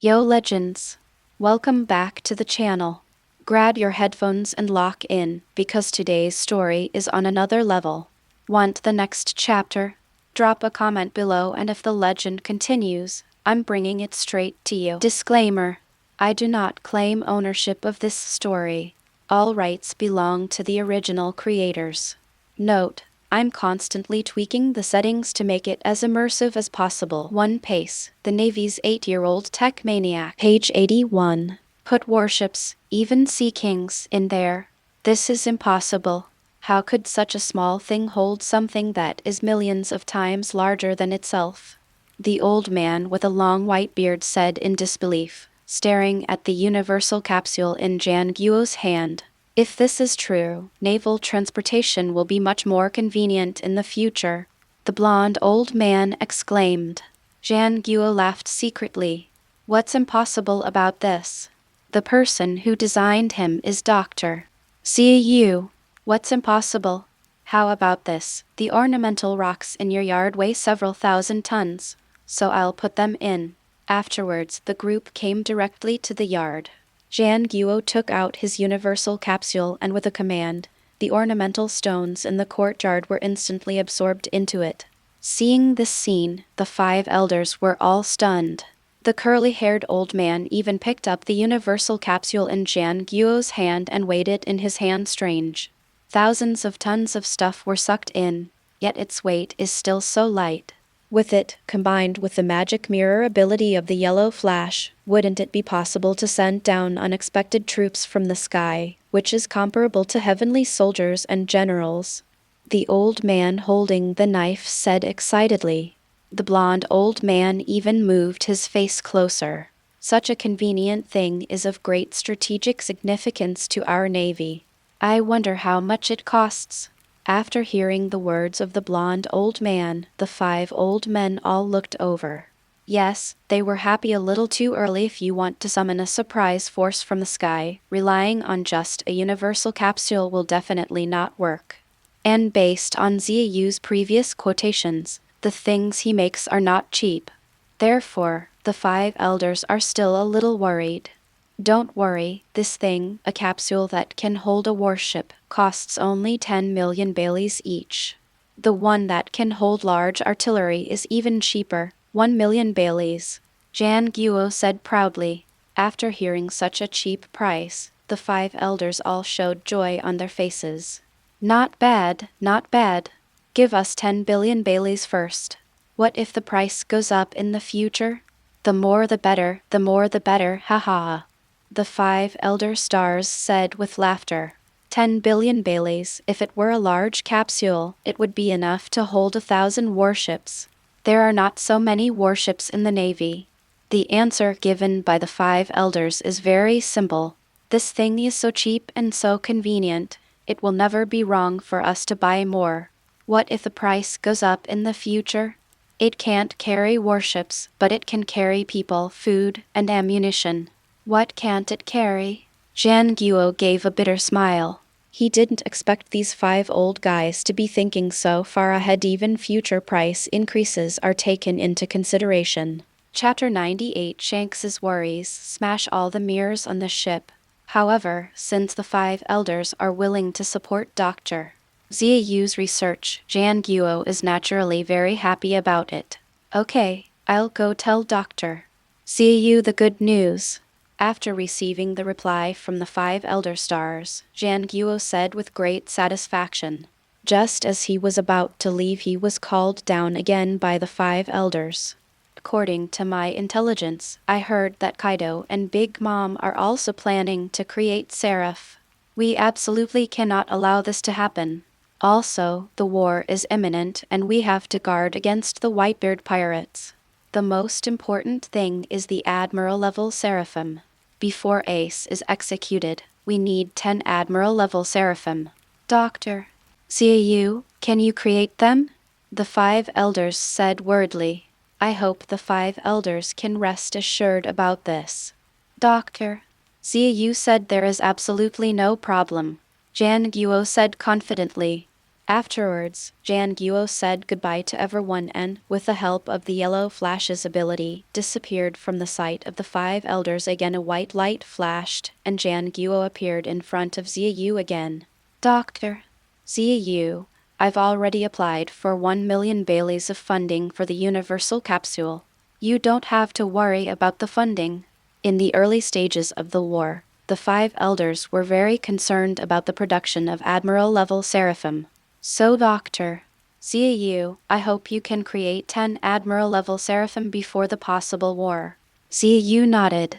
Yo legends! Welcome back to the channel. Grab your headphones and lock in, because today's story is on another level. Want the next chapter? Drop a comment below, and if the legend continues, I'm bringing it straight to you. Disclaimer: I do not claim ownership of this story. All rights belong to the original creators. Note: I'm constantly tweaking the settings to make it as immersive as possible. One Pace, the Navy's 8-year-old tech maniac. Page 81. Put warships, even Sea Kings, in there. This is impossible. How could such a small thing hold something that is millions of times larger than itself? The old man with a long white beard said in disbelief, staring at the universal capsule in Xia Yu's hand. If this is true, naval transportation will be much more convenient in the future, the blonde old man exclaimed. Xia Yu laughed secretly. What's impossible about this? The person who designed him is Dr. Xia Yu. What's impossible? How about this? The ornamental rocks in your yard weigh several thousand tons, so I'll put them in. Afterwards, the group came directly to the yard. Xia Yu took out his universal capsule, and with a command, the ornamental stones in the courtyard were instantly absorbed into it. Seeing this scene, the 5 elders were all stunned. The curly-haired old man even picked up the universal capsule in Xia Yu's hand and weighed it in his hand. Strange. Thousands of tons of stuff were sucked in, yet its weight is still so light. With it, combined with the magic mirror ability of the yellow flash, wouldn't it be possible to send down unexpected troops from the sky, which is comparable to heavenly soldiers and generals? The old man holding the knife said excitedly. The blonde old man even moved his face closer. Such a convenient thing is of great strategic significance to our navy. I wonder how much it costs. After hearing the words of the blonde old man, the 5 old men all looked over. Yes, they were happy a little too early. If you want to summon a surprise force from the sky, relying on just a universal capsule will definitely not work. And based on Xia Yu's previous quotations, the things he makes are not cheap. Therefore, the 5 elders are still a little worried. Don't worry, this thing, a capsule that can hold a warship, costs only 10 million Baileys each. The one that can hold large artillery is even cheaper, 1 million Baileys. Xia Yu said proudly. After hearing such a cheap price, the 5 elders all showed joy on their faces. Not bad, not bad. Give us 10 billion Baileys first. What if the price goes up in the future? The more the better, the more the better, haha. The 5 elder stars said with laughter. 10 billion Baileys, if it were a large capsule, it would be enough to hold 1,000 warships. There are not so many warships in the Navy. The answer given by the 5 elders is very simple. This thing is so cheap and so convenient, it will never be wrong for us to buy more. What if the price goes up in the future? It can't carry warships, but it can carry people, food, and ammunition. What can't it carry? Xia Yu gave a bitter smile. He didn't expect these 5 old guys to be thinking so far ahead. Even future price increases are taken into consideration. Chapter 98. Shanks's worries smash all the mirrors on the ship. However, since the 5 elders are willing to support Dr. Xia Yu's research, Xia Yu is naturally very happy about it. Okay, I'll go tell Dr. Xia Yu the good news. After receiving the reply from the 5 elder stars, Xia Yu said with great satisfaction. Just as he was about to leave, he was called down again by the 5 elders. According to my intelligence, I heard that Kaido and Big Mom are also planning to create Seraph. We absolutely cannot allow this to happen. Also, the war is imminent and we have to guard against the Whitebeard pirates. The most important thing is the Admiral-level Seraphim. Before Ace is executed, we need 10 Admiral-level Seraphim. Dr. Xia Yu, can you create them? The 5 elders said worriedly. I hope the 5 elders can rest assured about this. Dr. Xia Yu said there is absolutely no problem. Xia Yu said confidently. Afterwards, Jan Guo said goodbye to everyone and, with the help of the Yellow Flash's ability, disappeared from the sight of the five elders again. A white light flashed, and Jan Guo appeared in front of Xia Yu again. Doctor. Xia Yu, I've already applied for 1 million Baileys of funding for the Universal Capsule. You don't have to worry about the funding. In the early stages of the war, the five elders were very concerned about the production of Admiral-level Seraphim. So Dr. Xia Yu, I hope you can create 10 Admiral-level Seraphim before the possible war. Xia Yu nodded.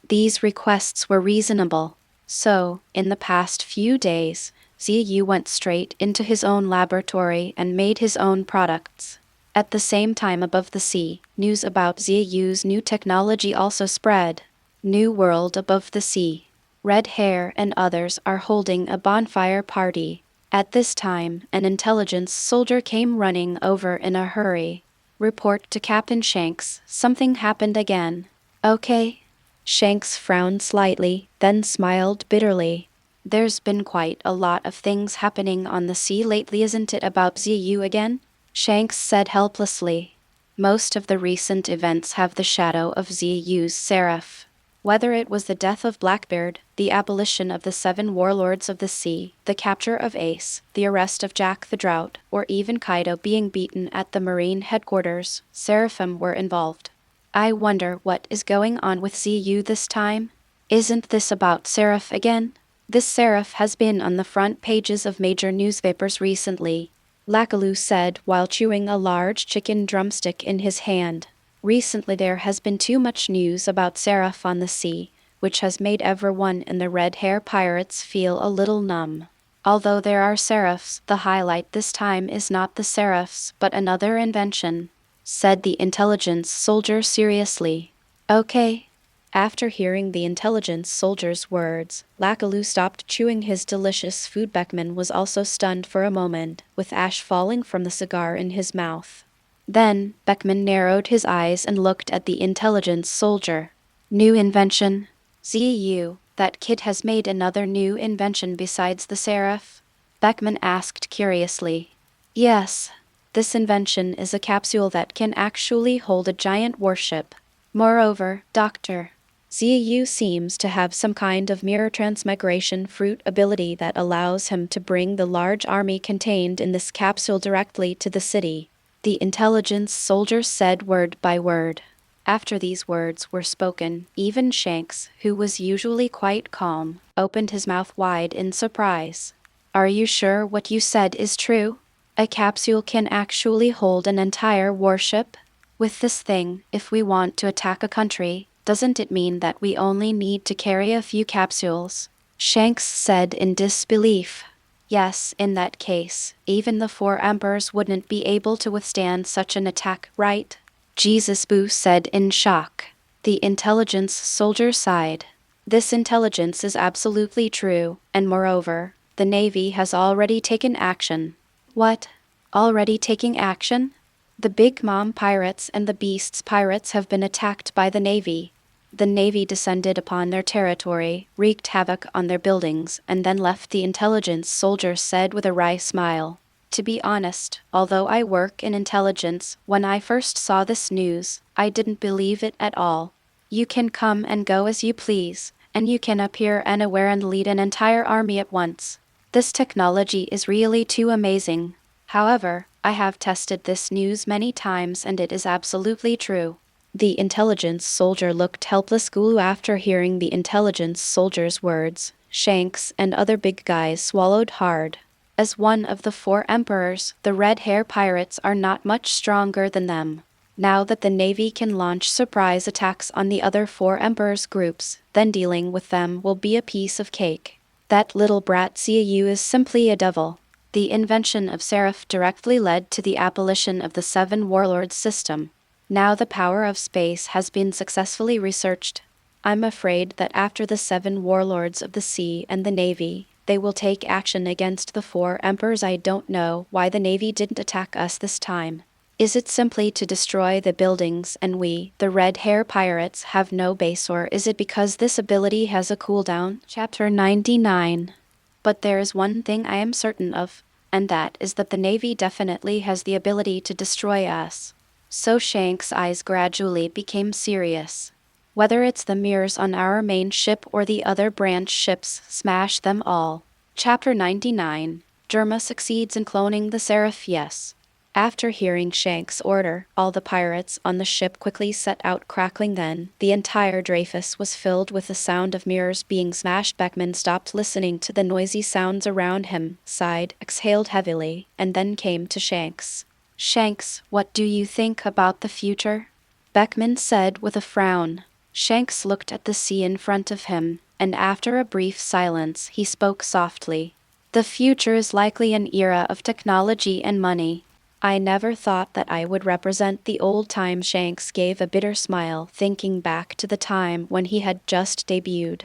These requests were reasonable. So, in the past few days, Xia Yu went straight into his own laboratory and made his own products. At the same time above the sea, news about Xia Yu's new technology also spread. New world above the sea. Red Hair and others are holding a bonfire party. At this time, an intelligence soldier came running over in a hurry. Report to Captain Shanks, something happened again. Okay. Shanks frowned slightly, then smiled bitterly. There's been quite a lot of things happening on the sea lately, isn't it, about Xia Yu again? Shanks said helplessly. Most of the recent events have the shadow of Xia Yu's Seraph. Whether it was the death of Blackbeard, the abolition of the 7 Warlords of the Sea, the capture of Ace, the arrest of Jack the Drought, or even Kaido being beaten at the Marine headquarters, Seraphim were involved. I wonder what is going on with Xia Yu this time? Isn't this about Seraph again? This Seraph has been on the front pages of major newspapers recently, Lakalu said while chewing a large chicken drumstick in his hand. Recently there has been too much news about Seraph on the sea, which has made everyone in the Red Hair Pirates feel a little numb. Although there are Seraphs, the highlight this time is not the Seraphs but another invention, said the intelligence soldier seriously. Okay. After hearing the intelligence soldier's words, Lakalu stopped chewing his delicious food. Beckman was also stunned for a moment, with ash falling from the cigar in his mouth. Then, Beckman narrowed his eyes and looked at the intelligence soldier. New invention? Xia Yu, that kid has made another new invention besides the Seraph? Beckman asked curiously. Yes. This invention is a capsule that can actually hold a giant warship. Moreover, Dr. Xia Yu seems to have some kind of mirror transmigration fruit ability that allows him to bring the large army contained in this capsule directly to the city. The intelligence soldier said word by word. After these words were spoken, even Shanks, who was usually quite calm, opened his mouth wide in surprise. Are you sure what you said is true? A capsule can actually hold an entire warship? With this thing, if we want to attack a country, doesn't it mean that we only need to carry a few capsules? Shanks said in disbelief. Yes, in that case, even the 4 emperors wouldn't be able to withstand such an attack, right? Jesus Boo said in shock. The intelligence soldier sighed. This intelligence is absolutely true, and moreover, the Navy has already taken action. What? Already taking action? The Big Mom pirates and the Beasts pirates have been attacked by the Navy. The Navy descended upon their territory, wreaked havoc on their buildings, and then left, the intelligence soldier said with a wry smile. To be honest, although I work in intelligence, when I first saw this news, I didn't believe it at all. You can come and go as you please, and you can appear anywhere and lead an entire army at once. This technology is really too amazing. However, I have tested this news many times and it is absolutely true. The intelligence soldier looked helpless. After hearing the intelligence soldier's words, Shanks and other big guys swallowed hard. As one of the 4 emperors, the Red Hair Pirates are not much stronger than them. Now that the Navy can launch surprise attacks on the other 4 emperors' groups, then dealing with them will be a piece of cake. That little brat Xia Yu is simply a devil. The invention of Seraph directly led to the abolition of the 7 Warlords system. Now the power of space has been successfully researched. I'm afraid that after the 7 Warlords of the Sea and the Navy, they will take action against the 4 emperors. I don't know why the Navy didn't attack us this time. Is it simply to destroy the buildings and we, the Red Hair Pirates, have no base, or is it because this ability has a cooldown? Chapter 99. But there is one thing I am certain of. and that is that the Navy definitely has the ability to destroy us. So Shank's eyes gradually became serious. Whether it's the mirrors on our main ship or the other branch ships, smash them all. Chapter 99. Germa succeeds in cloning the Seraph. Yes. After hearing Shank's order, all the pirates on the ship quickly set out crackling. Then, the entire Dreyfus was filled with the sound of mirrors being smashed. Beckman stopped listening to the noisy sounds around him, sighed, exhaled heavily, and then came to Shanks. Shanks, what do you think about the future? Beckman said with a frown. Shanks looked at the sea in front of him, and after a brief silence he spoke softly. The future is likely an era of technology and money. I never thought that I would represent the old time. Shanks gave a bitter smile, thinking back to the time when he had just debuted.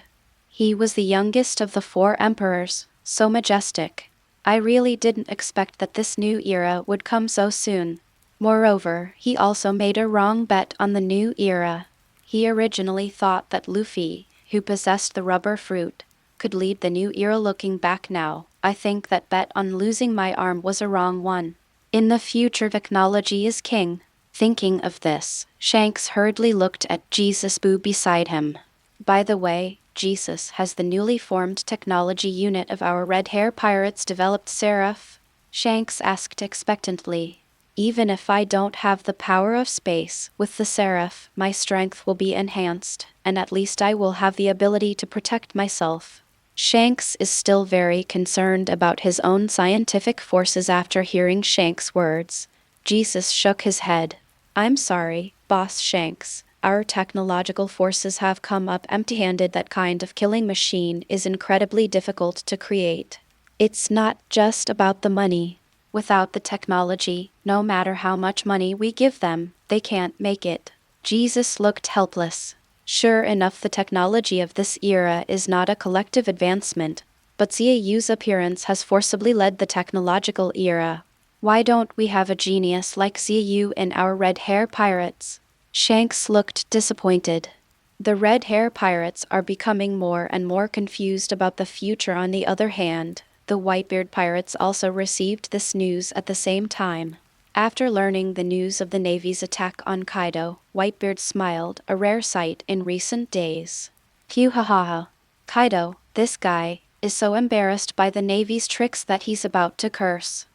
He was the youngest of the 4 emperors, so majestic. I really didn't expect that this new era would come so soon. Moreover, he also made a wrong bet on the new era. He originally thought that Luffy, who possessed the rubber fruit, could lead the new era. Looking back now, I think that bet on losing my arm was a wrong one. In the future, technology is king. Thinking of this, Shanks hurriedly looked at Jesus Boo beside him. By the way, Jesus has the newly formed technology unit of our red hair pirates developed Seraph? Shanks asked expectantly. Even if I don't have the power of space, with the Seraph, my strength will be enhanced, and at least I will have the ability to protect myself. Shanks is still very concerned about his own scientific forces. After hearing Shanks' words, Jesus shook his head. I'm sorry, Boss Shanks. Our technological forces have come up empty-handed. That kind of killing machine is incredibly difficult to create. It's not just about the money. Without the technology, no matter how much money we give them, they can't make it. Jesus looked helpless. Sure enough, the technology of this era is not a collective advancement, but Xia Yu's appearance has forcibly led the technological era. Why don't we have a genius like Xia Yu in our red hair pirates? Shanks looked disappointed. The red hair pirates are becoming more and more confused about the future. On the other hand, the Whitebeard pirates also received this news at the same time. After learning the news of the Navy's attack on Kaido, Whitebeard smiled, a rare sight in recent days. Phew, ha ha ha. Kaido, this guy, is so embarrassed by the Navy's tricks that he's about to curse.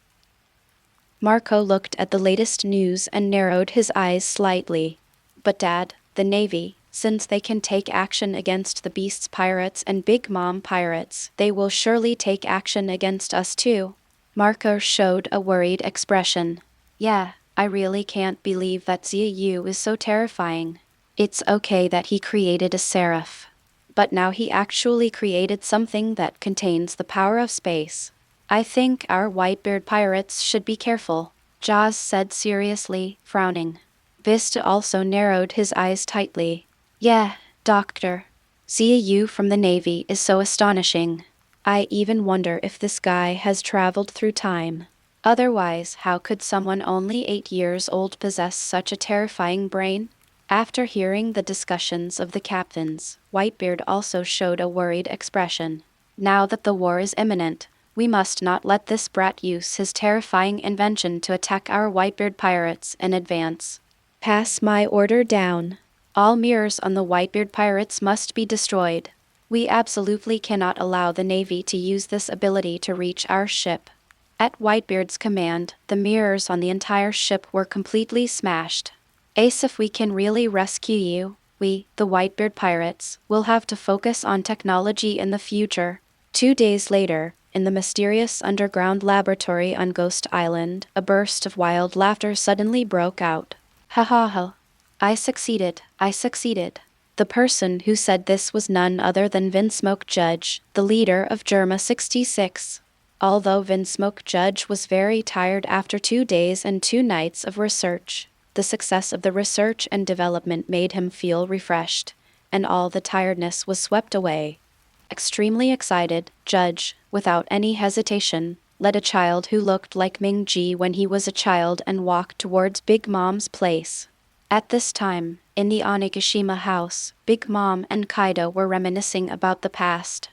Marco looked at the latest news and narrowed his eyes slightly. But Dad, the Navy, since they can take action against the Beast's pirates and Big Mom pirates, they will surely take action against us too. Marco showed a worried expression. Yeah, I really can't believe that Xia Yu is so terrifying. It's okay that he created a Seraph. But now he actually created something that contains the power of space. I think our Whitebeard pirates should be careful, Jaws said seriously, frowning. Vista also narrowed his eyes tightly. Yeah, Doctor. Xia Yu from the Navy is so astonishing. I even wonder if this guy has traveled through time. Otherwise, how could someone only 8 years old possess such a terrifying brain? After hearing the discussions of the captains, Whitebeard also showed a worried expression. Now that the war is imminent, we must not let this brat use his terrifying invention to attack our Whitebeard pirates in advance. Pass my order down. All mirrors on the Whitebeard pirates must be destroyed. We absolutely cannot allow the Navy to use this ability to reach our ship. At Whitebeard's command, the mirrors on the entire ship were completely smashed. Ace, if we can really rescue you, we, the Whitebeard pirates, will have to focus on technology in the future. 2 days later, in the mysterious underground laboratory on Ghost Island, a burst of wild laughter suddenly broke out. Ha ha ha. I succeeded. The person who said this was none other than Vinsmoke Judge, the leader of Germa 66. Although Vinsmoke Judge was very tired after 2 days and 2 nights of research, the success of the research and development made him feel refreshed, and all the tiredness was swept away. Extremely excited, Judge, without any hesitation, led a child who looked like Ming-Ji when he was a child and walked towards Big Mom's place. At this time, in the Onigashima house, Big Mom and Kaido were reminiscing about the past.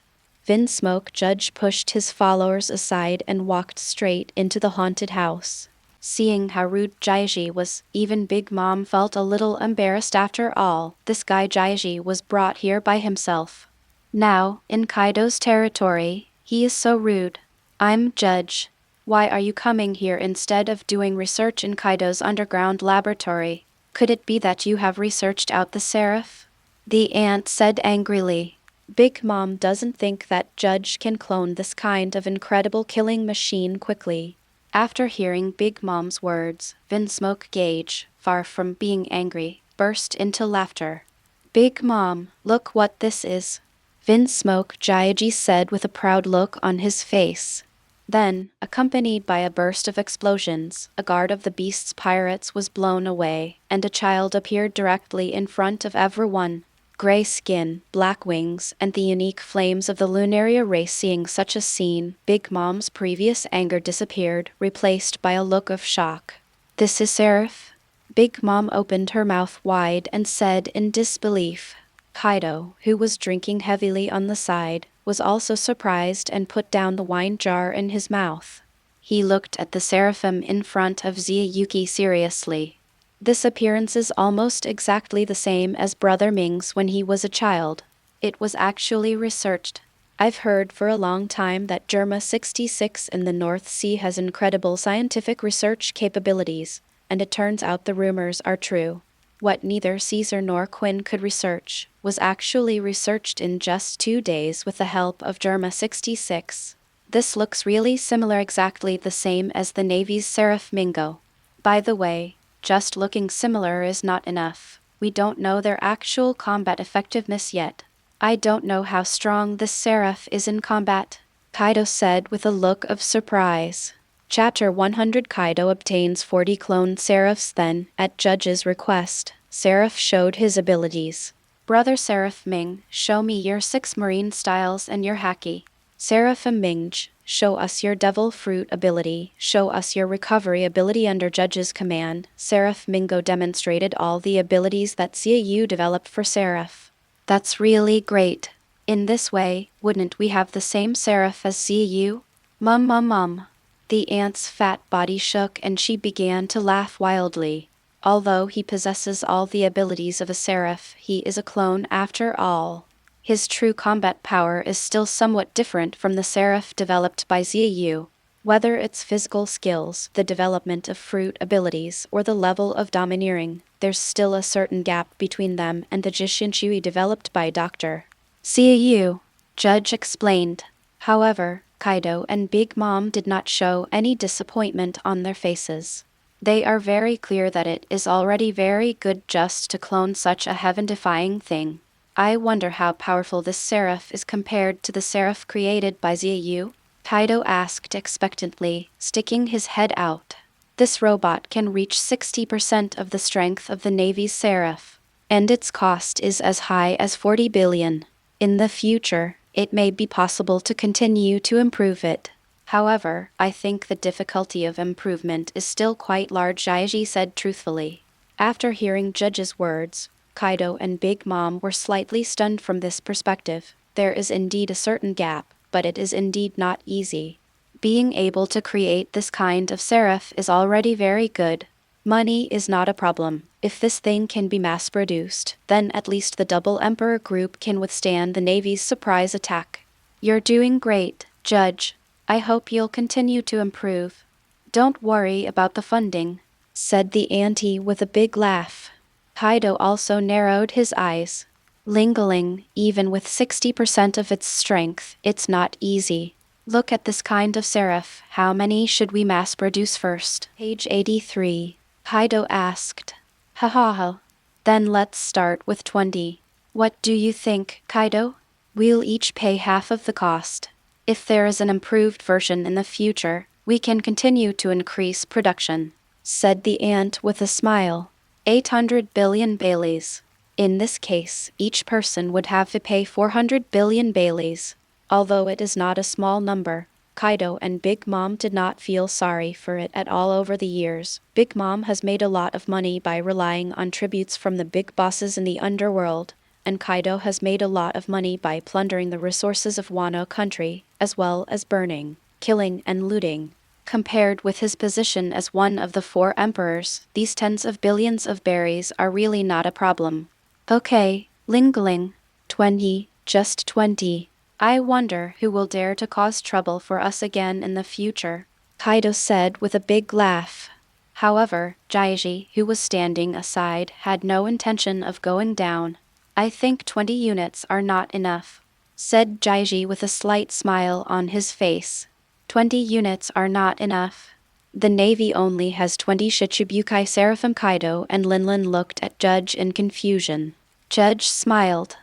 Vinsmoke Judge pushed his followers aside and walked straight into the haunted house. Seeing how rude Jiaji was, even Big Mom felt a little embarrassed. After all, this guy Jiaji was brought here by himself. Now, in Kaido's territory, he is so rude. I'm Judge. Why are you coming here instead of doing research in Kaido's underground laboratory? Could it be that you have researched out the Seraph? The ant said angrily. Big Mom doesn't think that Judge can clone this kind of incredible killing machine quickly. After hearing Big Mom's words, Vinsmoke Gage, far from being angry, burst into laughter. Big Mom, look what this is. Vinsmoke Jiaji said with a proud look on his face. Then, accompanied by a burst of explosions, a guard of the beast's pirates was blown away, and a child appeared directly in front of everyone. Gray skin, black wings, and the unique flames of the Lunaria race. Seeing such a scene, Big Mom's previous anger disappeared, replaced by a look of shock. This is Seraph? Big Mom opened her mouth wide and said in disbelief. Kaido, who was drinking heavily on the side, was also surprised and put down the wine jar in his mouth. He looked at the Seraphim in front of Xia Yu seriously. This appearance is almost exactly the same as Brother Ming's when he was a child. It was actually researched. I've heard for a long time that Germa 66 in the North Sea has incredible scientific research capabilities, and it turns out the rumors are true. What neither Caesar nor Quinn could research was actually researched in just 2 days with the help of Germa 66. This looks really similar, exactly the same as the Navy's Seraphim. By the way, just looking similar is not enough. We don't know their actual combat effectiveness yet. I don't know how strong this Seraph is in combat, Kaido said with a look of surprise. Chapter 100 Kaido obtains 40 clone Seraphs. Then, at Judge's request, Seraph showed his abilities. Brother Seraphim, show me your 6 marine styles and your haki. Seraphim, show us your devil fruit ability, show us your recovery ability. Under Judge's command, Seraphim demonstrated all the abilities that Xia Yu developed for Seraph. That's really great. In this way, wouldn't we have the same Seraph as Xia Yu? Mum. The ant's fat body shook and she began to laugh wildly. Although he possesses all the abilities of a Seraph, he is a clone after all. His true combat power is still somewhat different from the Seraph developed by Xia Yu. Whether it's physical skills, the development of fruit abilities, or the level of domineering, there's still a certain gap between them and the Jishinshui developed by Dr. Xia Yu, Judge explained. However, Kaido and Big Mom did not show any disappointment on their faces. They are very clear that it is already very good just to clone such a heaven-defying thing. I wonder how powerful this Seraph is compared to the Seraph created by Xia Yu? Kaido asked expectantly, sticking his head out. This robot can reach 60% of the strength of the Navy's Seraph, and its cost is as high as 40 billion. In the future, it may be possible to continue to improve it. However, I think the difficulty of improvement is still quite large, Jiaji said truthfully. After hearing Judge's words, Kaido and Big Mom were slightly stunned from this perspective. There is indeed a certain gap, but it is indeed not easy. Being able to create this kind of Seraph is already very good. Money is not a problem. If this thing can be mass-produced, then at least the Double Emperor group can withstand the Navy's surprise attack. You're doing great, Judge. I hope you'll continue to improve. Don't worry about the funding, said the auntie with a big laugh. Kaido also narrowed his eyes. Ling-a-ling, even with 60% of its strength, it's not easy. Look at this kind of Seraph. How many should we mass-produce first? Page 83. Kaido asked. Ha. Then let's start with 20. What do you think, Kaido? We'll each pay half of the cost. If there is an improved version in the future, we can continue to increase production, said the ant with a smile. 800 billion Baileys. In this case, each person would have to pay 400 billion Baileys. Although it is not a small number, Kaido and Big Mom did not feel sorry for it at all. Over the years, Big Mom has made a lot of money by relying on tributes from the big bosses in the underworld. and Kaido has made a lot of money by plundering the resources of Wano country, as well as burning, killing, and looting. Compared with his position as one of the 4 emperors, these tens of billions of berries are really not a problem. Okay, Lingling. 20, just 20. I wonder who will dare to cause trouble for us again in the future, Kaido said with a big laugh. However, Jaiji, who was standing aside, had no intention of going down. I think 20 units are not enough, said Jaiji with a slight smile on his face. 20 units are not enough. The Navy only has 20 Shichibukai. Seraphim. Kaido and Linlin looked at Judge in confusion. Judge smiled.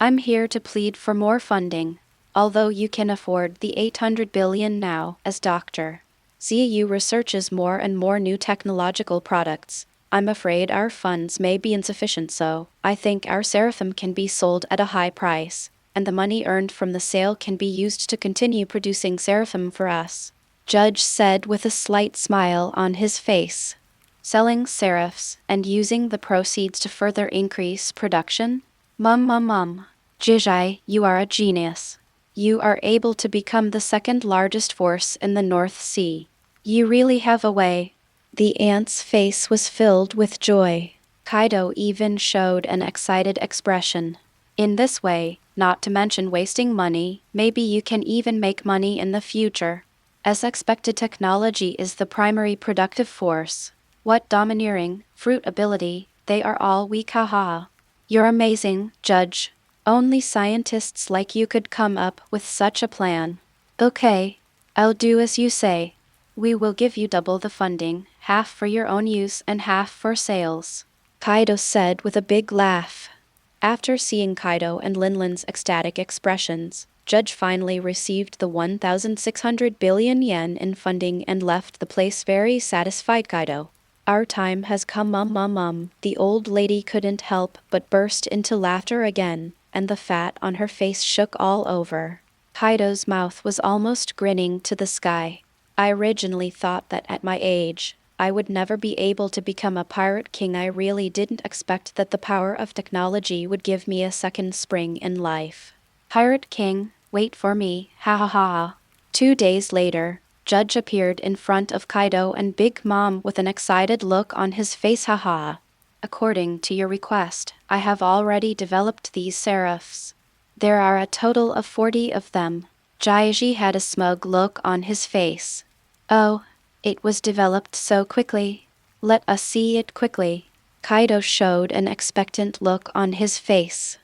I'm here to plead for more funding. Although you can afford the 800 billion now, as Dr. Xia Yu researches more and more new technological products, I'm afraid our funds may be insufficient, so I think our Seraphim can be sold at a high price, and the money earned from the sale can be used to continue producing Seraphim for us, Judge said with a slight smile on his face. Selling Seraphs and using the proceeds to further increase production? Jijai, you are a genius. You are able to become the second largest force in the North Sea. You really have a way. The ant's face was filled with joy. Kaido even showed an excited expression. In this way, not to mention wasting money, maybe you can even make money in the future. As expected, technology is the primary productive force. What domineering, fruit ability, they are all weak, haha. You're amazing, Judge. Only scientists like you could come up with such a plan. Okay, I'll do as you say. We will give you double the funding, half for your own use and half for sales, Kaido said with a big laugh. After seeing Kaido and Linlin's ecstatic expressions, Judge finally received the 1,600 billion yen in funding and left the place very satisfied. Kaido, our time has come, The old lady couldn't help but burst into laughter again, and the fat on her face shook all over. Kaido's mouth was almost grinning to the sky. I originally thought that at my age, I would never be able to become a pirate king. I really didn't expect that the power of technology would give me a second spring in life. Pirate king, wait for me, ha ha ha. 2 days later, Judge appeared in front of Kaido and Big Mom with an excited look on his face, haha. According to your request, I have already developed these seraphs. There are a total of 40 of them. Jaiji had a smug look on his face. Oh, it was developed so quickly. Let us see it quickly. Kaido showed an expectant look on his face.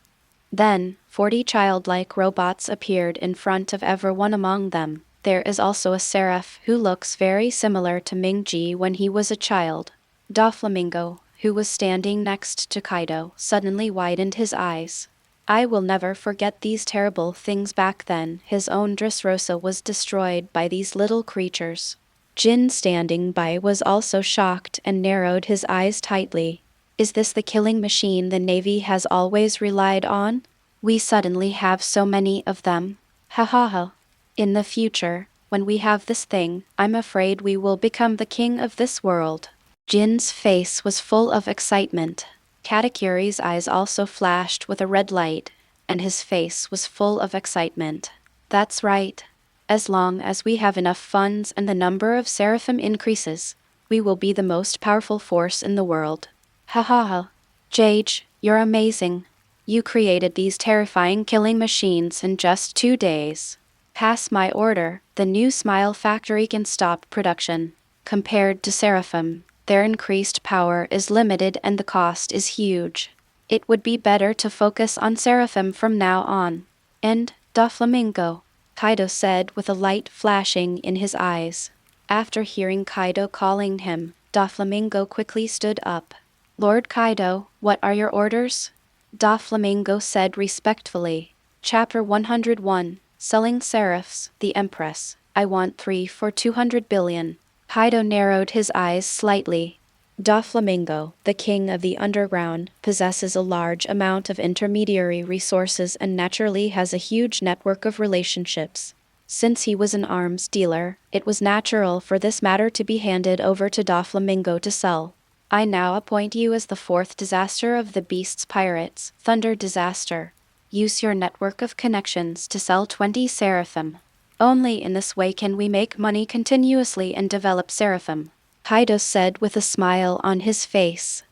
Then, 40 childlike robots appeared in front of everyone. Among them, there is also a seraph who looks very similar to Mingji when he was a child. Doflamingo, who was standing next to Kaido, suddenly widened his eyes. I will never forget these terrible things back then. His own Dressrosa was destroyed by these little creatures. Jin, standing by, was also shocked and narrowed his eyes tightly. Is this the killing machine the Navy has always relied on? We suddenly have so many of them. Ha ha ha. In the future, when we have this thing, I'm afraid we will become the king of this world. Jin's face was full of excitement. Katakuri's eyes also flashed with a red light, and his face was full of excitement. That's right. As long as we have enough funds and the number of Seraphim increases, we will be the most powerful force in the world. Ha ha ha. Jage, you're amazing. You created these terrifying killing machines in just 2 days. Pass my order, the new Smile Factory can stop production. Compared to Seraphim, their increased power is limited and the cost is huge. It would be better to focus on Seraphim from now on. And, Doflamingo, Kaido said with a light flashing in his eyes. After hearing Kaido calling him, Doflamingo quickly stood up. Lord Kaido, what are your orders? Doflamingo said respectfully. Chapter 101, Selling Seraphs, the Empress. I want 3 for 200 billion. Kaido narrowed his eyes slightly. Doflamingo, the king of the underground, possesses a large amount of intermediary resources and naturally has a huge network of relationships. Since he was an arms dealer, it was natural for this matter to be handed over to Doflamingo to sell. I now appoint you as the fourth disaster of the Beast's pirates, Thunder Disaster. Use your network of connections to sell 20 Seraphim. Only in this way can we make money continuously and develop Seraphim, Kaido said with a smile on his face.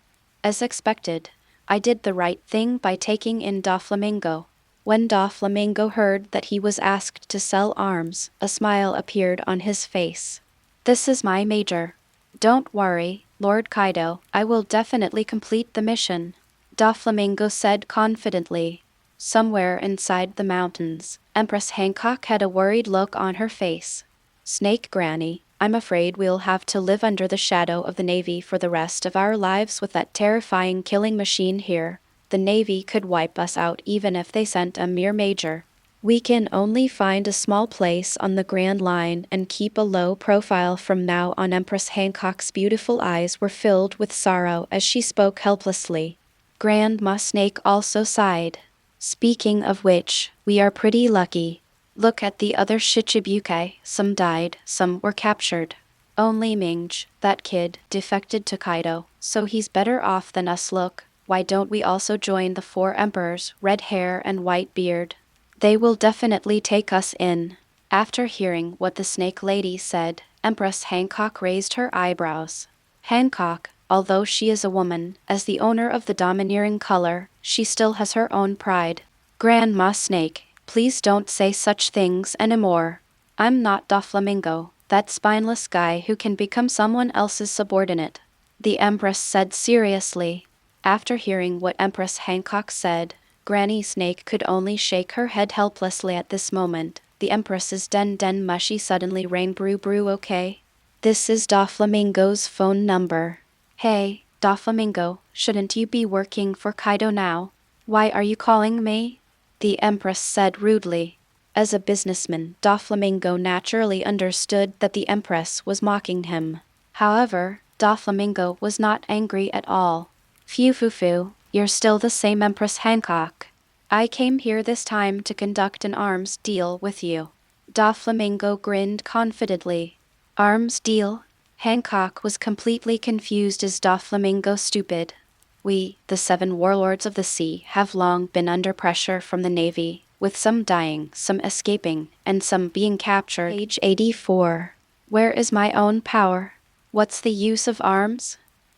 As expected, I did the right thing by taking in Doflamingo. When Doflamingo heard that he was asked to sell arms, a smile appeared on his face. This is my major. Don't worry, Lord Kaido, I will definitely complete the mission, Doflamingo said confidently. Somewhere inside the mountains, Empress Hancock had a worried look on her face. Snake Granny, I'm afraid we'll have to live under the shadow of the Navy for the rest of our lives with that terrifying killing machine here. The Navy could wipe us out even if they sent a mere major. We can only find a small place on the Grand Line and keep a low profile from now on. Empress Hancock's beautiful eyes were filled with sorrow as she spoke helplessly. Grandma Snake also sighed. Speaking of which, we are pretty lucky. Look at the other Shichibukai, some died, some were captured. Only Minge, that kid, defected to Kaido, so he's better off than us. Look, why don't we also join the 4 emperors, red hair and white beard? They will definitely take us in. After hearing what the Snake Lady said, Empress Hancock raised her eyebrows. Hancock, although she is a woman, as the owner of the domineering color, she still has her own pride. Grandma Snake, please don't say such things anymore. I'm not Doflamingo, that spineless guy who can become someone else's subordinate, the Empress said seriously. After hearing what Empress Hancock said, Granny Snake could only shake her head helplessly at this moment. The Empress's den mushy suddenly rang. Brew, okay? This is Doflamingo's phone number. Hey, Doflamingo, shouldn't you be working for Kaido now? Why are you calling me? The Empress said rudely. As a businessman, Doflamingo naturally understood that the Empress was mocking him. However, Doflamingo was not angry at all. Phew, you're still the same Empress Hancock. I came here this time to conduct an arms deal with you. Doflamingo grinned confidently. Arms deal? Hancock was completely confused. Is Doflamingo stupid? We, the 7 warlords of the sea, have long been under pressure from the Navy, with some dying, some escaping, and some being captured. Page 84. Where is my own power? What's the use of arms?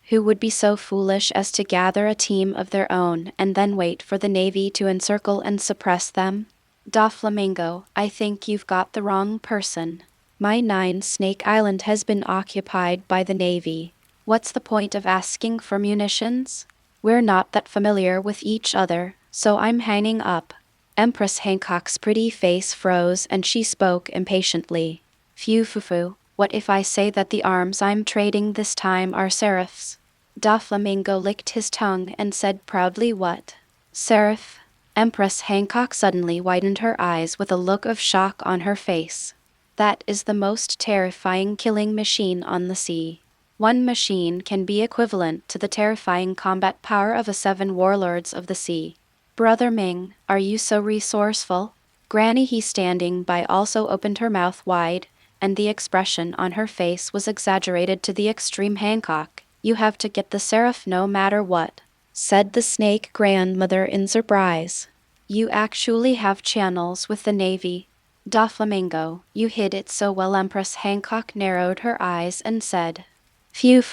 Who would be so foolish as to gather a team of their own and then wait for the Navy to encircle and suppress them? Doflamingo, I think you've got the wrong person. My 9 Snake Island has been occupied by the Navy. What's the point of asking for munitions? We're not that familiar with each other, so I'm hanging up. Empress Hancock's pretty face froze and she spoke impatiently. Phew, what if I say that the arms I'm trading this time are Seraphs? Doflamingo licked his tongue and said proudly, what? Seraph? Empress Hancock suddenly widened her eyes with a look of shock on her face. That is the most terrifying killing machine on the sea. One machine can be equivalent to the terrifying combat power of a 7 warlords of the sea. Brother Ming, are you so resourceful? Granny he standing by also opened her mouth wide, and the expression on her face was exaggerated to the extreme. Hancock, you have to get the Seraph no matter what, said the Snake grandmother in surprise. You actually have channels with the Navy. Doflamingo, you hid it so well. Empress Hancock narrowed her eyes and said, Phew,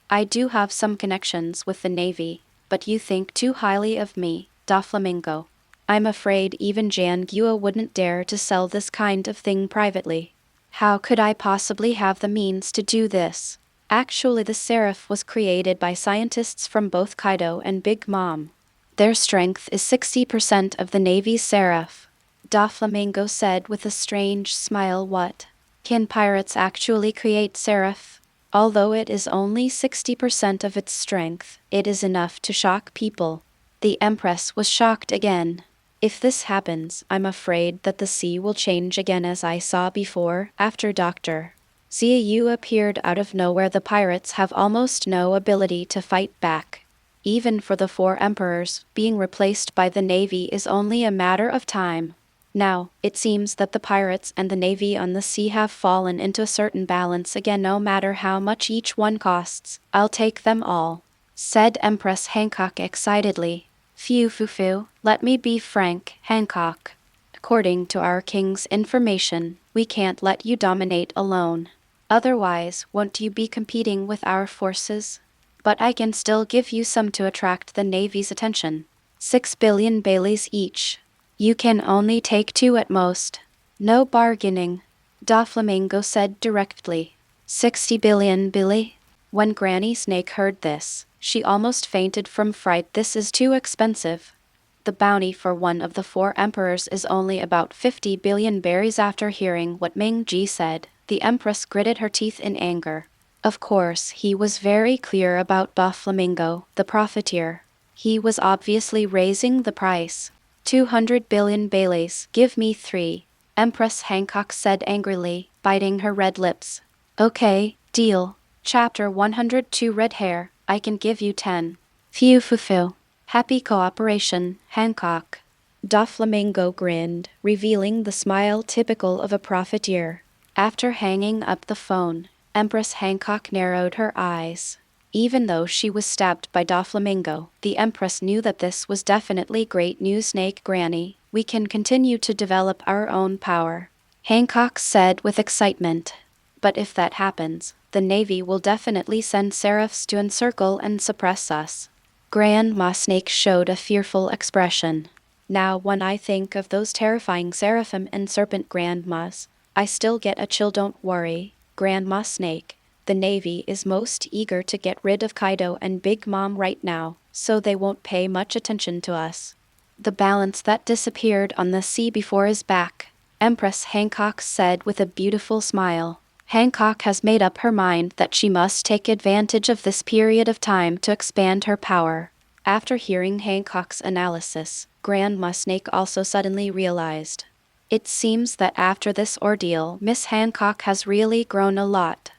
I do have some connections with the Navy, but you think too highly of me, Doflamingo. I'm afraid even Jan Gua wouldn't dare to sell this kind of thing privately. How could I possibly have the means to do this? Actually, the Seraph was created by scientists from both Kaido and Big Mom. Their strength is 60% of the Navy's Seraph. Doflamingo said with a strange smile. What? Can pirates actually create Seraph? Although it is only 60% of its strength, it is enough to shock people. The Empress was shocked again. If this happens, I'm afraid that the sea will change again as I saw before. After Dr. Xia Yu appeared out of nowhere, the pirates have almost no ability to fight back. Even for the 4 emperors, being replaced by the Navy is only a matter of time. Now, it seems that the pirates and the navy on the sea have fallen into a certain balance again. No matter how much each one costs, I'll take them all," said Empress Hancock excitedly. Phew, let me be frank, Hancock. According to our king's information, we can't let you dominate alone. Otherwise, won't you be competing with our forces? But I can still give you some to attract the Navy's attention. 6 billion Baileys each. You can only take 2 at most. No bargaining, Doflamingo said directly. 60 billion, Billy? When Granny Snake heard this, she almost fainted from fright. This is too expensive. The bounty for one of the 4 emperors is only about 50 billion berries. After hearing what Ming Ji said, the empress gritted her teeth in anger. Of course, he was very clear about Doflamingo, the profiteer. He was obviously raising the price. 200 billion Baileys, give me 3, Empress Hancock said angrily, biting her red lips. Okay, deal. Chapter 102 Red Hair, I can give you 10. Phew. Happy cooperation, Hancock. Doflamingo grinned, revealing the smile typical of a profiteer. After hanging up the phone, Empress Hancock narrowed her eyes. Even though she was stabbed by Doflamingo, the Empress knew that this was definitely great news. Snake Granny, we can continue to develop our own power, Hancock said with excitement. But if that happens, the Navy will definitely send Seraphs to encircle and suppress us. Grandma Snake showed a fearful expression. Now when I think of those terrifying Seraphim and Serpent Grandmas, I still get a chill. Don't worry, Grandma Snake. The Navy is most eager to get rid of Kaido and Big Mom right now, so they won't pay much attention to us. The balance that disappeared on the sea before is back, Empress Hancock said with a beautiful smile. Hancock has made up her mind that she must take advantage of this period of time to expand her power. After hearing Hancock's analysis, Grandma Snake also suddenly realized. It seems that after this ordeal, Miss Hancock has really grown a lot.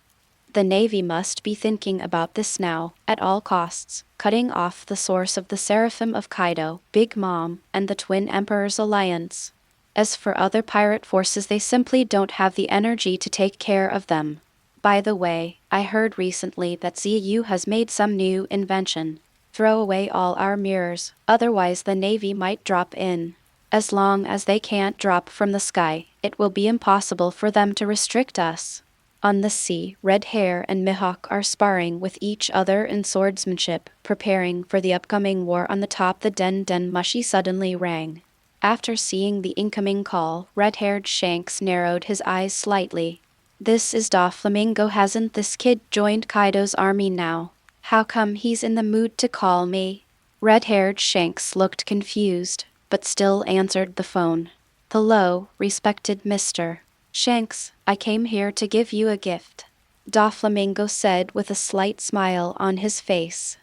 The Navy must be thinking about this now, at all costs, cutting off the source of the Seraphim of Kaido, Big Mom, and the Twin Emperors alliance. As for other pirate forces, they simply don't have the energy to take care of them. By the way, I heard recently that Xia Yu has made some new invention. Throw away all our mirrors, otherwise the Navy might drop in. As long as they can't drop from the sky, it will be impossible for them to restrict us. On the sea, Red Hair and Mihawk are sparring with each other in swordsmanship, preparing for the upcoming war on the top. The Den Mushi suddenly rang. After seeing the incoming call, red-haired Shanks narrowed his eyes slightly. This is Doflamingo. Hasn't this kid joined Kaido's army now? How come he's in the mood to call me? Red-haired Shanks looked confused, but still answered the phone. Hello, respected Mr. Shanks, I came here to give you a gift, Doflamingo said with a slight smile on his face.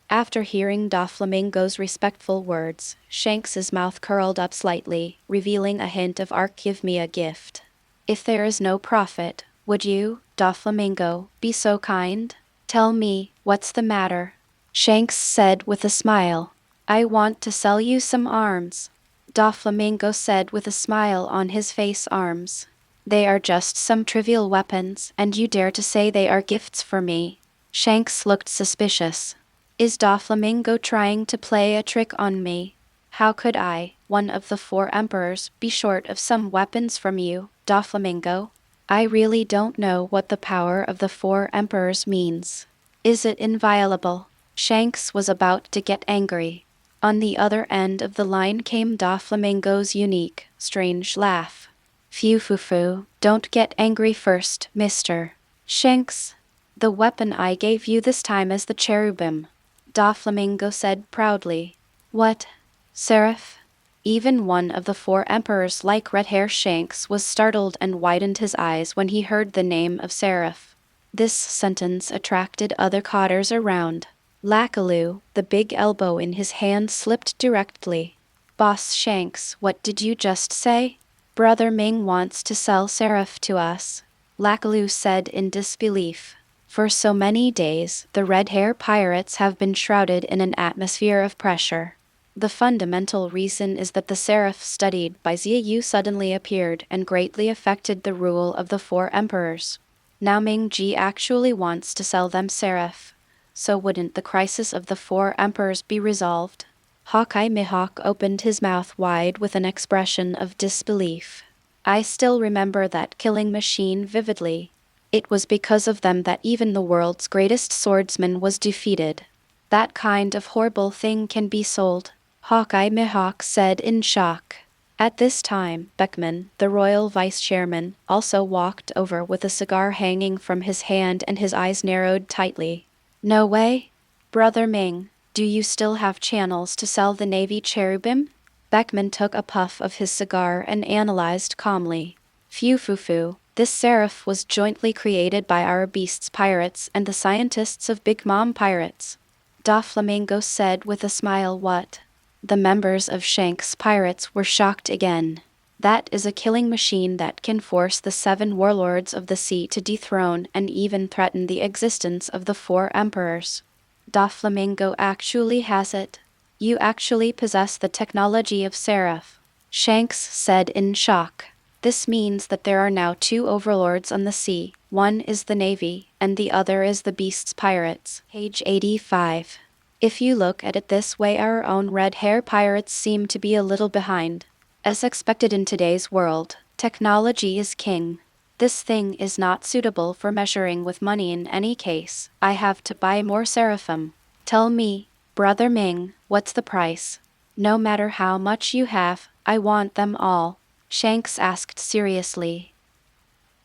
After hearing Doflamingo's respectful words, Shanks's mouth curled up slightly, revealing a hint of give me a gift. If there is no profit, would you, Doflamingo, be so kind? Tell me, what's the matter? Shanks said with a smile. I want to sell you some arms, Doflamingo said with a smile on his face. Arms? They are just some trivial weapons, and you dare to say they are gifts for me? Shanks looked suspicious. Is Doflamingo trying to play a trick on me? How could I, one of the 4 emperors, be short of some weapons from you, Doflamingo? I really don't know what the power of the 4 emperors means. Is it inviolable? Shanks was about to get angry. On the other end of the line came Doflamingo's unique, strange laugh. Phew, don't get angry first, Mr. Shanks. The weapon I gave you this time is the cherubim, Doflamingo said proudly. What? Seraph? Even one of the 4 emperors like Red Hair Shanks was startled and widened his eyes when he heard the name of Seraph. This sentence attracted other cotters around. Lakaloo, the big elbow in his hand, slipped directly. Boss Shanks, what did you just say? Brother Ming wants to sell Seraph to us, Lakaloo said in disbelief. For so many days, the Red Hair pirates have been shrouded in an atmosphere of pressure. The fundamental reason is that the Seraph studied by Xia Yu suddenly appeared and greatly affected the rule of the four emperors. Now Ming-Ji actually wants to sell them Seraph. So wouldn't the crisis of the four emperors be resolved? Hawkeye Mihawk opened his mouth wide with an expression of disbelief. I still remember that killing machine vividly. It was because of them that even the world's greatest swordsman was defeated. That kind of horrible thing can be sold, Hawkeye Mihawk said in shock. At this time, Beckman, the royal vice-chairman, also walked over with a cigar hanging from his hand and his eyes narrowed tightly. No way? Brother Ming, do you still have channels to sell the Navy Cherubim? Beckman took a puff of his cigar and analyzed calmly. Phew, this Seraph was jointly created by our Beasts Pirates and the scientists of Big Mom Pirates. Doflamingo said with a smile. What? The members of Shank's Pirates were shocked again. That is a killing machine that can force the 7 warlords of the sea to dethrone and even threaten the existence of the 4 emperors. Doflamingo actually has it. You actually possess the technology of Seraph, Shanks said in shock. This means that there are now 2 overlords on the sea. One is the Navy, and the other is the Beasts Pirates. Page 85. If you look at it this way, our own red hair pirates seem to be a little behind. As expected in today's world, technology is king. This thing is not suitable for measuring with money in any case. I have to buy more Seraphim. Tell me, Brother Ming, what's the price? No matter how much you have, I want them all, Shanks asked seriously.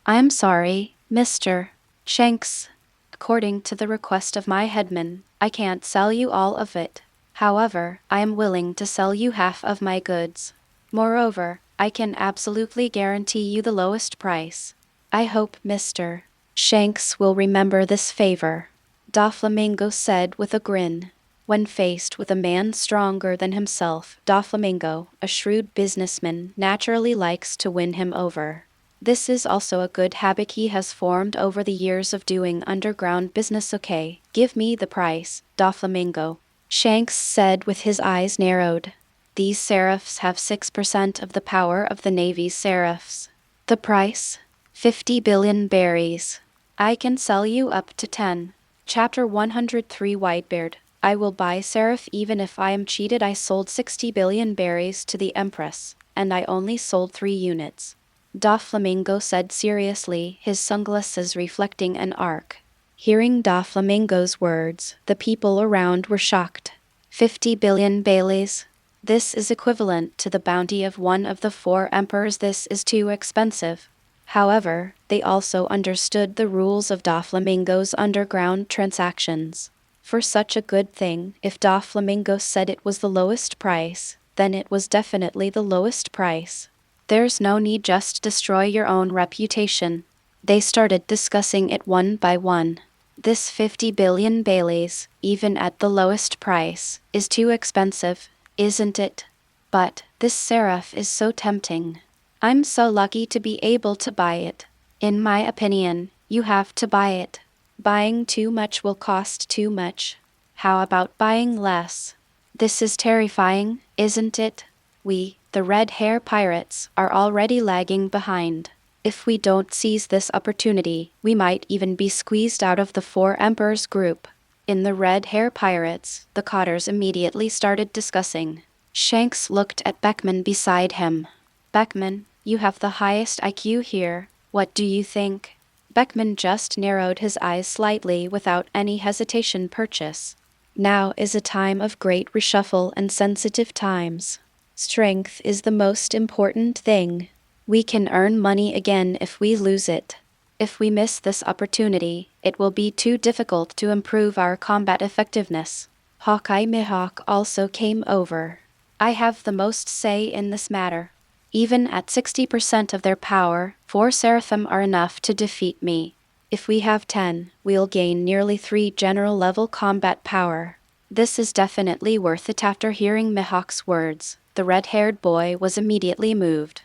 I'm sorry, Mr. Shanks. According to the request of my headman, I can't sell you all of it. However, I am willing to sell you half of my goods. Moreover, I can absolutely guarantee you the lowest price. I hope Mr. Shanks will remember this favor, Doflamingo said with a grin. When faced with a man stronger than himself, Doflamingo, a shrewd businessman, naturally likes to win him over. This is also a good habit he has formed over the years of doing underground business. Okay, give me the price, Doflamingo, Shanks said with his eyes narrowed. These Seraphs have 6% of the power of the Navy's Seraphs. The price? 50 billion berries. I can sell you up to 10. Chapter 103 Whitebeard. I will buy Seraph even if I am cheated. I sold 60 billion berries to the Empress, and I only sold 3 units. Doflamingo said seriously, his sunglasses reflecting an arc. Hearing Doflamingo's words, the people around were shocked. 50 billion Baileys? This is equivalent to the bounty of one of the 4 emperors. This is too expensive. However, they also understood the rules of Doflamingo's underground transactions. For such a good thing, if Doflamingo said it was the lowest price, then it was definitely the lowest price. There's no need, just destroy your own reputation. They started discussing it one by one. This 50 billion Baileys, even at the lowest price, is too expensive, isn't it? But this Seraph is so tempting. I'm so lucky to be able to buy it. In my opinion, you have to buy it. Buying too much will cost too much. How about buying less? This is terrifying, isn't it? We, the Red Hair Pirates, are already lagging behind. If we don't seize this opportunity, we might even be squeezed out of the 4 Emperors group. In the Red Hair Pirates, the Cotters immediately started discussing. Shanks looked at Beckman beside him. Beckman, you have the highest IQ here. What do you think? Beckman just narrowed his eyes slightly without any hesitation. Purchase. Now is a time of great reshuffle and sensitive times. Strength is the most important thing. We can earn money again if we lose it. If we miss this opportunity, it will be too difficult to improve our combat effectiveness. Hawkeye Mihawk also came over. I have the most say in this matter. Even at 60% of their power, 4 Seraphim are enough to defeat me. If we have 10, we'll gain nearly 3 general-level combat power. This is definitely worth it. After hearing Mihawk's words, the red-haired boy was immediately moved.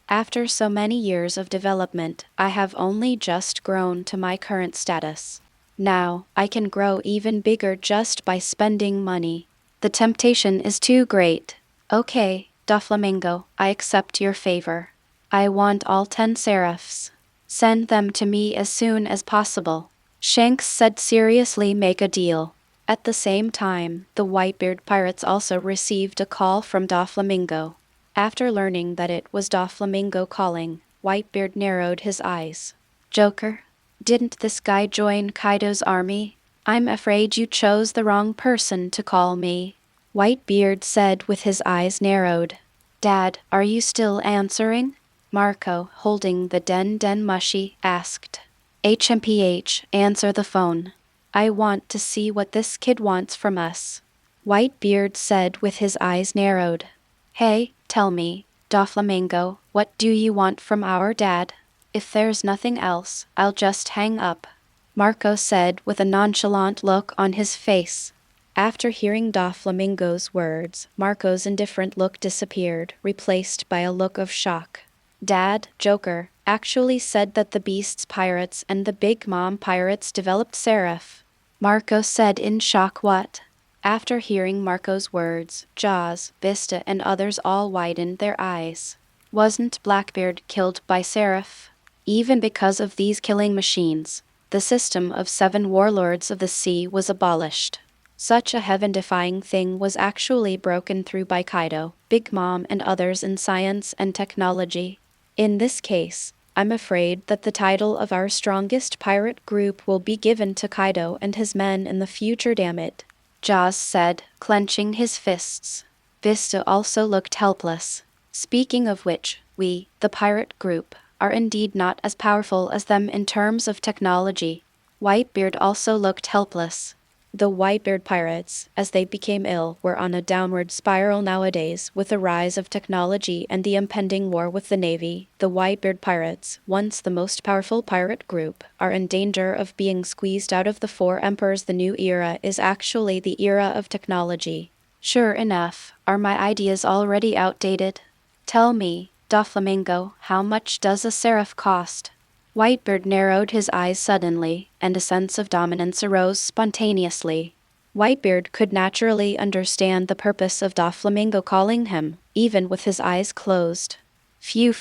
After so many years of development, I have only just grown to my current status. Now, I can grow even bigger just by spending money. The temptation is too great. Okay, Doflamingo, I accept your favor. I want all 10 Seraphs. Send them to me as soon as possible. Shanks said seriously, make a deal. At the same time, the Whitebeard pirates also received a call from Doflamingo. After learning that it was Doflamingo calling, Whitebeard narrowed his eyes. Joker, didn't this guy join Kaido's army? I'm afraid you chose the wrong person to call me. Whitebeard said with his eyes narrowed. Dad, are you still answering? Marco, holding the Den Mushy, asked. HMPH, answer the phone. I want to see what this kid wants from us. Whitebeard said with his eyes narrowed. Hey, tell me, Doflamingo, what do you want from our dad? If there's nothing else, I'll just hang up. Marco said with a nonchalant look on his face. After hearing Doflamingo's words, Marco's indifferent look disappeared, replaced by a look of shock. Dad, Joker, actually said that the Beast's pirates and the Big Mom pirates developed Seraph. Marco said in shock. What? After hearing Marco's words, Jaws, Vista and others all widened their eyes. Wasn't Blackbeard killed by Seraph? Even because of these killing machines, the system of 7 Warlords of the Sea was abolished. Such a heaven-defying thing was actually broken through by Kaido, Big Mom and others in science and technology. In this case, I'm afraid that the title of our strongest pirate group will be given to Kaido and his men in the future, damn it. Jaws said, clenching his fists. Vista also looked helpless. Speaking of which, we, the pirate group, are indeed not as powerful as them in terms of technology. Whitebeard also looked helpless. The Whitebeard pirates, as they became ill, were on a downward spiral nowadays with the rise of technology and the impending war with the Navy. The Whitebeard pirates, once the most powerful pirate group, are in danger of being squeezed out of the 4 emperors. The new era is actually the era of technology. Sure enough, are my ideas already outdated? Tell me, Doflamingo, how much does a Seraph cost? Whitebeard narrowed his eyes suddenly, and a sense of dominance arose spontaneously. Whitebeard could naturally understand the purpose of Doflamingo calling him, even with his eyes closed. Phew,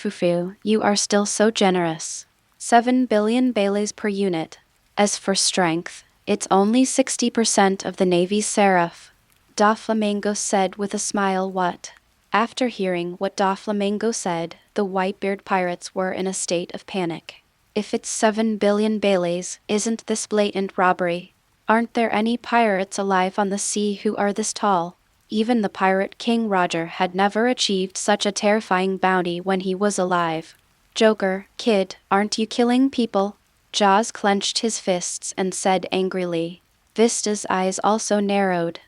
you are still so generous. 7 billion Baileys per unit. As for strength, it's only 60% of the Navy's Seraph. Doflamingo said with a smile. What? After hearing what Doflamingo said, the Whitebeard pirates were in a state of panic. If it's 7 billion Baileys, isn't this blatant robbery? Aren't there any pirates alive on the sea who are this tall? Even the pirate King Roger had never achieved such a terrifying bounty when he was alive. Joker, kid, aren't you killing people? Jaws clenched his fists and said angrily. Vista's eyes also narrowed.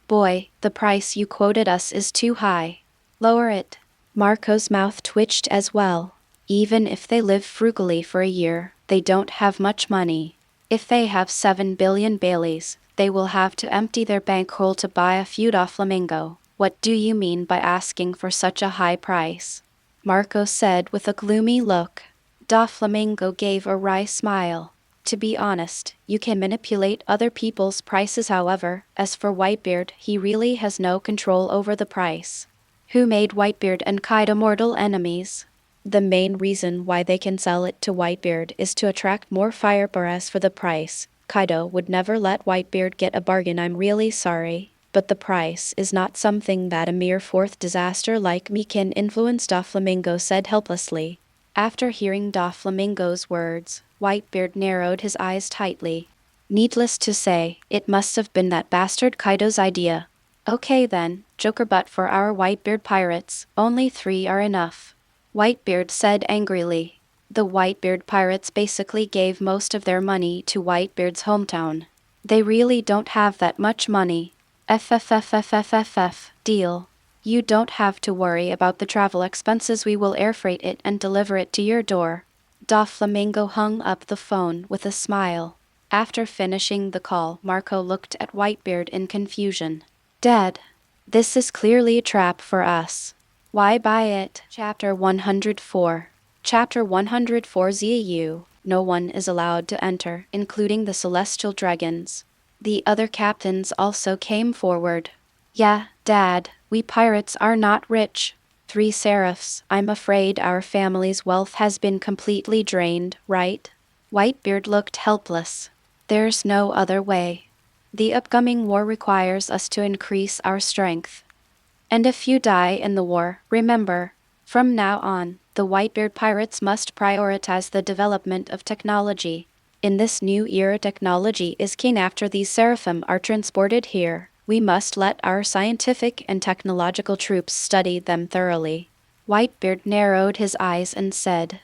Boy, the price you quoted us is too high. Lower it. Marco's mouth twitched as well. Even if they live frugally for a year, they don't have much money. If they have 7 billion Baileys, they will have to empty their bankroll to buy a few Doflamingo. What do you mean by asking for such a high price? Marco said with a gloomy look. Doflamingo gave a wry smile. To be honest, you can manipulate other people's prices. However, as for Whitebeard, he really has no control over the price. Who made Whitebeard and Kaido mortal enemies? The main reason why they can sell it to Whitebeard is to attract more firebearers for the price. Kaido would never let Whitebeard get a bargain. I'm really sorry, but the price is not something that a mere 4th disaster like me can influence, Doflamingo said helplessly. After hearing Doflamingo's words, Whitebeard narrowed his eyes tightly. Needless to say, it must have been that bastard Kaido's idea. Okay then, Joker, but for our Whitebeard pirates, only 3 are enough. Whitebeard said angrily. The Whitebeard pirates basically gave most of their money to Whitebeard's hometown. They really don't have that much money. Deal. You don't have to worry about the travel expenses. We will air freight it and deliver it to your door. Doflamingo hung up the phone with a smile. After finishing the call, Marco looked at Whitebeard in confusion. Dad, this is clearly a trap for us. Why buy it? Chapter 104. Chapter 104. Xia Yu. No one is allowed to enter, including the celestial dragons. The other captains also came forward. Yeah, Dad, we pirates are not rich. 3 Seraphs, I'm afraid our family's wealth has been completely drained, right? Whitebeard looked helpless. There's no other way. The upcoming war requires us to increase our strength. And if you die in the war, remember, from now on, the Whitebeard pirates must prioritize the development of technology. In this new era, technology is king. After these Seraphim are transported here, we must let our scientific and technological troops study them thoroughly. Whitebeard narrowed his eyes and said,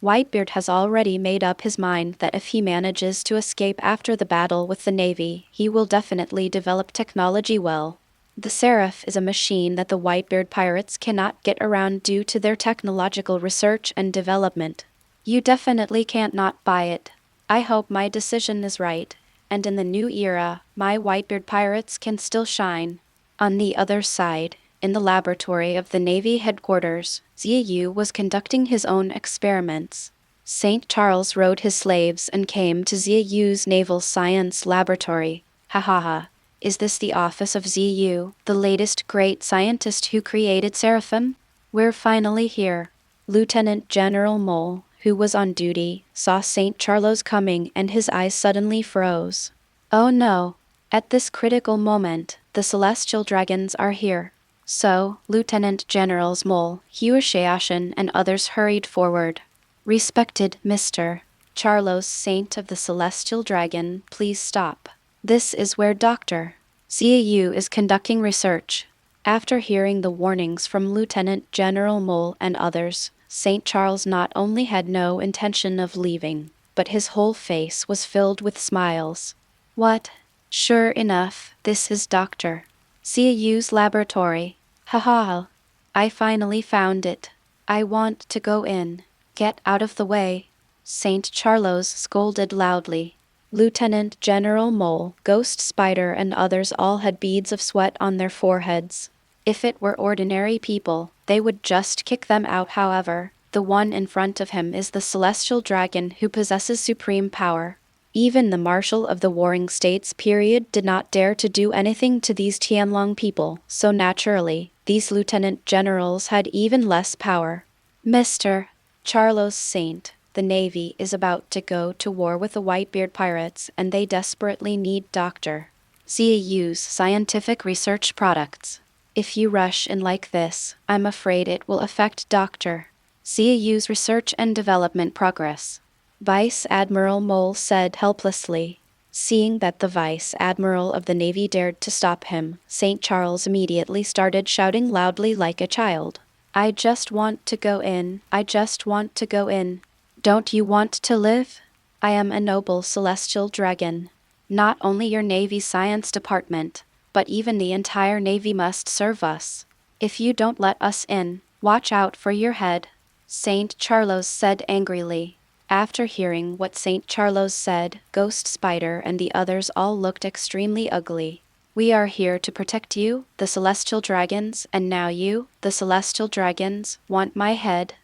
Whitebeard has already made up his mind that if he manages to escape after the battle with the Navy, he will definitely develop technology well. The Seraph is a machine that the Whitebeard pirates cannot get around due to their technological research and development. You definitely can't not buy it. I hope my decision is right, and in the new era, my Whitebeard pirates can still shine. On the other side, in the laboratory of the Navy headquarters, Xia Yu was conducting his own experiments. St. Charles rode his slaves and came to Xia Yu's naval science laboratory. Ha ha ha. Is this the office of Xia Yu, the latest great scientist who created Seraphim? We're finally here. Lieutenant General Mole, who was on duty, saw St. Charles coming and his eyes suddenly froze. Oh no. At this critical moment, the celestial dragons are here. So, Lieutenant Generals Mole, Xia and others hurried forward. Respected Mr. Charlos, Saint of the Celestial Dragon, please stop. This is where Dr. Xia Yu is conducting research. After hearing the warnings from Lieutenant General Mole and others, St. Charles not only had no intention of leaving, but his whole face was filled with smiles. What? Sure enough, this is Dr. Xia Yu's laboratory. Ha ha. I finally found it. I want to go in. Get out of the way. St. Charles scolded loudly. Lieutenant General Mole, Ghost Spider and others all had beads of sweat on their foreheads. If it were ordinary people, they would just kick them out. However, the one in front of him is the celestial dragon who possesses supreme power. Even the Marshal of the Warring States period did not dare to do anything to these Tianlong people, so naturally, these lieutenant generals had even less power. Mr. Charlos Saint, the Navy is about to go to war with the Whitebeard pirates and they desperately need Dr. Xia Yu's scientific research products. If you rush in like this, I'm afraid it will affect Dr. Xia Yu's research and development progress. Vice Admiral Mole said helplessly. Seeing that the Vice Admiral of the Navy dared to stop him, St. Charles immediately started shouting loudly like a child. I just want to go in. I just want to go in. Don't you want to live? I am a noble celestial dragon. Not only your Navy Science Department, but even the entire Navy must serve us. If you don't let us in, watch out for your head. St. Charles said angrily. After hearing what St. Charles said, Ghost Spider and the others all looked extremely ugly. We are here to protect you, the Celestial Dragons, and now you, the Celestial Dragons, want my head?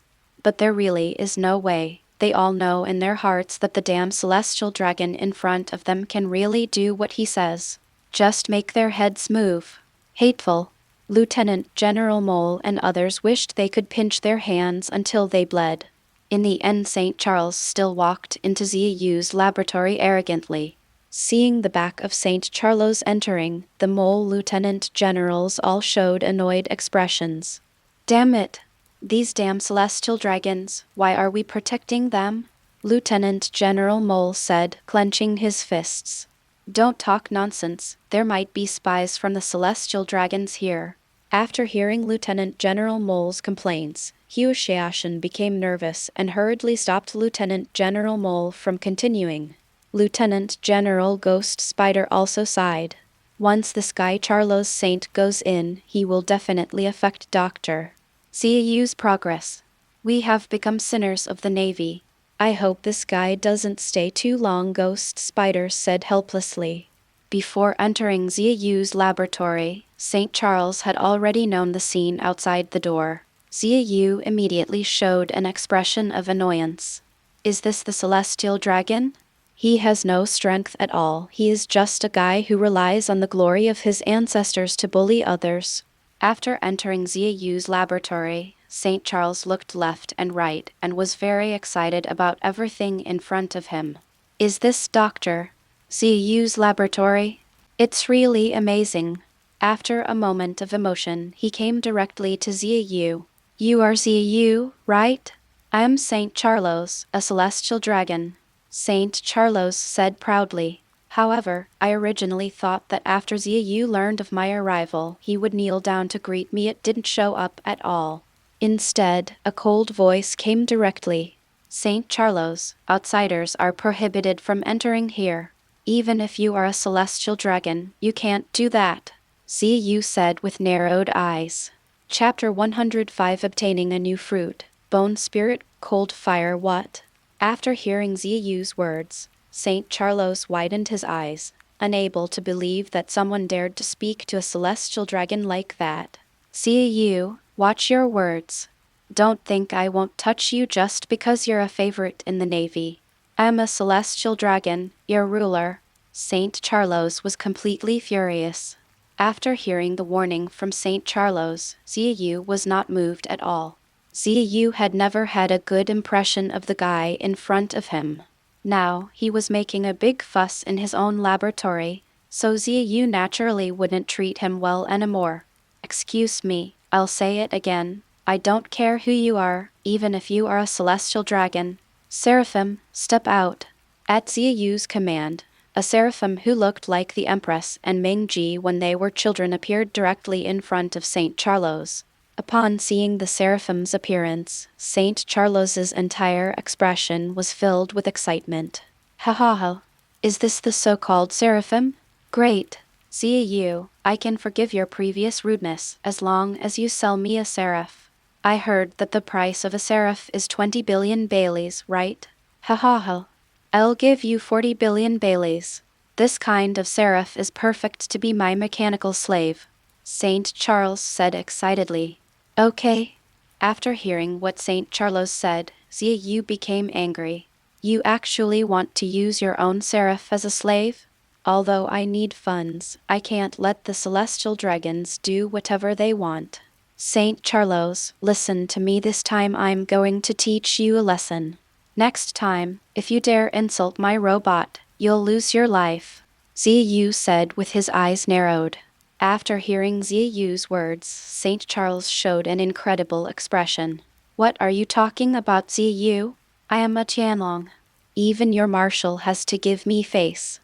But there really is no way. They all know in their hearts that the damn Celestial Dragon in front of them can really do what he says. Just make their heads move. Hateful. Lieutenant General Mole and others wished they could pinch their hands until they bled. In the end, St. Charles still walked into Xia Yu's laboratory arrogantly. Seeing the back of St. Charles entering, the Mole Lieutenant Generals all showed annoyed expressions. Damn it! These damn celestial dragons, why are we protecting them? Lieutenant General Mole said, clenching his fists. Don't talk nonsense, there might be spies from the celestial dragons here. After hearing Lieutenant General Mole's complaints, Xia became nervous and hurriedly stopped Lieutenant General Mole from continuing. Lieutenant General Ghost Spider also sighed. Once this guy Charlos Saint goes in, he will definitely affect Dr. Xia Yu's progress. We have become sinners of the Navy. I hope this guy doesn't stay too long, Ghost Spider said helplessly. Before entering Xia Yu's laboratory, St. Charles had already known the scene outside the door. Xia Yu immediately showed an expression of annoyance. Is this the celestial dragon? He has no strength at all. He is just a guy who relies on the glory of his ancestors to bully others. After entering Xia Yu's laboratory, St. Charles looked left and right and was very excited about everything in front of him. Is this Dr. Xia Yu's laboratory? It's really amazing. After a moment of emotion, he came directly to Xia Yu. You are Xia Yu, right? I am St. Charles, a celestial dragon. St. Charles said proudly. However, I originally thought that after Xia Yu learned of my arrival, he would kneel down to greet me. It didn't show up at all. Instead, a cold voice came directly. St. Charles, outsiders are prohibited from entering here. Even if you are a celestial dragon, you can't do that, Xia Yu said with narrowed eyes. Chapter 105 Obtaining a New Fruit. Bone Spirit, Cold Fire What? After hearing Xia Yu's words, St. Charles widened his eyes, unable to believe that someone dared to speak to a celestial dragon like that. Xia Yu, watch your words. Don't think I won't touch you just because you're a favorite in the Navy. I'm a celestial dragon, your ruler. St. Charles was completely furious. After hearing the warning from St. Charles, Xia Yu was not moved at all. Xia Yu had never had a good impression of the guy in front of him. Now, he was making a big fuss in his own laboratory, so Xia Yu naturally wouldn't treat him well anymore. Excuse me, I'll say it again. I don't care who you are, even if you are a celestial dragon. Seraphim, step out. At Xia Yu's command, a seraphim who looked like the Empress and Mingji when they were children appeared directly in front of St. Charles. Upon seeing the seraphim's appearance, St. Charles's entire expression was filled with excitement. Ha ha ha. Is this the so-called seraphim? Great. Xia Yu, I can forgive your previous rudeness as long as you sell me a seraph. I heard that the price of a seraph is 20 billion Baileys, right? Ha ha ha. I'll give you 40 billion Baileys. This kind of seraph is perfect to be my mechanical slave, St. Charles said excitedly. Okay. After hearing what St. Charles said, Xia Yu became angry. You actually want to use your own seraph as a slave? Although I need funds, I can't let the celestial dragons do whatever they want. St. Charles, listen to me this time. I'm going to teach you a lesson. Next time, if you dare insult my robot, you'll lose your life, Xia Yu said with his eyes narrowed. After hearing Xia Yu's words, St. Charles showed an incredible expression. What are you talking about, Xia Yu? I am a Tianlong. Even your marshal has to give me face.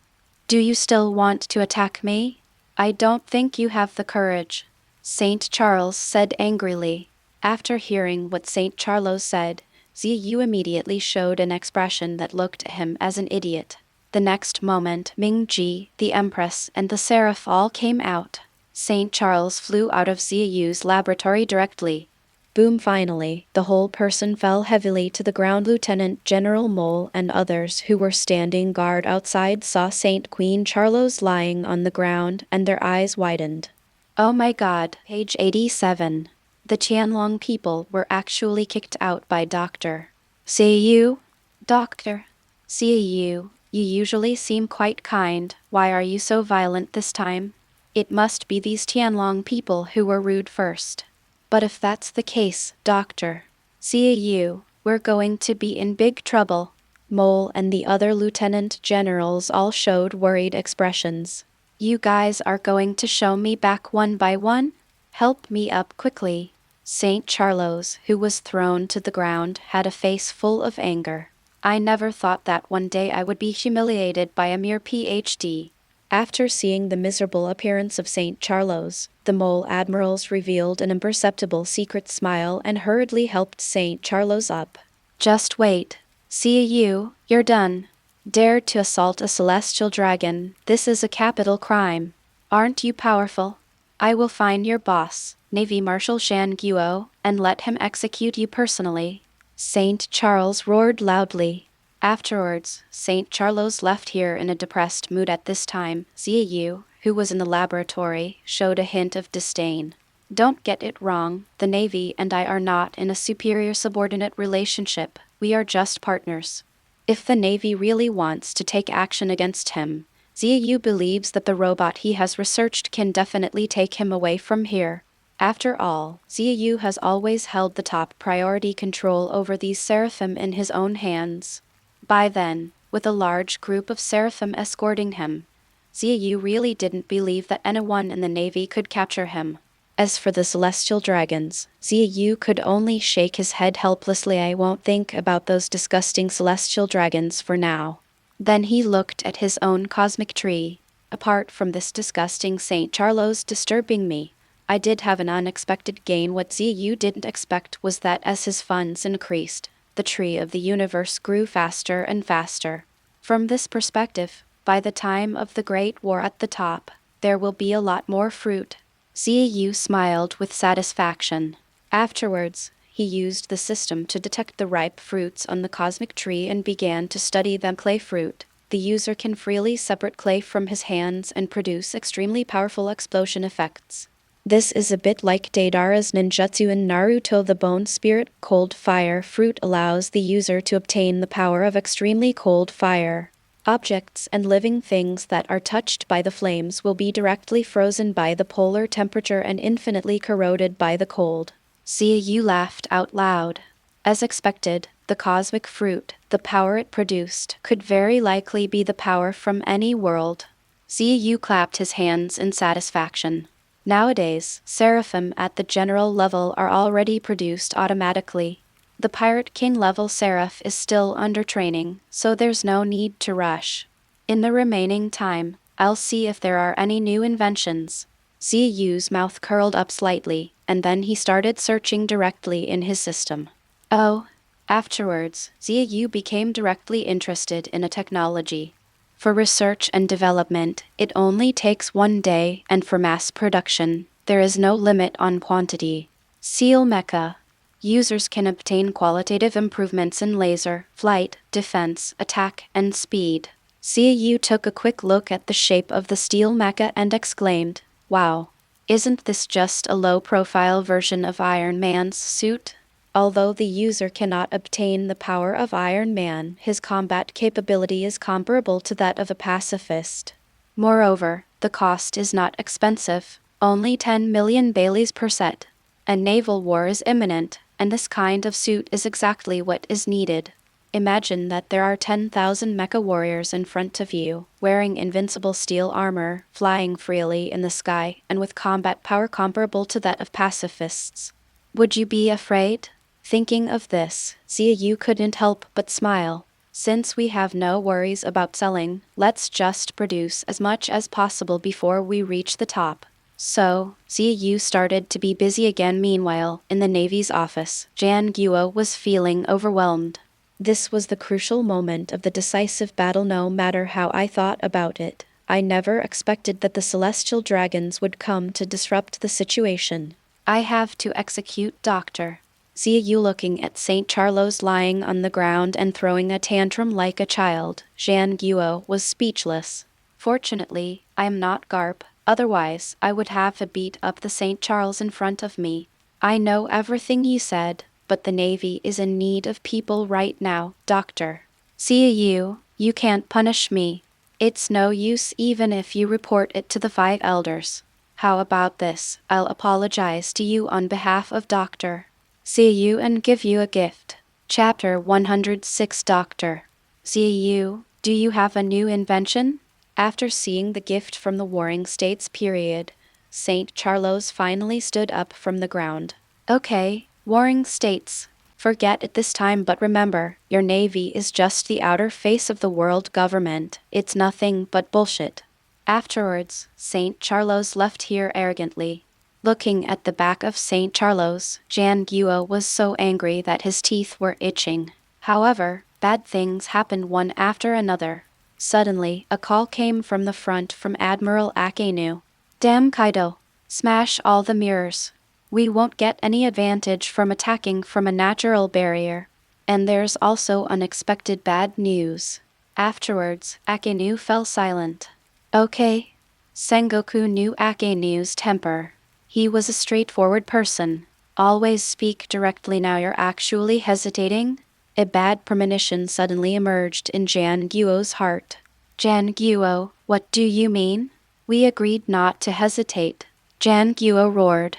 Do you still want to attack me? I don't think you have the courage, St. Charles said angrily. After hearing what St. Charles said, Xia Yu immediately showed an expression that looked at him as an idiot. The next moment, Mingji, the Empress, and the Seraph all came out. St. Charles flew out of Xia Yu's laboratory directly. Boom! Finally, the whole person fell heavily to the ground. Lieutenant General Mole and others who were standing guard outside saw St. Queen Charles lying on the ground, and their eyes widened. Oh my god, page 87. The Tianlong people were actually kicked out by Dr. Xia Yu? Dr. Xia Yu, you usually seem quite kind. Why are you so violent this time? It must be these Tianlong people who were rude first. But if that's the case, Dr. Xia Yu, we're going to be in big trouble. Mole and the other lieutenant generals all showed worried expressions. You guys are going to show me back one by one? Help me up quickly. St. Charles, who was thrown to the ground, had a face full of anger. I never thought that one day I would be humiliated by a mere PhD. After seeing the miserable appearance of St. Charles, the mole admirals revealed an imperceptible secret smile and hurriedly helped St. Charles up. Just wait. Xia Yu, you're done. Dared to assault a celestial dragon, this is a capital crime. Aren't you powerful? I will find your boss, Navy Marshal Shan Guo, and let him execute you personally. St. Charles roared loudly. Afterwards, St. Charles left here in a depressed mood. At this time, Xia Yu, who was in the laboratory, showed a hint of disdain. Don't get it wrong, the Navy and I are not in a superior-subordinate relationship. We are just partners. If the Navy really wants to take action against him, Xia Yu believes that the robot he has researched can definitely take him away from here. After all, Xia Yu has always held the top priority control over these Seraphim in his own hands. By then, with a large group of Seraphim escorting him, Xia Yu really didn't believe that anyone in the Navy could capture him. As for the celestial dragons, Xia Yu could only shake his head helplessly. I won't think about those disgusting celestial dragons for now. Then he looked at his own cosmic tree. Apart from this disgusting St. Charles disturbing me, I did have an unexpected gain. What Xia Yu didn't expect was that as his funds increased, the tree of the universe grew faster and faster. From this perspective, by the time of the Great War at the top, there will be a lot more fruit. Xia Yu smiled with satisfaction. Afterwards, he used the system to detect the ripe fruits on the cosmic tree and began to study them. Clay fruit. The user can freely separate clay from his hands and produce extremely powerful explosion effects. This is a bit like Deidara's ninjutsu in Naruto. The Bone Spirit Cold Fire fruit allows the user to obtain the power of extremely cold fire. Objects and living things that are touched by the flames will be directly frozen by the polar temperature and infinitely corroded by the cold. Xia Yu laughed out loud. As expected, the cosmic fruit, the power it produced, could very likely be the power from any world. Xia Yu clapped his hands in satisfaction. Nowadays, Seraphim at the general level are already produced automatically. The Pirate King level Seraph is still under training, so there's no need to rush. In the remaining time, I'll see if there are any new inventions. Xia Yu's mouth curled up slightly, and then he started searching directly in his system. Afterwards, Xia Yu became directly interested in a technology. For research and development, it only takes 1 day, and for mass production, there is no limit on quantity. Seal mecha. Users can obtain qualitative improvements in laser, flight, defense, attack, and speed. Xia Yu took a quick look at the shape of the steel mecha and exclaimed, "Wow! Isn't this just a low-profile version of Iron Man's suit?" Although the user cannot obtain the power of Iron Man, his combat capability is comparable to that of a pacifist. Moreover, the cost is not expensive, only 10 million Baileys per set. A naval war is imminent, and this kind of suit is exactly what is needed. Imagine that there are 10,000 mecha warriors in front of you, wearing invincible steel armor, flying freely in the sky, and with combat power comparable to that of pacifists. Would you be afraid? Thinking of this, Xia Yu couldn't help but smile. Since we have no worries about selling, let's just produce as much as possible before we reach the top. So, Xia Yu started to be busy again. Meanwhile, in the Navy's office, Jian Guo was feeling overwhelmed. This was the crucial moment of the decisive battle. No matter how I thought about it, I never expected that the celestial dragons would come to disrupt the situation. I have to execute Dr. Xia Yu looking at St. Charles lying on the ground and throwing a tantrum like a child. Jian Guo was speechless. Fortunately, I am not Garp. Otherwise, I would have to beat up the St. Charles in front of me. I know everything you said, but the Navy is in need of people right now, Doctor. Xia Yu, you can't punish me. It's no use even if you report it to the 5 elders. How about this? I'll apologize to you on behalf of Dr. Xia Yu and give you a gift. Chapter 106. Doctor Xia Yu, do you have a new invention? After seeing the gift from the Warring States period, St. Charles finally stood up from the ground. Okay, Warring States. Forget it this time, but remember, your Navy is just the outer face of the world government. It's nothing but bullshit. Afterwards, St. Charles left here arrogantly. Looking at the back of St. Charles, Jian Guo was so angry that his teeth were itching. However, bad things happened one after another. Suddenly, a call came from the front from Admiral Akenu. Damn Kaido! Smash all the mirrors. We won't get any advantage from attacking from a natural barrier. And there's also unexpected bad news. Afterwards, Akenu fell silent. Okay. Sengoku knew Akenu's temper. He was a straightforward person. Always speak directly. Now you're actually hesitating? A bad premonition suddenly emerged in Jan Guo's heart. Jan Guo, what do you mean? We agreed not to hesitate. Jan Guo roared.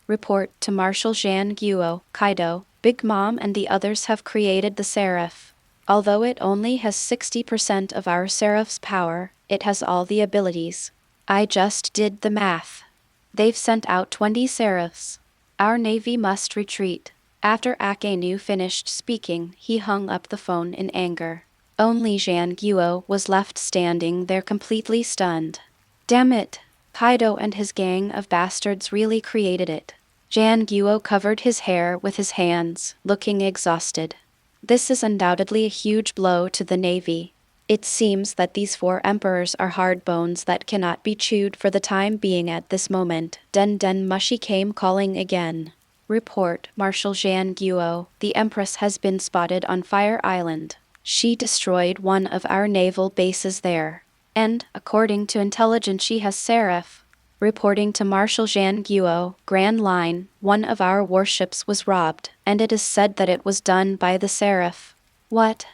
Report to Marshal Jan Guo, Kaido, Big Mom and the others have created the Seraph. Although it only has 60% of our Seraph's power, it has all the abilities. I just did the math. They've sent out 20 Seraphs. Our navy must retreat. After Akenu finished speaking, he hung up the phone in anger. Only Jan Guo was left standing there completely stunned. Damn it! Kaido and his gang of bastards really created it. Jan Guo covered his hair with his hands, looking exhausted. This is undoubtedly a huge blow to the navy. It seems that these 4 emperors are hard bones that cannot be chewed for the time being at this moment. Den Mushi came calling again. Report, Marshal Jan Guo, the Empress has been spotted on Fire Island. She destroyed one of our naval bases there. And, according to intelligence, she has Seraph. Reporting to Marshal Jan Guo, Grand Line, one of our warships was robbed, and it is said that it was done by the Seraph. What?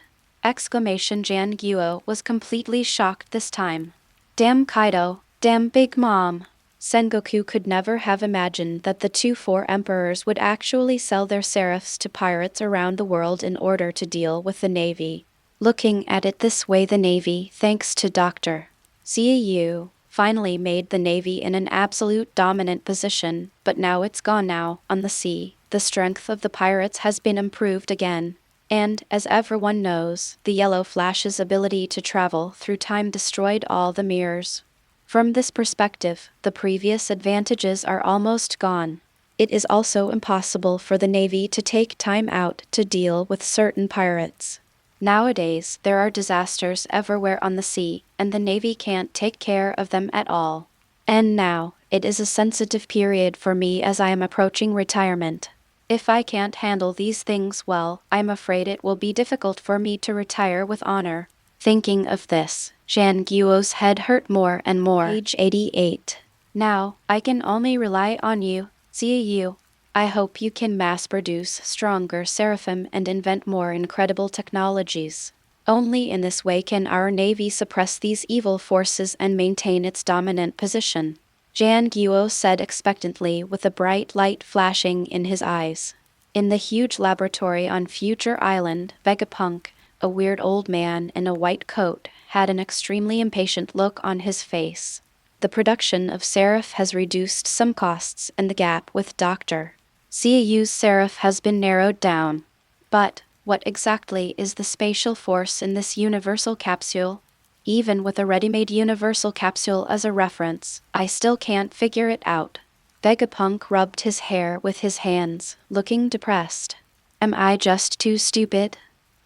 Exclamation Jan Guo was completely shocked this time. Damn Kaido, damn Big Mom. Sengoku could never have imagined that the 4 emperors would actually sell their Seraphs to pirates around the world in order to deal with the navy. Looking at it this way, the navy, thanks to Dr. Xia Yu, finally made the navy in an absolute dominant position, but now it's gone now, on the sea. The strength of the pirates has been improved again. And, as everyone knows, the Yellow Flash's ability to travel through time destroyed all the mirrors. From this perspective, the previous advantages are almost gone. It is also impossible for the navy to take time out to deal with certain pirates. Nowadays, there are disasters everywhere on the sea, and the navy can't take care of them at all. And now, it is a sensitive period for me as I am approaching retirement. If I can't handle these things well, I'm afraid it will be difficult for me to retire with honor. Thinking of this, Jan Guo's head hurt more and more. Page 88. Now, I can only rely on you, Xia Yu. I hope you can mass-produce stronger Seraphim and invent more incredible technologies. Only in this way can our navy suppress these evil forces and maintain its dominant position. Jan Guo said expectantly with a bright light flashing in his eyes. In the huge laboratory on Future Island, Vegapunk, a weird old man in a white coat, had an extremely impatient look on his face. The production of Seraph has reduced some costs and the gap with Dr. Xia Yu's Seraph has been narrowed down. But, what exactly is the spatial force in this universal capsule? Even with a ready-made universal capsule as a reference, I still can't figure it out. Vegapunk rubbed his hair with his hands, looking depressed. Am I just too stupid?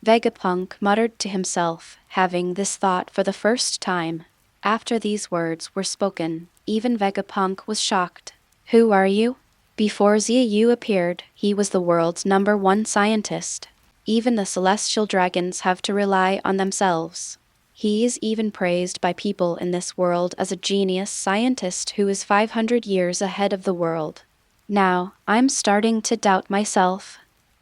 Vegapunk muttered to himself, having this thought for the first time. After these words were spoken, even Vegapunk was shocked. Who are you? Before Xia Yu appeared, he was the world's #1 scientist. Even the celestial dragons have to rely on themselves. He is even praised by people in this world as a genius scientist who is 500 years ahead of the world. Now, I'm starting to doubt myself.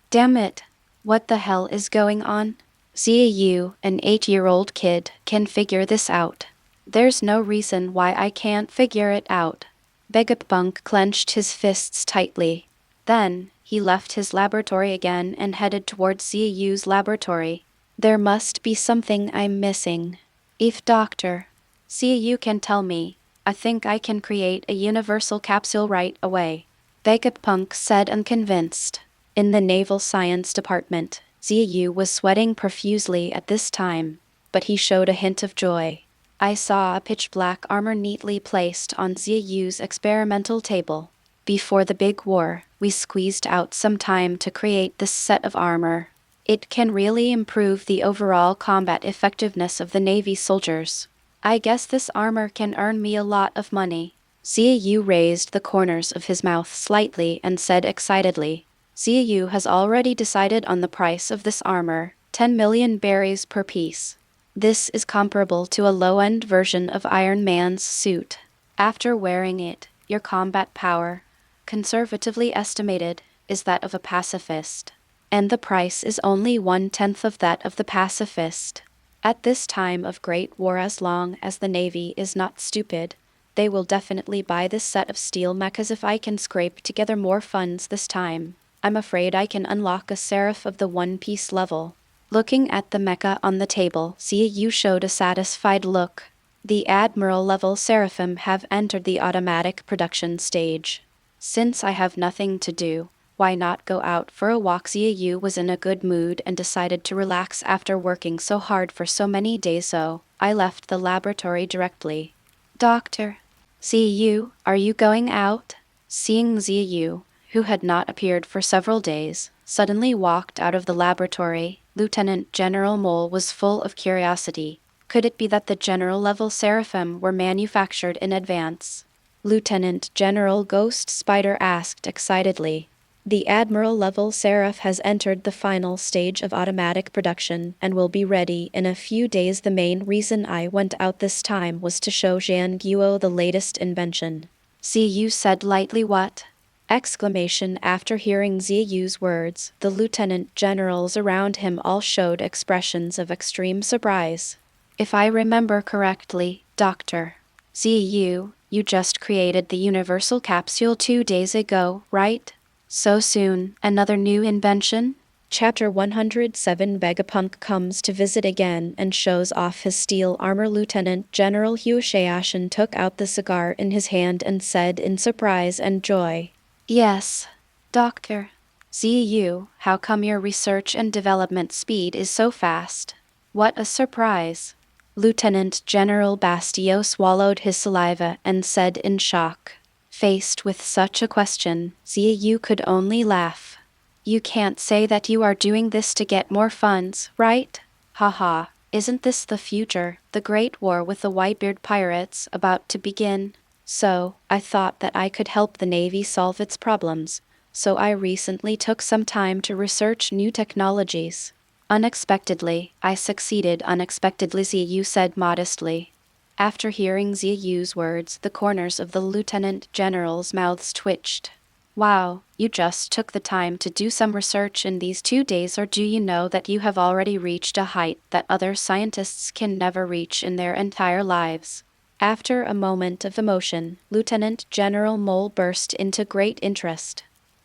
Damn it! What the hell is going on? Xia Yu, an 8-year-old kid, can figure this out. There's no reason why I can't figure it out. Vegapunk clenched his fists tightly. Then, he left his laboratory again and headed towards Xia Yu's laboratory. There must be something I'm missing. If Dr. Xia Yu can tell me, I think I can create a universal capsule right away. Vegapunk said unconvinced. In the Naval Science Department, Xia Yu was sweating profusely at this time, but he showed a hint of joy. I saw a pitch-black armor neatly placed on Xia Yu's experimental table. Before the big war, we squeezed out some time to create this set of armor. It can really improve the overall combat effectiveness of the Navy soldiers. I guess this armor can earn me a lot of money. Xia Yu raised the corners of his mouth slightly and said excitedly, Xia Yu has already decided on the price of this armor, 10 million berries per piece. This is comparable to a low-end version of Iron Man's suit. After wearing it, your combat power, conservatively estimated, is that of a pacifist. and the price is only 1/10 of that of the pacifist. At this time of great war, as long as the Navy is not stupid, they will definitely buy this set of steel mechas if I can scrape together more funds this time. I'm afraid I can unlock a Seraph of the one-piece level. Looking at the mecha on the table, Xia Yu showed a satisfied look. The Admiral level Seraphim have entered the automatic production stage. Since I have nothing to do, why not go out for a walk? Xia Yu was in a good mood and decided to relax after working so hard for so many days, so I left the laboratory directly. Doctor, Xia Yu, are you going out? Seeing Xia Yu, who had not appeared for several days, suddenly walked out of the laboratory, Lieutenant General Mole was full of curiosity. Could it be that the general-level Seraphim were manufactured in advance? Lieutenant General Ghost Spider asked excitedly. The Admiral-level Seraph has entered the final stage of automatic production and will be ready in a few days. The main reason I went out this time was to show Zhang Guo the latest invention. Xia Yu said lightly. What? Exclamation. After hearing Xia Yu's words, the lieutenant generals around him all showed expressions of extreme surprise. If I remember correctly, Dr. Xia Yu, you just created the universal capsule 2 days ago, right? So soon, another new invention? Chapter 107. Vegapunk comes to visit again and shows off his steel armor. Lieutenant General Hu Xiaoshan took out the cigar in his hand and said in surprise and joy, "Yes, Doctor. Xia Yu, how come your research and development speed is so fast? What a surprise." Lieutenant General Bastio swallowed his saliva and said in shock. Faced with such a question, Xia Yu could only laugh. You can't say that you are doing this to get more funds, right? Haha, isn't this the future, the great war with the Whitebeard pirates about to begin? So, I thought that I could help the Navy solve its problems, so I recently took some time to research new technologies. Unexpectedly, I succeeded unexpectedly, Xia Yu said modestly. After hearing Xia Yu's words, the corners of the lieutenant general's mouths twitched. Wow, you just took the time to do some research in these 2 days, or do you know that you have already reached a height that other scientists can never reach in their entire lives? After a moment of emotion, Lieutenant General Mole burst into great interest.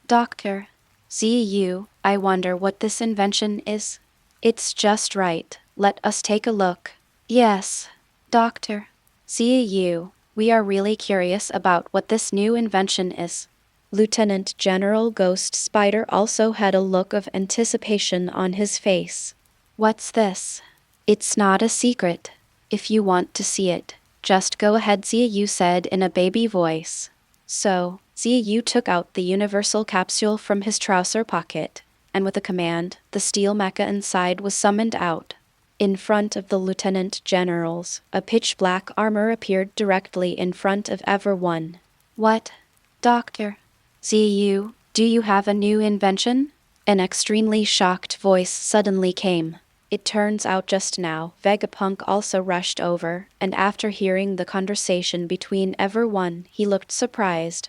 Doctor, Xia Yu, I wonder what this invention is? It's just right, let us take a look. Yes, Doctor. Xia Yu, we are really curious about what this new invention is. Lieutenant General Ghost Spider also had a look of anticipation on his face. What's this? It's not a secret. If you want to see it, just go ahead, Xia Yu said in a baby voice. So, Xia Yu took out the universal capsule from his trouser pocket, and with a command, the steel mecha inside was summoned out. In front of the lieutenant generals, a pitch-black armor appeared directly in front of everyone. What? Doctor? Xia Yu, do you have a new invention? An extremely shocked voice suddenly came. It turns out just now, Vegapunk also rushed over, and after hearing the conversation between everyone, he looked surprised.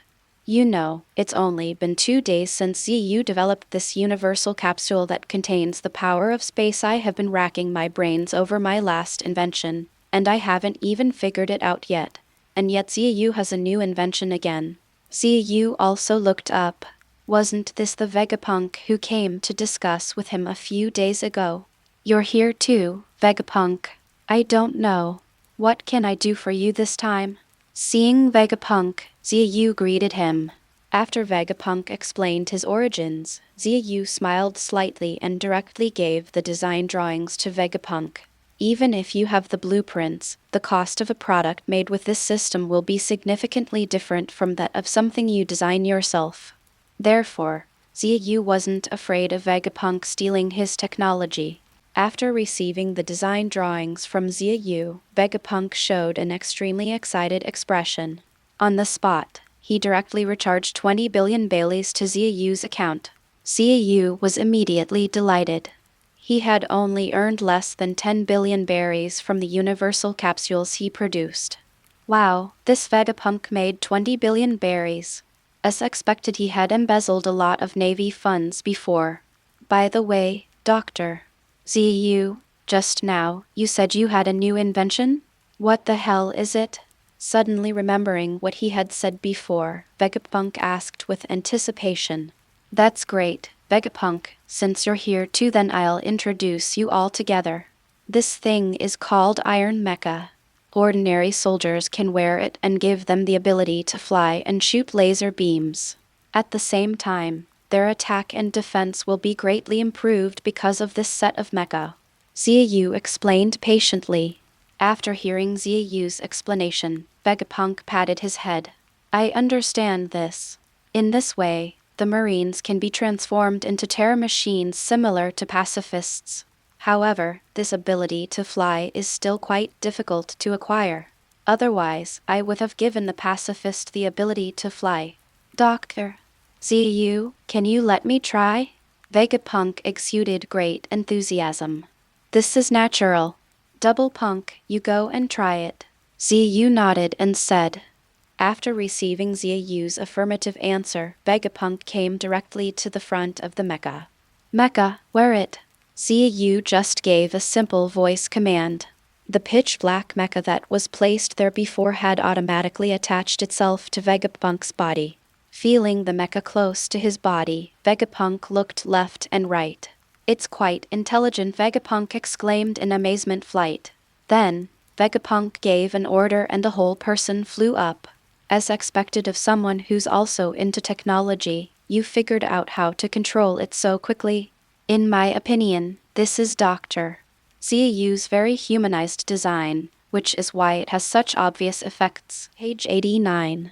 You know, it's only been 2 days since Xia Yu developed this universal capsule that contains the power of space. I have been racking my brains over my last invention, and I haven't even figured it out yet. And yet Xia Yu has a new invention again. Xia Yu also looked up. Wasn't this the Vegapunk who came to discuss with him a few days ago? You're here too, Vegapunk. I don't know. What can I do for you this time? Seeing Vegapunk, Xia Yu greeted him. After Vegapunk explained his origins, Xia Yu smiled slightly and directly gave the design drawings to Vegapunk. Even if you have the blueprints, the cost of a product made with this system will be significantly different from that of something you design yourself. Therefore, Xia Yu wasn't afraid of Vegapunk stealing his technology. After receiving the design drawings from Xia Yu, Vegapunk showed an extremely excited expression. On the spot, he directly recharged 20 billion Baileys to Xia Yu's account. Xia Yu was immediately delighted. He had only earned less than 10 billion berries from the universal capsules he produced. Wow, this Vegapunk made 20 billion berries. As expected, he had embezzled a lot of Navy funds before. By the way, Doctor. Xia Yu, just now, you said you had a new invention? What the hell is it? Suddenly remembering what he had said before, Vegapunk asked with anticipation. That's great, Vegapunk. Since you're here too, then I'll introduce you all together. This thing is called Iron Mecha. Ordinary soldiers can wear it and give them the ability to fly and shoot laser beams. At the same time, their attack and defense will be greatly improved because of this set of mecha. Xia Yu explained patiently. After hearing Xia Yu's explanation, Vegapunk patted his head. I understand this. In this way, the Marines can be transformed into terror machines similar to pacifists. However, this ability to fly is still quite difficult to acquire. Otherwise, I would have given the pacifist the ability to fly. Doctor. Xia Yu, can you let me try? Vegapunk exuded great enthusiasm. This is natural. Double Punk, you go and try it. Xia Yu nodded and said. After receiving Xia Yu's affirmative answer, Vegapunk came directly to the front of the mecha. Mecha, wear it. Xia Yu just gave a simple voice command. The pitch-black mecha that was placed there before had automatically attached itself to Vegapunk's body. Feeling the mecha close to his body, Vegapunk looked left and right. It's quite intelligent, Vegapunk exclaimed in amazement. Flight. Then, Vegapunk gave an order and the whole person flew up. As expected of someone who's also into technology, you figured out how to control it so quickly. In my opinion, this is Dr. Xia Yu's very humanized design, which is why it has such obvious effects. Page 89.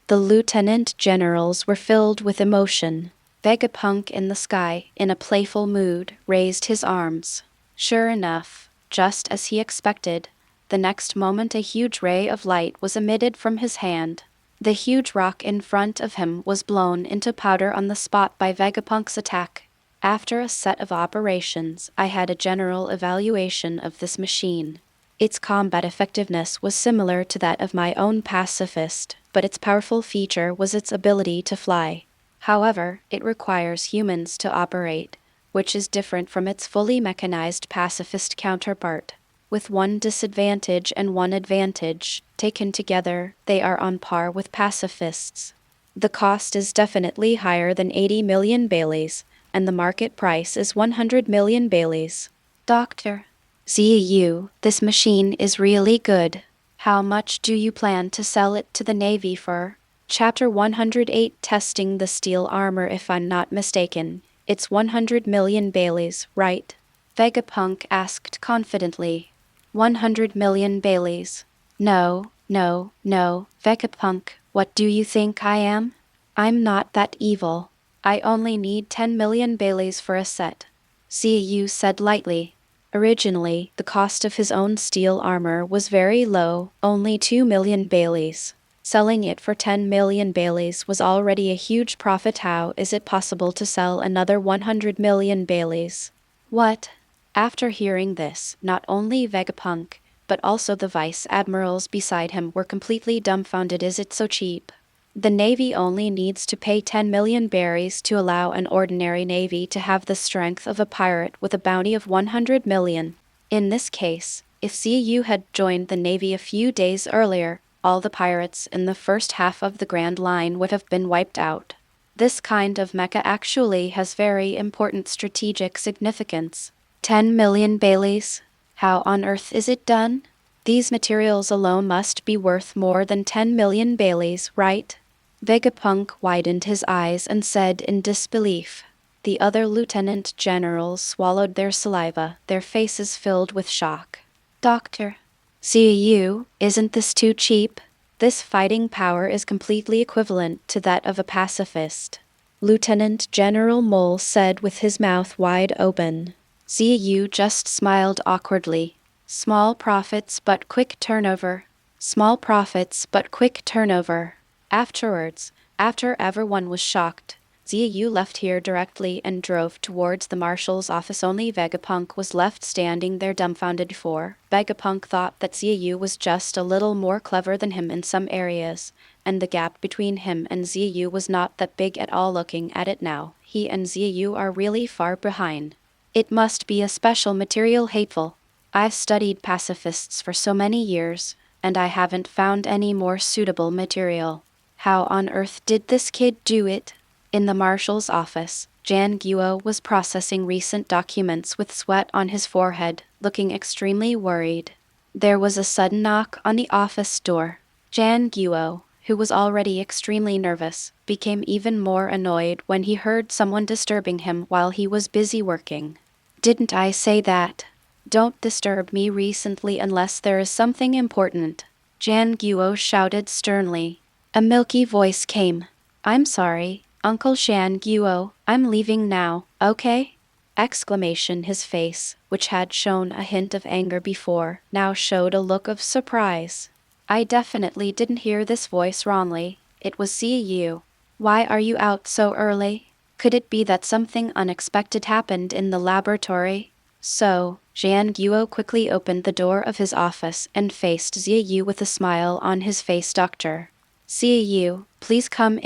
The lieutenant generals were filled with emotion. Vegapunk in the sky, in a playful mood, raised his arms. Sure enough, just as he expected, the next moment a huge ray of light was emitted from his hand. The huge rock in front of him was blown into powder on the spot by Vegapunk's attack. After a set of operations, I had a general evaluation of this machine. Its combat effectiveness was similar to that of my own pacifist, but its powerful feature was its ability to fly. However, it requires humans to operate, which is different from its fully mechanized pacifist counterpart. With one disadvantage and one advantage, taken together, they are on par with pacifists. The cost is definitely higher than 80 million Baileys, and the market price is 100 million Baileys. Doctor. Xia Yu, this machine is really good. How much do you plan to sell it to the Navy for? Chapter 108 Testing the steel armor. If I'm not mistaken, it's 100 million Baileys, right? Vegapunk asked confidently. 100 million Baileys. No, Vegapunk, what do you think I am? I'm not that evil. I only need 10 million Baileys for a set. Xia Yu said lightly. Originally, the cost of his own steel armor was very low, only 2 million Baileys. Selling it for 10 million Baileys was already a huge profit. How is it possible to sell another 100 million Baileys? What? After hearing this, not only Vegapunk, but also the vice admirals beside him were completely dumbfounded. Is it so cheap? The Navy only needs to pay 10 million berries to allow an ordinary navy to have the strength of a pirate with a bounty of 100 million. In this case, if Xia Yu had joined the Navy a few days earlier, all the pirates in the first half of the Grand Line would have been wiped out. This kind of mecha actually has very important strategic significance. 10 million Baileys? How on earth is it done? These materials alone must be worth more than 10 million Baileys, right? Vegapunk widened his eyes and said in disbelief. The other lieutenant generals swallowed their saliva, their faces filled with shock. Doctor. Xia Yu, isn't this too cheap? This fighting power is completely equivalent to that of a pacifist. Lieutenant General Mole said with his mouth wide open. Xia Yu just smiled awkwardly. Small profits but quick turnover. Small profits but quick turnover. Afterwards, after everyone was shocked, Xia Yu left here directly and drove towards the marshal's office. Only Vegapunk was left standing there dumbfounded. For Vegapunk thought that Xia Yu was just a little more clever than him in some areas, and the gap between him and Xia Yu was not that big at all. Looking at it now, he and Xia Yu are really far behind. It must be a special material hateful. I've studied pacifists for so many years, and I haven't found any more suitable material. How on earth did this kid do it? In the marshal's office, Jan Guo was processing recent documents with sweat on his forehead, looking extremely worried. There was a sudden knock on the office door. Jan Guo, who was already extremely nervous, became even more annoyed when he heard someone disturbing him while he was busy working. Didn't I say that? Don't disturb me recently unless there is something important, Jan Guo shouted sternly. A milky voice came. I'm sorry, Uncle Shan Guo, I'm leaving now, okay? Exclamation. His face, which had shown a hint of anger before, now showed a look of surprise. I definitely didn't hear this voice wrongly. It was Xia Yu. Why are you out so early? Could it be that something unexpected happened in the laboratory? So, Jan Guo quickly opened the door of his office and faced Xia Yu with a smile on his face. Doctor. Xia Yu, please come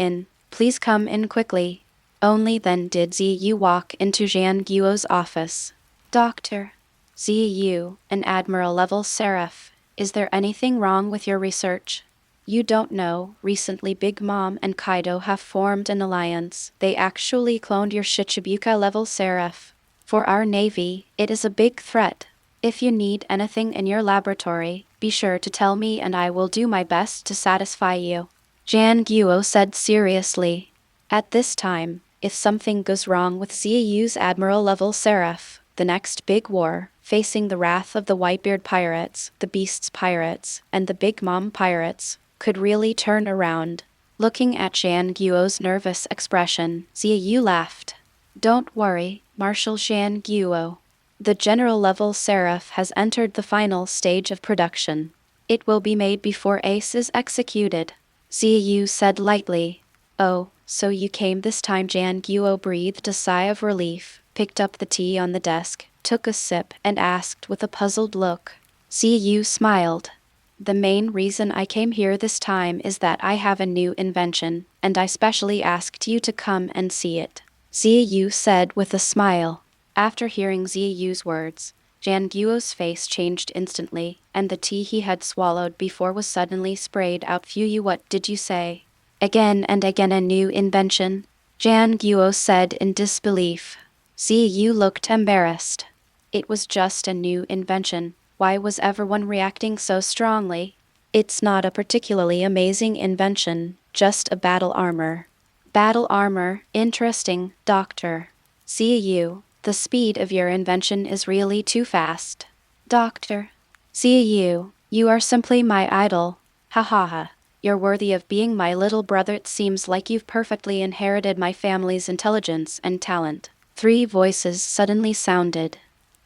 in quickly. Only then did Xia Yu walk into Jan Guo's office. Doctor. Xia Yu, an Admiral Seraph. Is there anything wrong with your research? You don't know, recently Big Mom and Kaido have formed an alliance. They actually cloned your Shichibuka Seraph. For our navy, it is a big threat. If you need anything in your laboratory, be sure to tell me and I will do my best to satisfy you, Jan Guo said seriously. At this time, if something goes wrong with Xia Yu's Admiral Seraph, the next big war, facing the wrath of the Whitebeard pirates, the Beasts pirates, and the Big Mom pirates, could really turn around. Looking at Jan Guo's nervous expression, Xia Yu laughed. Don't worry, Marshal Jan Guo. The General Seraph has entered the final stage of production. It will be made before Ace is executed, Xia Yu said lightly. Oh, so you came this time. Jan Guo breathed a sigh of relief, picked up the tea on the desk, took a sip, and asked with a puzzled look. Xia Yu smiled. The main reason I came here this time is that I have a new invention, and I specially asked you to come and see it, Xia Yu said with a smile. After hearing Xia Yu's words, Jan Guo's face changed instantly, and the tea he had swallowed before was suddenly sprayed out. Phew, what did you say? Again and again a new invention, Jan Guo said in disbelief. Xia Yu looked embarrassed. It was just a new invention. Why was everyone reacting so strongly? It's not a particularly amazing invention, just a battle armor. Battle armor, interesting, Doctor. Xia Yu, the speed of your invention is really too fast. Doctor. Xia Yu, you are simply my idol. Ha ha ha. You're worthy of being my little brother. It seems like you've perfectly inherited my family's intelligence and talent. 3 voices suddenly sounded.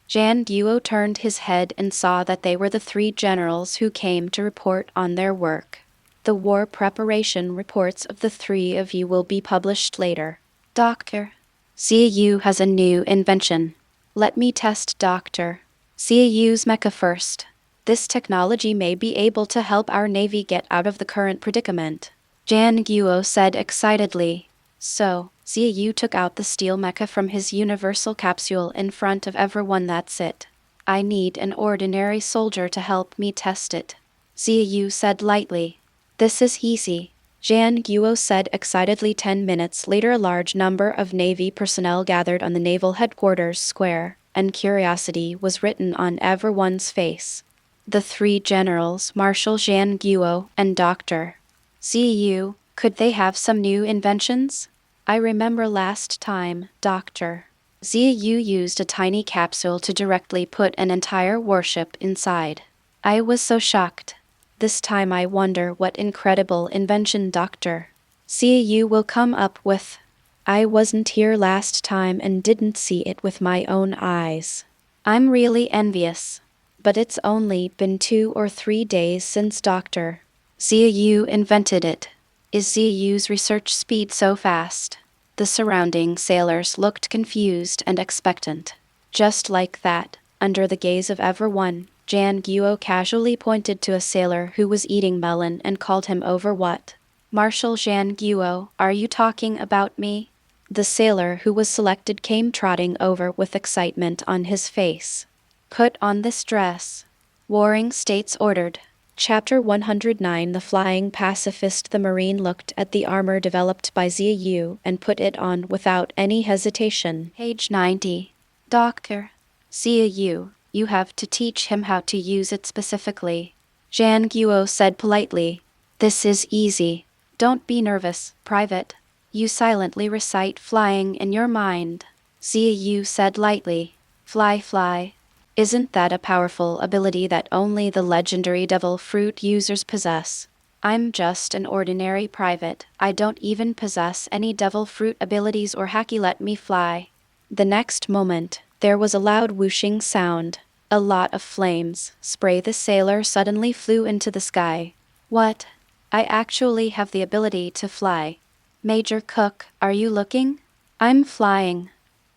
Jan Guo turned his head and saw that they were the 3 generals who came to report on their work. The war preparation reports of the 3 of you will be published later. Doctor. Xia Yu has a new invention. Let me test Doctor. Xia Yu's mecha first. This technology may be able to help our navy get out of the current predicament, Jan Guo said excitedly. So, Xia Yu took out the steel mecha from his universal capsule in front of everyone. That's it. I need an ordinary soldier to help me test it, Xia Yu said lightly. This is easy, Jan Guo said excitedly. 10 minutes later, a large number of Navy personnel gathered on the Naval Headquarters Square, and curiosity was written on everyone's face. The 3 generals, Marshal Jan Guo and Dr. Xia Yu, could they have some new inventions? I remember last time, Dr. Xia Yu used a tiny capsule to directly put an entire warship inside. I was so shocked. This time I wonder what incredible invention Dr. Xia Yu will come up with. I wasn't here last time and didn't see it with my own eyes. I'm really envious. But it's only been 2 or 3 days since Dr. Xia Yu invented it. Is Xia Yu's research speed so fast? The surrounding sailors looked confused and expectant. Just like that, under the gaze of everyone, Jan Guo casually pointed to a sailor who was eating melon and called him over. What? Marshal Jan Guo, are you talking about me? The sailor who was selected came trotting over with excitement on his face. Put on this dress. Warring States ordered. Chapter 109 The Flying Pacifist. The Marine looked at the armor developed by Xia Yu and put it on without any hesitation. Page 90. Doctor. Xia Yu, you have to teach him how to use it specifically. Zhang Guo said politely. This is easy. Don't be nervous, Private. You silently recite flying in your mind. Xia Yu said lightly. Fly, fly. Isn't that a powerful ability that only the legendary devil fruit users possess? I'm just an ordinary private. I don't even possess any devil fruit abilities or hacky let me fly. The next moment, there was a loud whooshing sound. A lot of flames. Spray. The sailor suddenly flew into the sky. What? I actually have the ability to fly. Major Cook, are you looking? I'm flying.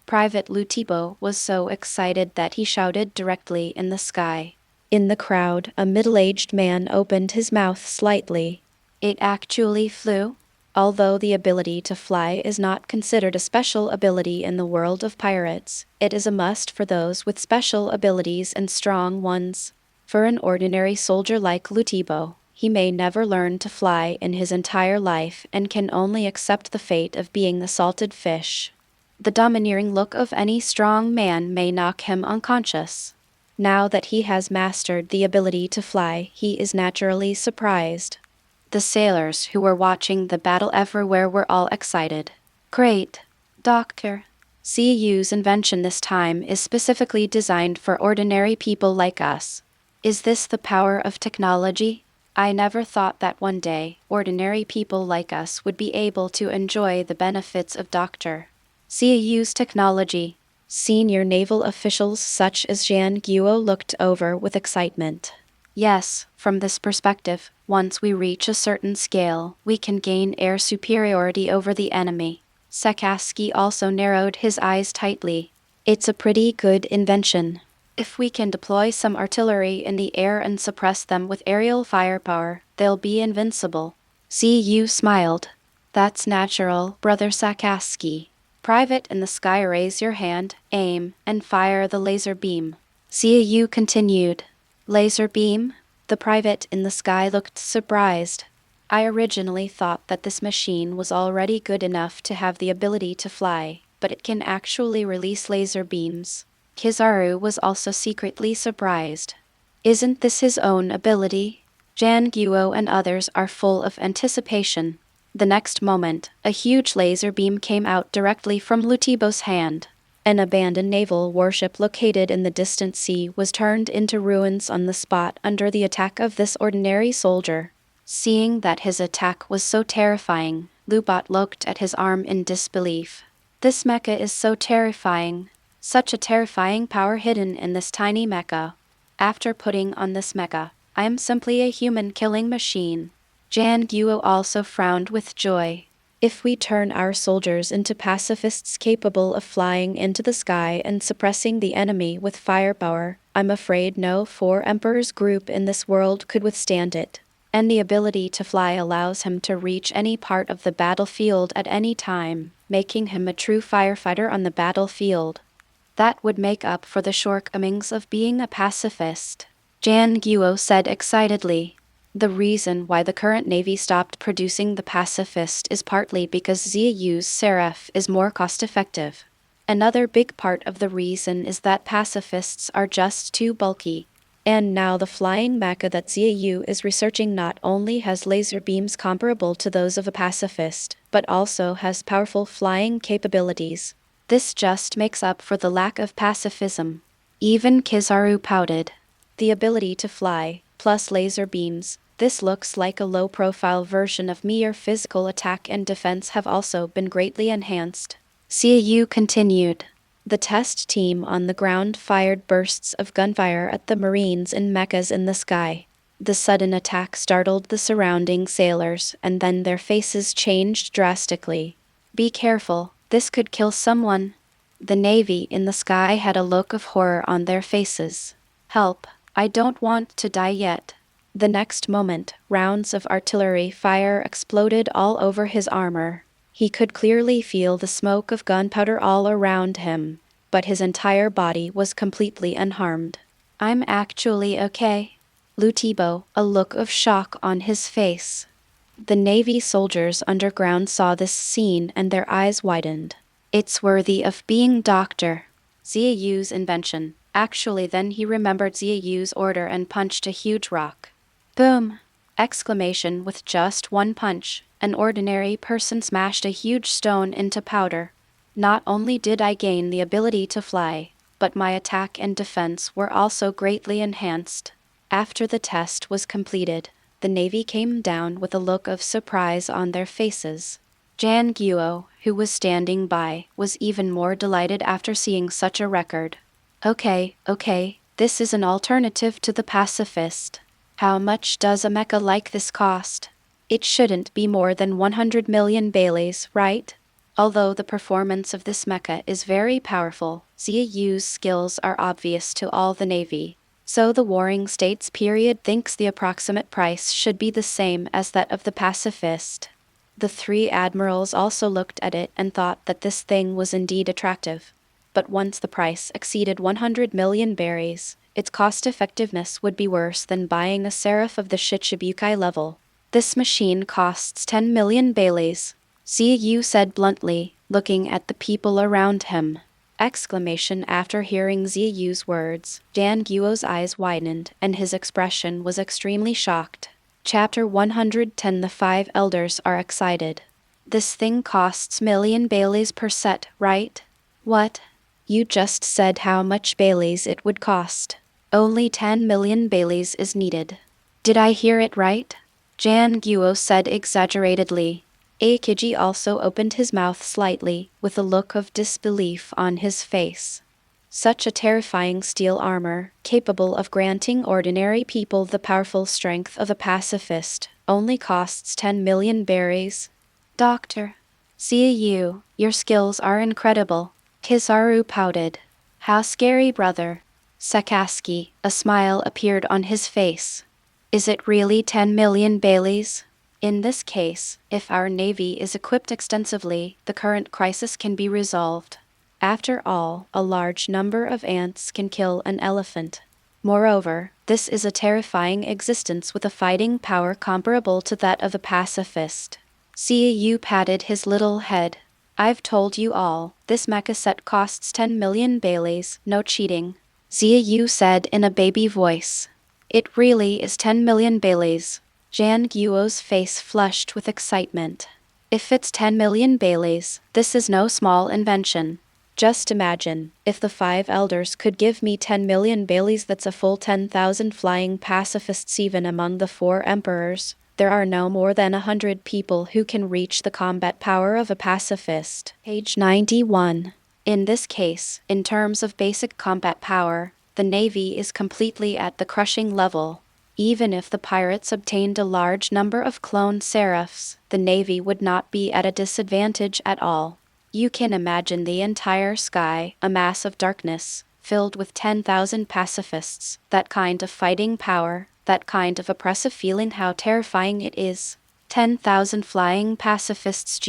Private Lutibo was so excited that he shouted directly in the sky. In the crowd, a middle-aged man opened his mouth slightly. It actually flew? Although the ability to fly is not considered a special ability in the world of pirates, it is a must for those with special abilities and strong ones. For an ordinary soldier like Lutibo, he may never learn to fly in his entire life and can only accept the fate of being the salted fish. The domineering look of any strong man may knock him unconscious. Now that he has mastered the ability to fly, he is naturally surprised. The sailors who were watching the battle everywhere were all excited. Great! Doctor. Xia Yu's invention this time is specifically designed for ordinary people like us. Is this the power of technology? I never thought that one day, ordinary people like us would be able to enjoy the benefits of Dr. Xia Yu's technology. Senior naval officials such as Zhang Guo looked over with excitement. Yes, from this perspective, once we reach a certain scale, we can gain air superiority over the enemy. Sakaski also narrowed his eyes tightly. It's a pretty good invention. If we can deploy some artillery in the air and suppress them with aerial firepower, they'll be invincible. Xia Yu smiled. That's natural, Brother Sakaski. Private in the sky, raise your hand, aim, and fire the laser beam. Xia Yu continued. Laser beam? The private in the sky looked surprised. I originally thought that this machine was already good enough to have the ability to fly, but it can actually release laser beams. Kizaru was also secretly surprised. Isn't this his own ability? Zhang Guo and others are full of anticipation. The next moment, a huge laser beam came out directly from Lutibo's hand. An abandoned naval warship located in the distant sea was turned into ruins on the spot under the attack of this ordinary soldier. Seeing that his attack was so terrifying, Lubot looked at his arm in disbelief. This mecha is so terrifying. Such a terrifying power hidden in this tiny mecha. After putting on this mecha, I am simply a human-killing machine. Zhang Guo also frowned with joy. If we turn our soldiers into pacifists capable of flying into the sky and suppressing the enemy with firepower, I'm afraid no 4 emperors group in this world could withstand it. And the ability to fly allows him to reach any part of the battlefield at any time, making him a true firefighter on the battlefield. That would make up for the shortcomings of being a pacifist. Zhang Guo said excitedly. The reason why the current navy stopped producing the pacifist is partly because Xia Yu's Seraph is more cost-effective. Another big part of the reason is that pacifists are just too bulky. And now the flying mecha that Xia Yu is researching not only has laser beams comparable to those of a pacifist, but also has powerful flying capabilities. This just makes up for the lack of pacifism. Even Kizaru pouted. The ability to fly, plus laser beams, this looks like a low-profile version of me. Your physical attack and defense have also been greatly enhanced. Xia Yu continued. The test team on the ground fired bursts of gunfire at the Marines and mechas in the sky. The sudden attack startled the surrounding sailors, and then their faces changed drastically. Be careful, this could kill someone. The Navy in the sky had a look of horror on their faces. Help, I don't want to die yet. The next moment, rounds of artillery fire exploded all over his armor. He could clearly feel the smoke of gunpowder all around him, but his entire body was completely unharmed. I'm actually okay. Lutibo, a look of shock on his face. The Navy soldiers underground saw this scene and their eyes widened. It's worthy of being Dr. Xia Yu's invention. Actually, then he remembered Xia Yu's order and punched a huge rock. Boom! Exclamation with just one punch. An ordinary person smashed a huge stone into powder. Not only did I gain the ability to fly, but my attack and defense were also greatly enhanced. After the test was completed, the Navy came down with a look of surprise on their faces. Jan Guo, who was standing by, was even more delighted after seeing such a record. Okay, this is an alternative to the pacifist. How much does a mecha like this cost? It shouldn't be more than 100 million Baileys, right? Although the performance of this mecha is very powerful, Xia Yu's skills are obvious to all the Navy. So the Warring States period thinks the approximate price should be the same as that of the pacifist. The three admirals also looked at it and thought that this thing was indeed attractive. But once the price exceeded 100 million berries, its cost-effectiveness would be worse than buying a Seraph of the Shichibukai level. This machine costs 10 million Baileys, Xia Yu said bluntly, looking at the people around him. Exclamation after hearing Xia Yu's words, Jan Guo's eyes widened and his expression was extremely shocked. Chapter 110. The five elders are excited. This thing costs million Baileys per set, right? What? You just said how much Baileys it would cost. Only 10 million Baileys is needed. Did I hear it right? Jan Guo said exaggeratedly. Akiji also opened his mouth slightly, with a look of disbelief on his face. Such a terrifying steel armor, capable of granting ordinary people the powerful strength of a pacifist, only costs 10 million berries. Doctor. Xia Yu, your skills are incredible. Kizaru pouted. How scary, brother. Sakaski, a smile appeared on his face. Is it really 10 million Baileys? In this case, if our Navy is equipped extensively, the current crisis can be resolved. After all, a large number of ants can kill an elephant. Moreover, this is a terrifying existence with a fighting power comparable to that of a pacifist. Xia Yu patted his little head. I've told you all, this mecha set costs 10 million Baileys, no cheating. Xia Yu said in a baby voice. It really is 10 million Baileys. Jan Guo's face flushed with excitement. If it's 10 million Baileys, this is no small invention. Just imagine, if the five elders could give me 10 million Baileys, that's a full 10,000 flying pacifists. Even among the four emperors, there are no more than 100 people who can reach the combat power of a pacifist. Page 91. In this case, in terms of basic combat power, the Navy is completely at the crushing level. Even if the pirates obtained a large number of clone Seraphs, the Navy would not be at a disadvantage at all. You can imagine the entire sky, a mass of darkness, filled with 10,000 pacifists, that kind of fighting power, that kind of oppressive feeling, how terrifying it is. 10,000 flying pacifists.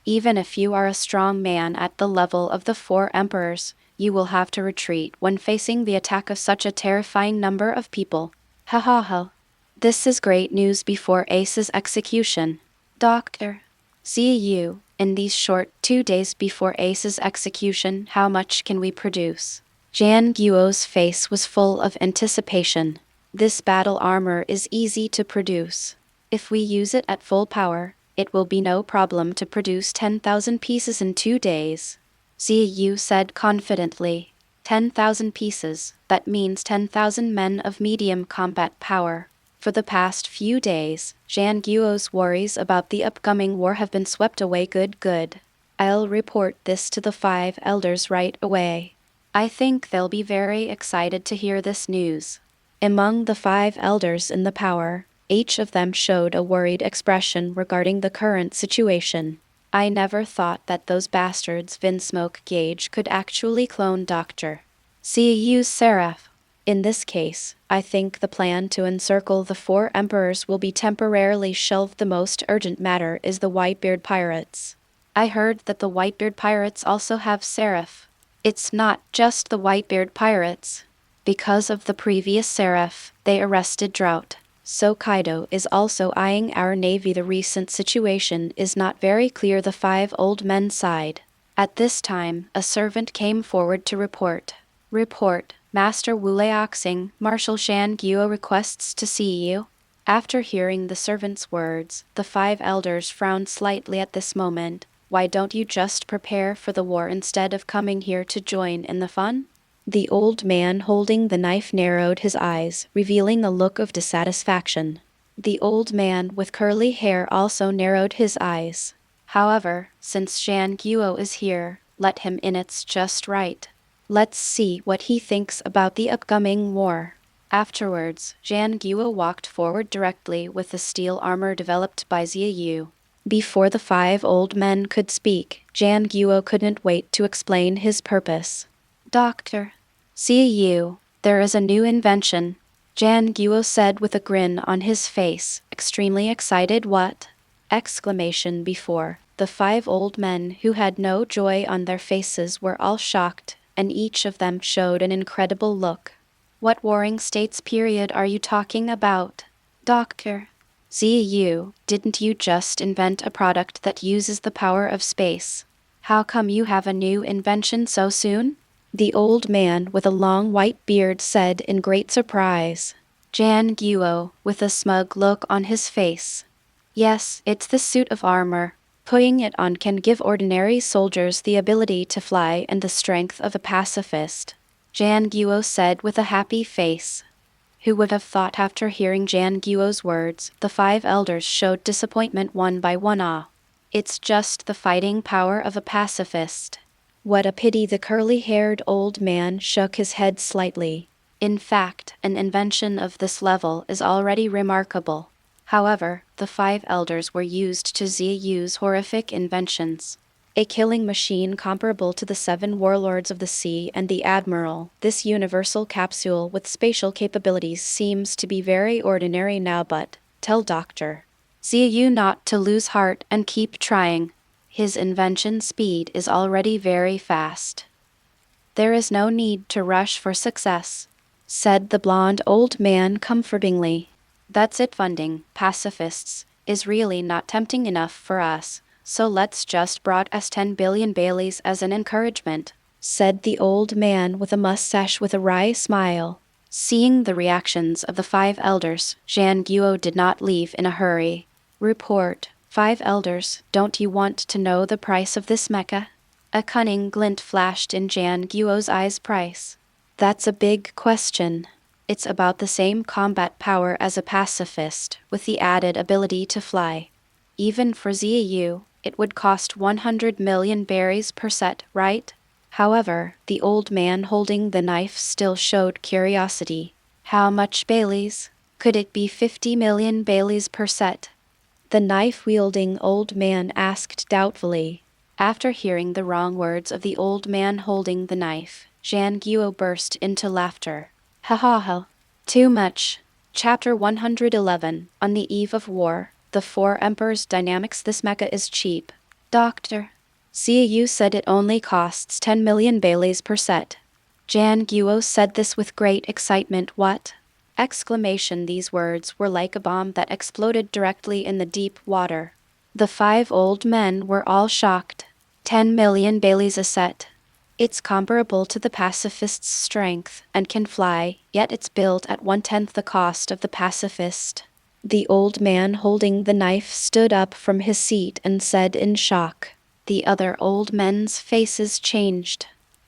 Even if you are a strong man at the level of the four emperors, you will have to retreat when facing the attack of such a terrifying number of people. Ha ha ha. This is great news before Ace's execution. Doctor. Xia Yu, in these short 2 days before Ace's execution, how much can we produce? Jan Guo's face was full of anticipation. This battle armor is easy to produce. If we use it at full power, it will be no problem to produce 10,000 pieces in 2 days. Xia Yu said confidently. 10,000 pieces, that means 10,000 men of medium combat power. For the past few days, Jan Guo's worries about the upcoming war have been swept away. Good. I'll report this to the five elders right away. I think they'll be very excited to hear this news. Among the five elders in the power, each of them showed a worried expression regarding the current situation. I never thought that those bastards Vinsmoke Gauge could actually clone Dr. Xia Yu's Seraph. In this case, I think the plan to encircle the four emperors will be temporarily shelved. The most urgent matter is the Whitebeard pirates. I heard that the Whitebeard pirates also have Seraph. It's not just the Whitebeard pirates. Because of the previous Seraph, they arrested Drought. So Kaido is also eyeing our navy. The recent situation is not very clear. The 5 old men sighed. At this time, a servant came forward to report. Report, Master Wuleoxing, Marshal Shan Guo requests to see you. After hearing the servant's words, the 5 elders frowned slightly at this moment. Why don't you just prepare for the war instead of coming here to join in the fun? The old man holding the knife narrowed his eyes, revealing a look of dissatisfaction. The old man with curly hair also narrowed his eyes. However, since Shan Guo is here, let him in. It's just right. Let's see what he thinks about the upcoming war. Afterwards, Shan Guo walked forward directly with the steel armor developed by Xia Yu. Before the 5 old men could speak, Shan Guo couldn't wait to explain his purpose. Doctor, Xia Yu, there is a new invention, Shan Guo said with a grin on his face, extremely excited. What? Exclamation before. The 5 old men who had no joy on their faces were all shocked, and each of them showed an incredible look. What warring states period are you talking about? Doctor, Xia Yu, didn't you just invent a product that uses the power of space? How come you have a new invention so soon? The old man with a long white beard said in great surprise. Shan Guo, with a smug look on his face. Yes, it's the suit of armor. Putting it on can give ordinary soldiers the ability to fly and the strength of a pacifist, Shan Guo said with a happy face. Who would have thought? After hearing Shan Guo's words, the 5 elders showed disappointment one by one. It's just the fighting power of a pacifist. What a pity. The curly-haired old man shook his head slightly. In fact, an invention of this level is already remarkable. However, the 5 elders were used to Xia Yu's horrific inventions. A killing machine comparable to the 7 Warlords of the Sea and the Admiral. This universal capsule with spatial capabilities seems to be very ordinary now, but tell Dr. Xia Yu not to lose heart and keep trying. His invention speed is already very fast. There is no need to rush for success, said the blonde old man comfortingly. That's it. Funding pacifists is really not tempting enough for us. So let's just brought us 10 billion Baileys as an encouragement, said the old man with a mustache with a wry smile. Seeing the reactions of the 5 elders, Shan Guo did not leave in a hurry. Report, 5 elders, don't you want to know the price of this mecha? A cunning glint flashed in Shan Guo's eyes. Price? That's a big question. It's about the same combat power as a pacifist, with the added ability to fly. Even for Xia Yu, it would cost 100 million berries per set, right? However, the old man holding the knife still showed curiosity. How much Baileys? Could it be 50 million Baileys per set? The knife-wielding old man asked doubtfully. After hearing the wrong words of the old man holding the knife, Shan Guo burst into laughter. Ha ha ha. Too much. Chapter 111, On the Eve of War. The 4 Emperors Dynamics. This mecha is cheap. Doctor, Xia Yu said it only costs 10 million Baileys per set. Shan Guo said this with great excitement. What? Exclamation. These words were like a bomb that exploded directly in the deep water. The 5 old men were all shocked. 10 million Baileys a set. It's comparable to the pacifist's strength and can fly, yet it's built at 1/10 the cost of the pacifist. The old man holding the knife stood up from his seat and said in shock. The other old men's faces changed.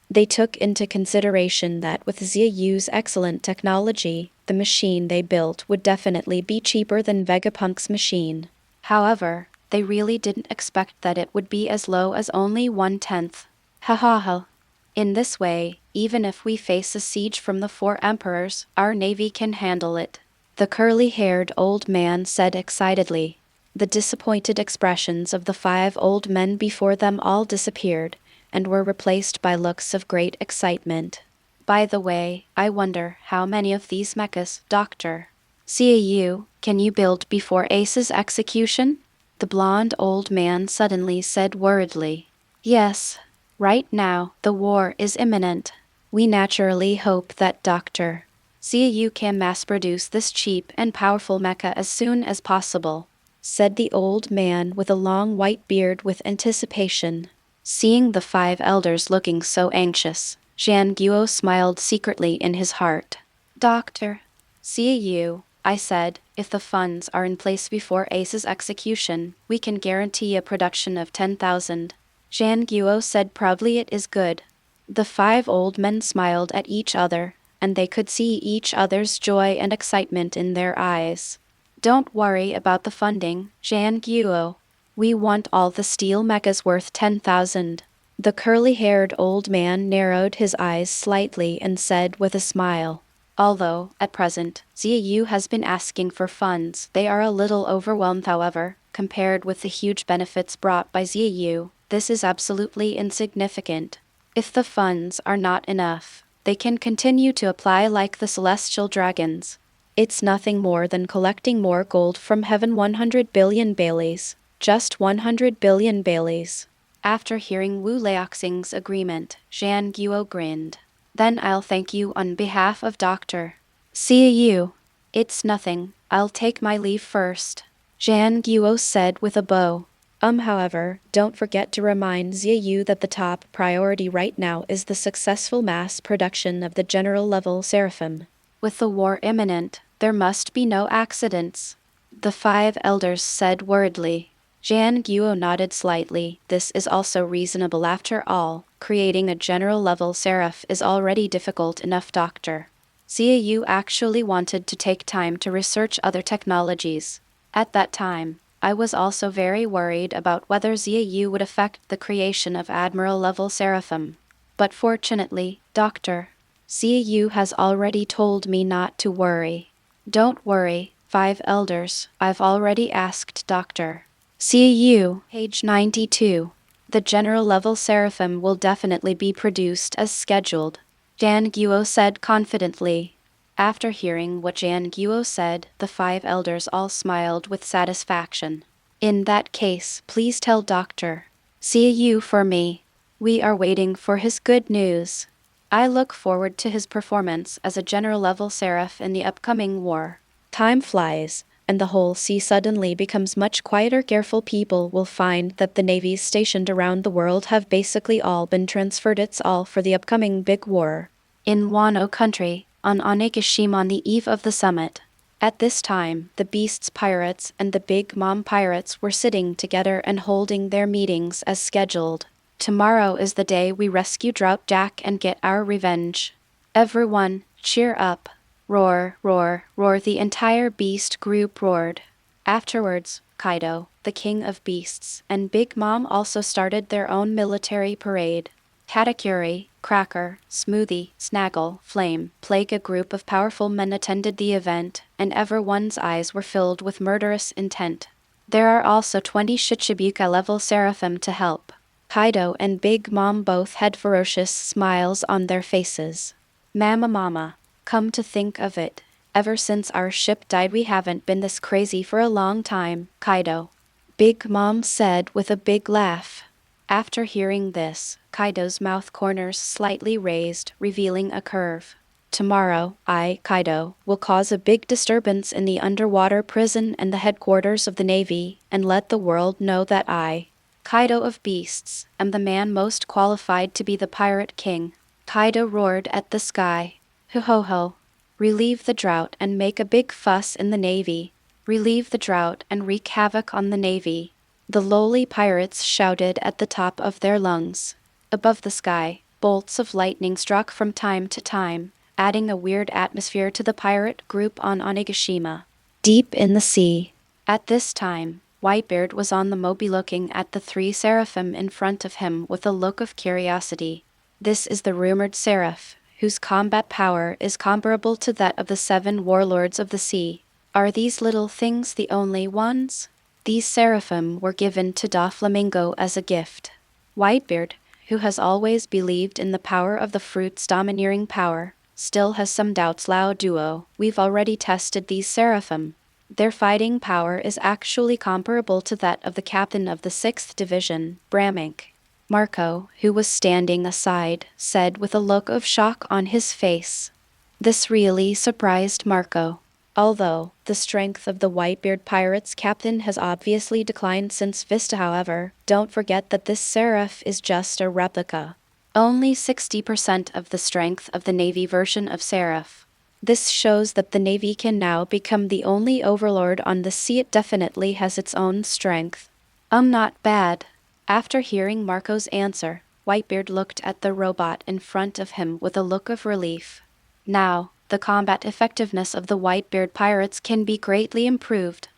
They took into consideration that with Xia Yu's excellent technology, the machine they built would definitely be cheaper than Vegapunk's machine. However, they really didn't expect that it would be as low as only 1/10. Ha ha ha. In this way, even if we face a siege from the 4 emperors, our navy can handle it, the curly-haired old man said excitedly. The disappointed expressions of the 5 old men before them all disappeared, and were replaced by looks of great excitement. By the way, I wonder how many of these mechas, Dr. Xia Yu, can you build before Ace's execution? The blonde old man suddenly said worriedly. Yes. Right now, the war is imminent. We naturally hope that Dr. Xia Yu can mass-produce this cheap and powerful mecha as soon as possible, said the old man with a long white beard with anticipation. Seeing the 5 elders looking so anxious, Zhang Guo smiled secretly in his heart. Dr. Xia Yu, I said, if the funds are in place before Ace's execution, we can guarantee a production of 10,000. Zhang Guo said proudly. It is good. The 5 old men smiled at each other, and they could see each other's joy and excitement in their eyes. Don't worry about the funding, Zhang Guo. We want all the steel mechas worth 10,000. The curly-haired old man narrowed his eyes slightly and said with a smile. Although, at present, Xia Yu has been asking for funds, they are a little overwhelmed. However, compared with the huge benefits brought by Xia Yu, this is absolutely insignificant. If the funds are not enough, they can continue to apply like the celestial dragons. It's nothing more than collecting more gold from heaven. 100 billion Baileys. Just 100 billion Baileys. After hearing Wu Liaoxing's agreement, Zhang Guo grinned. Then I'll thank you on behalf of Dr. Xia Yu. It's nothing, I'll take my leave first, Zhang Guo said with a bow. However, don't forget to remind Xia Yu that the top priority right now is the successful mass production of the general-level Seraphim. With the war imminent, there must be no accidents, the 5 elders said worriedly. Zhang Guo nodded slightly. This is also reasonable. After all, creating a general-level Seraph is already difficult enough. Dr. Xia Yu actually wanted to take time to research other technologies. At that time, I was also very worried about whether Xia Yu would affect the creation of Admiral-level Seraphim. But fortunately, Dr. Xia Yu has already told me not to worry. Don't worry, 5 elders, I've already asked Dr. Xia Yu, page 92. The general-level Seraphim will definitely be produced as scheduled, Zhang Guo said confidently. After hearing what Zhang Guo said, the 5 elders all smiled with satisfaction. In that case, please tell Dr. Xia Yu for me. We are waiting for his good news. I look forward to his performance as a general-level Seraph in the upcoming war. Time flies, and the whole sea suddenly becomes much quieter. Careful people will find that the navies stationed around the world have basically all been transferred. It's all for the upcoming big war. In Wano country, on Onigashima on the eve of the summit. At this time, the Beasts pirates and the Big Mom pirates were sitting together and holding their meetings as scheduled. Tomorrow is the day we rescue Drought Jack and get our revenge. Everyone, cheer up. Roar, roar, roar. The entire beast group roared. Afterwards, Kaido, the king of beasts, and Big Mom also started their own military parade. Katakuri, Cracker, Smoothie, Snaggle, Flame, Plague, a group of powerful men attended the event, and everyone's eyes were filled with murderous intent. There are also 20 Shichibuka-level Seraphim to help. Kaido and Big Mom both had ferocious smiles on their faces. Mama. Come to think of it, ever since our ship died we haven't been this crazy for a long time, Kaido. Big Mom said with a big laugh. After hearing this, Kaido's mouth corners slightly raised, revealing a curve. Tomorrow, I, Kaido, will cause a big disturbance in the underwater prison and the headquarters of the Navy, and let the world know that I, Kaido of Beasts, am the man most qualified to be the Pirate King. Kaido roared at the sky. Ho. Relieve the drought and make a big fuss in the Navy. Relieve the drought and wreak havoc on the Navy. The lowly pirates shouted at the top of their lungs. Above the sky, bolts of lightning struck from time to time, adding a weird atmosphere to the pirate group on Onigashima. Deep in the sea. At this time, Whitebeard was on the Mobi looking at the 3 Seraphim in front of him with a look of curiosity. This is the rumored Seraph, whose combat power is comparable to that of the 7 Warlords of the sea. Are these little things the only ones? These Seraphim were given to Doflamingo as a gift. Whitebeard, who has always believed in the power of the fruit's domineering power, still has some doubts. Lao Duo, we've already tested these Seraphim. Their fighting power is actually comparable to that of the captain of the 6th Division, Bramink. Marco, who was standing aside, said with a look of shock on his face. This really surprised Marco. Although the strength of the Whitebeard Pirates captain has obviously declined since Vista, however, don't forget that this Seraph is just a replica. Only 60% of the strength of the Navy version of Seraph. This shows that the Navy can now become the only overlord on the sea. It definitely has its own strength. Not bad. After hearing Marco's answer, Whitebeard looked at the robot in front of him with a look of relief. Now, the combat effectiveness of the Whitebeard pirates can be greatly improved.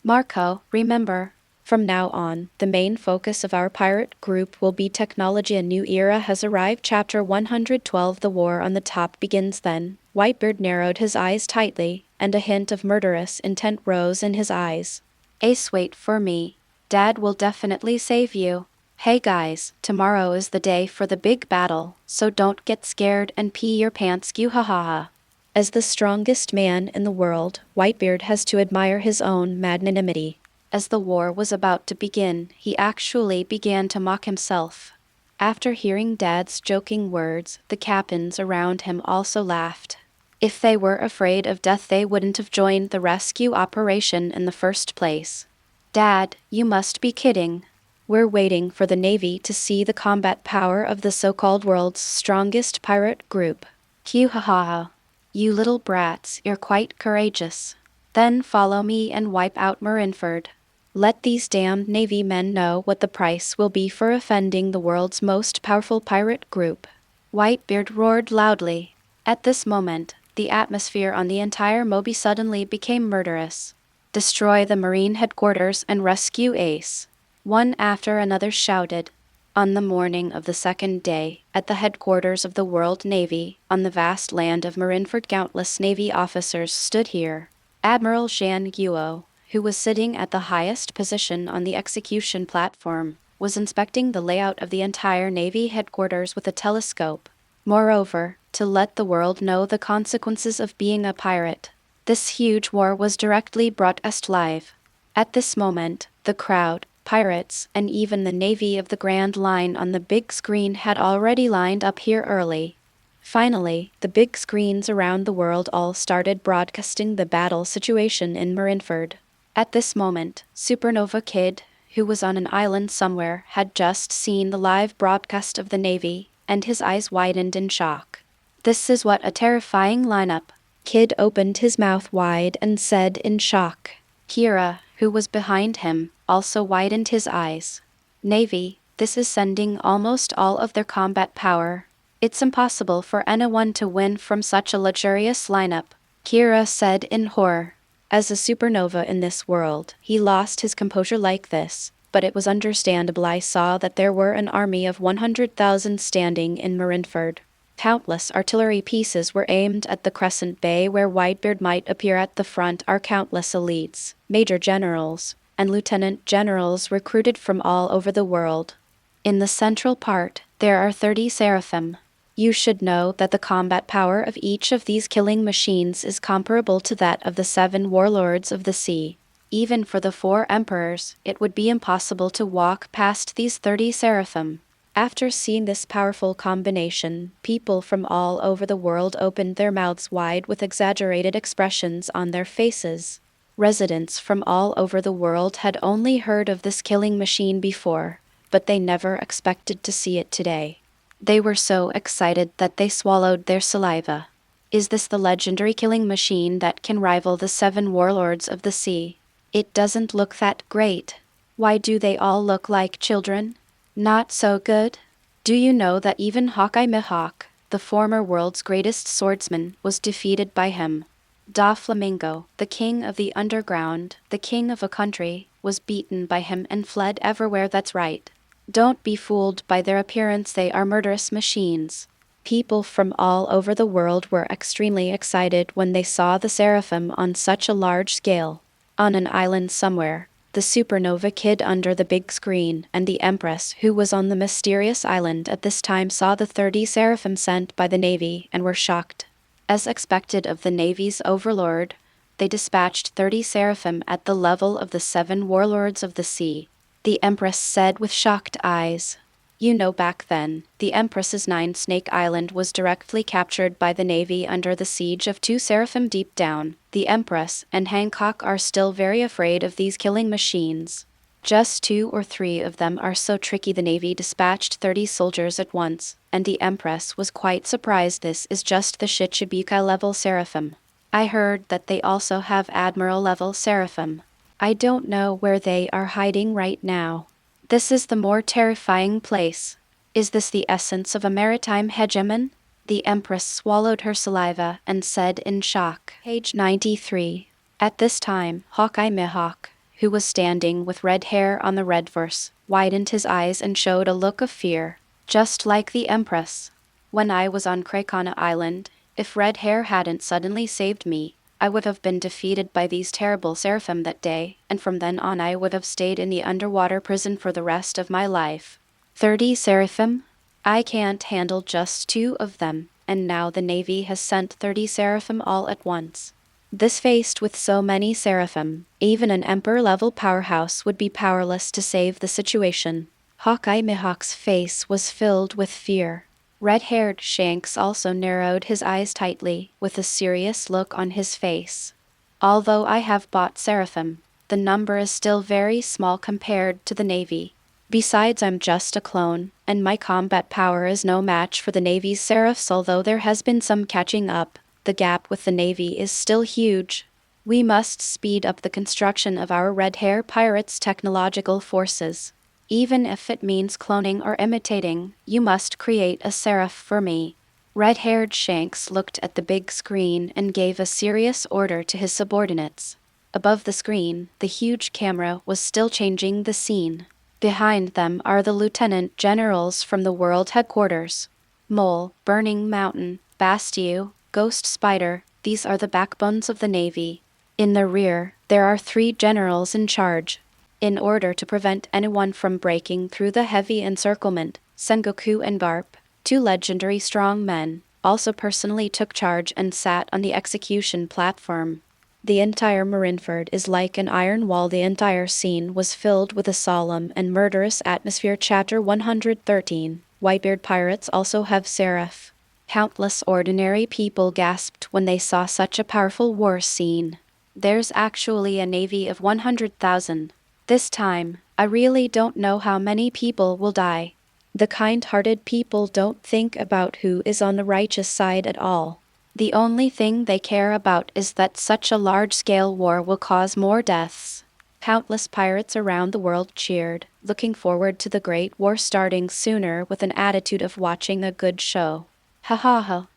Marco, remember, from now on, the main focus of our pirate group will be technology. A new era has arrived. Chapter 112. The war on the top begins then. Whitebeard narrowed his eyes tightly, and a hint of murderous intent rose in his eyes. Ace, wait for me. Dad will definitely save you. Hey guys, tomorrow is the day for the big battle, so don't get scared and pee your pants. You ha. As the strongest man in the world, Whitebeard has to admire his own magnanimity. As the war was about to begin, he actually began to mock himself. After hearing Dad's joking words, the captains around him also laughed. If they were afraid of death, they wouldn't have joined the rescue operation in the first place. Dad, you must be kidding. We're waiting for the Navy to see the combat power of the so-called world's strongest pirate group. Ha. You little brats, you're quite courageous. Then follow me and wipe out Marineford. Let these damned Navy men know what the price will be for offending the world's most powerful pirate group. Whitebeard roared loudly. At this moment, the atmosphere on the entire Moby suddenly became murderous. Destroy the Marine headquarters and rescue Ace. One after another shouted. On the morning of the second day, at the headquarters of the World Navy, on the vast land of Marineford, countless Navy officers stood here. Admiral Xia Yu, who was sitting at the highest position on the execution platform, was inspecting the layout of the entire Navy headquarters with a telescope. Moreover, to let the world know the consequences of being a pirate, this huge war was directly broadcast live. At this moment, the crowd, pirates, and even the Navy of the Grand Line on the big screen had already lined up here early. Finally, the big screens around the world all started broadcasting the battle situation in Marineford. At this moment, Supernova Kid, who was on an island somewhere, had just seen the live broadcast of the Navy, and his eyes widened in shock. This is what a terrifying lineup. Kid opened his mouth wide and said in shock. Kira, who was behind him, also widened his eyes. Navy, this is sending almost all of their combat power. It's impossible for anyone to win from such a luxurious lineup, Kira said in horror. As a supernova in this world, he lost his composure like this, but it was understandable. I saw that there were an army of 100,000 standing in Marineford. Countless artillery pieces were aimed at the Crescent Bay where Whitebeard might appear. At the front are countless elites, major generals, and lieutenant generals recruited from all over the world. In the central part, there are 30 Seraphim. You should know that the combat power of each of these killing machines is comparable to that of the 7 Warlords of the sea. Even for the 4 emperors, it would be impossible to walk past these 30 Seraphim. After seeing this powerful combination, people from all over the world opened their mouths wide with exaggerated expressions on their faces. Residents from all over the world had only heard of this killing machine before, but they never expected to see it today. They were so excited that they swallowed their saliva. Is this the legendary killing machine that can rival the 7 Warlords of the sea? It doesn't look that great. Why do they all look like children? Not so good. Do you know that even Hawkeye Mihawk, the former world's greatest swordsman, was defeated by him? Doflamingo, the king of the underground, the king of a country, was beaten by him and fled everywhere. That's right. Don't be fooled by their appearance, they are murderous machines. People from all over the world were extremely excited when they saw the Seraphim on such a large scale. On an island somewhere, the Supernova Kid under the big screen and the Empress, who was on the mysterious island at this time, saw the 30 Seraphim sent by the Navy and were shocked. As expected of the Navy's overlord, they dispatched 30 Seraphim at the level of the 7 Warlords of the sea. The Empress said with shocked eyes. You know, back then, the Empress's 9 Snake Island was directly captured by the Navy under the siege of 2 Seraphim deep down. The Empress and Hancock are still very afraid of these killing machines. Just 2 or 3 of them are so tricky the Navy dispatched 30 soldiers at once, and the Empress was quite surprised. This is just the Shichibukai level Seraphim. I heard that they also have Admiral level Seraphim. I don't know where they are hiding right now. This is the more terrifying place. Is this the essence of a maritime hegemon? The Empress swallowed her saliva and said in shock. Page 93. At this time, Hawkeye Mihawk, who was standing with red hair on the red verse, widened his eyes and showed a look of fear. Just like the Empress. When I was on Krakana Island, if red hair hadn't suddenly saved me, I would have been defeated by these terrible Seraphim that day, and from then on I would have stayed in the underwater prison for the rest of my life. 30 Seraphim? I can't handle just 2 of them, and now the Navy has sent 30 Seraphim all at once. This faced with so many Seraphim, even an Emperor-level powerhouse would be powerless to save the situation. Hawkeye Mihawk's face was filled with fear. Red-haired Shanks also narrowed his eyes tightly, with a serious look on his face. Although I have bought Seraphim, the number is still very small compared to the Navy. Besides, I'm just a clone, and my combat power is no match for the Navy's Seraphs. Although there has been some catching up, the gap with the Navy is still huge. We must speed up the construction of our red-hair pirates' technological forces. Even if it means cloning or imitating, you must create a Seraph for me. Red-haired Shanks looked at the big screen and gave a serious order to his subordinates. Above the screen, the huge camera was still changing the scene. Behind them are the lieutenant generals from the world headquarters. Mole, Burning Mountain, Bastille, Ghost Spider, these are the backbones of the Navy. In the rear, there are 3 generals in charge. In order to prevent anyone from breaking through the heavy encirclement, Sengoku and Garp, 2 legendary strong men, also personally took charge and sat on the execution platform. The entire Marineford is like an iron wall. The entire scene was filled with a solemn and murderous atmosphere. Chapter 113. Whitebeard pirates also have Seraph. Countless ordinary people gasped when they saw such a powerful war scene. There's actually a navy of 100,000. This time, I really don't know how many people will die. The kind-hearted people don't think about who is on the righteous side at all. The only thing they care about is that such a large-scale war will cause more deaths. Countless pirates around the world cheered, looking forward to the Great War starting sooner with an attitude of watching a good show. Ha ha ha.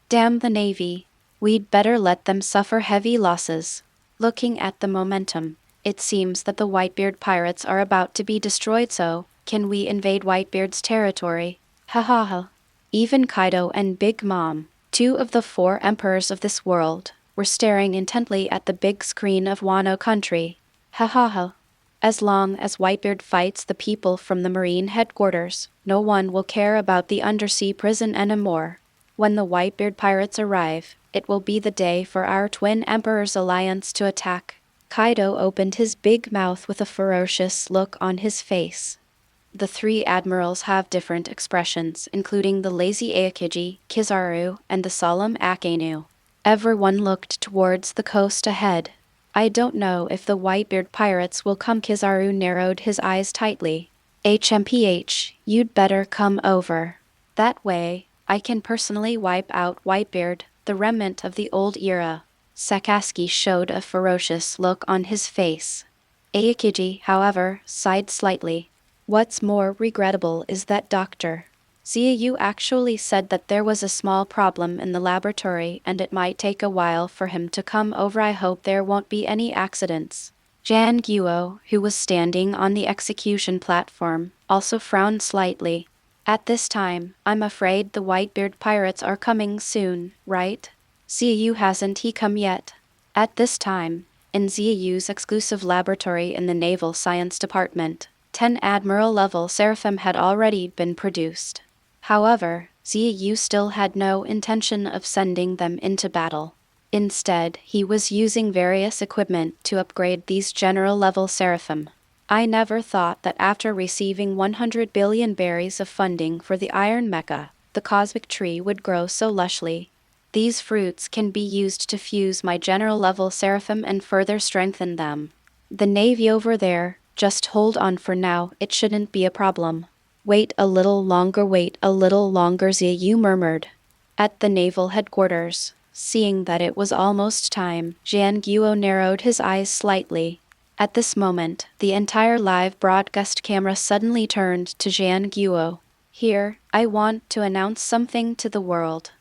Damn the Navy. We'd better let them suffer heavy losses. Looking at the momentum, it seems that the Whitebeard pirates are about to be destroyed, so can we invade Whitebeard's territory? Ha ha ha. Even Kaido and Big Mom, 2 of the 4 emperors of this world, were staring intently at the big screen of Wano country. Ha ha ha. As long as Whitebeard fights the people from the Marine headquarters, no one will care about the undersea prison anymore. When the Whitebeard pirates arrive, it will be the day for our twin emperors' alliance to attack. Kaido opened his big mouth with a ferocious look on his face. The 3 admirals have different expressions, including the lazy Aokiji, Kizaru, and the solemn Akainu. Everyone looked towards the coast ahead. I don't know if the Whitebeard pirates will come. Kizaru narrowed his eyes tightly. HMPH, you'd better come over. That way, I can personally wipe out Whitebeard, the remnant of the old era. Sakazuki showed a ferocious look on his face. Aokiji, however, sighed slightly. What's more regrettable is that Dr. Xia Yu actually said that there was a small problem in the laboratory and it might take a while for him to come over. I hope there won't be any accidents. Jan Guo, who was standing on the execution platform, also frowned slightly. At this time, I'm afraid the Whitebeard pirates are coming soon, right? Xia Yu hasn't he come yet? At this time, in Xia Yu's exclusive laboratory in the Naval Science Department, 10 Admiral-level Seraphim had already been produced. However, Xia Yu still had no intention of sending them into battle. Instead, he was using various equipment to upgrade these general-level Seraphim. I never thought that after receiving 100 billion berries of funding for the Iron Mecha, the cosmic tree would grow so lushly. These fruits can be used to fuse my general-level Seraphim and further strengthen them. The Navy over there, just hold on for now, it shouldn't be a problem. Wait a little longer, Xia Yu murmured. At the naval headquarters, seeing that it was almost time, Jian Guo narrowed his eyes slightly. At this moment, the entire live broadcast camera suddenly turned to Jian Guo. Here, I want to announce something to the world.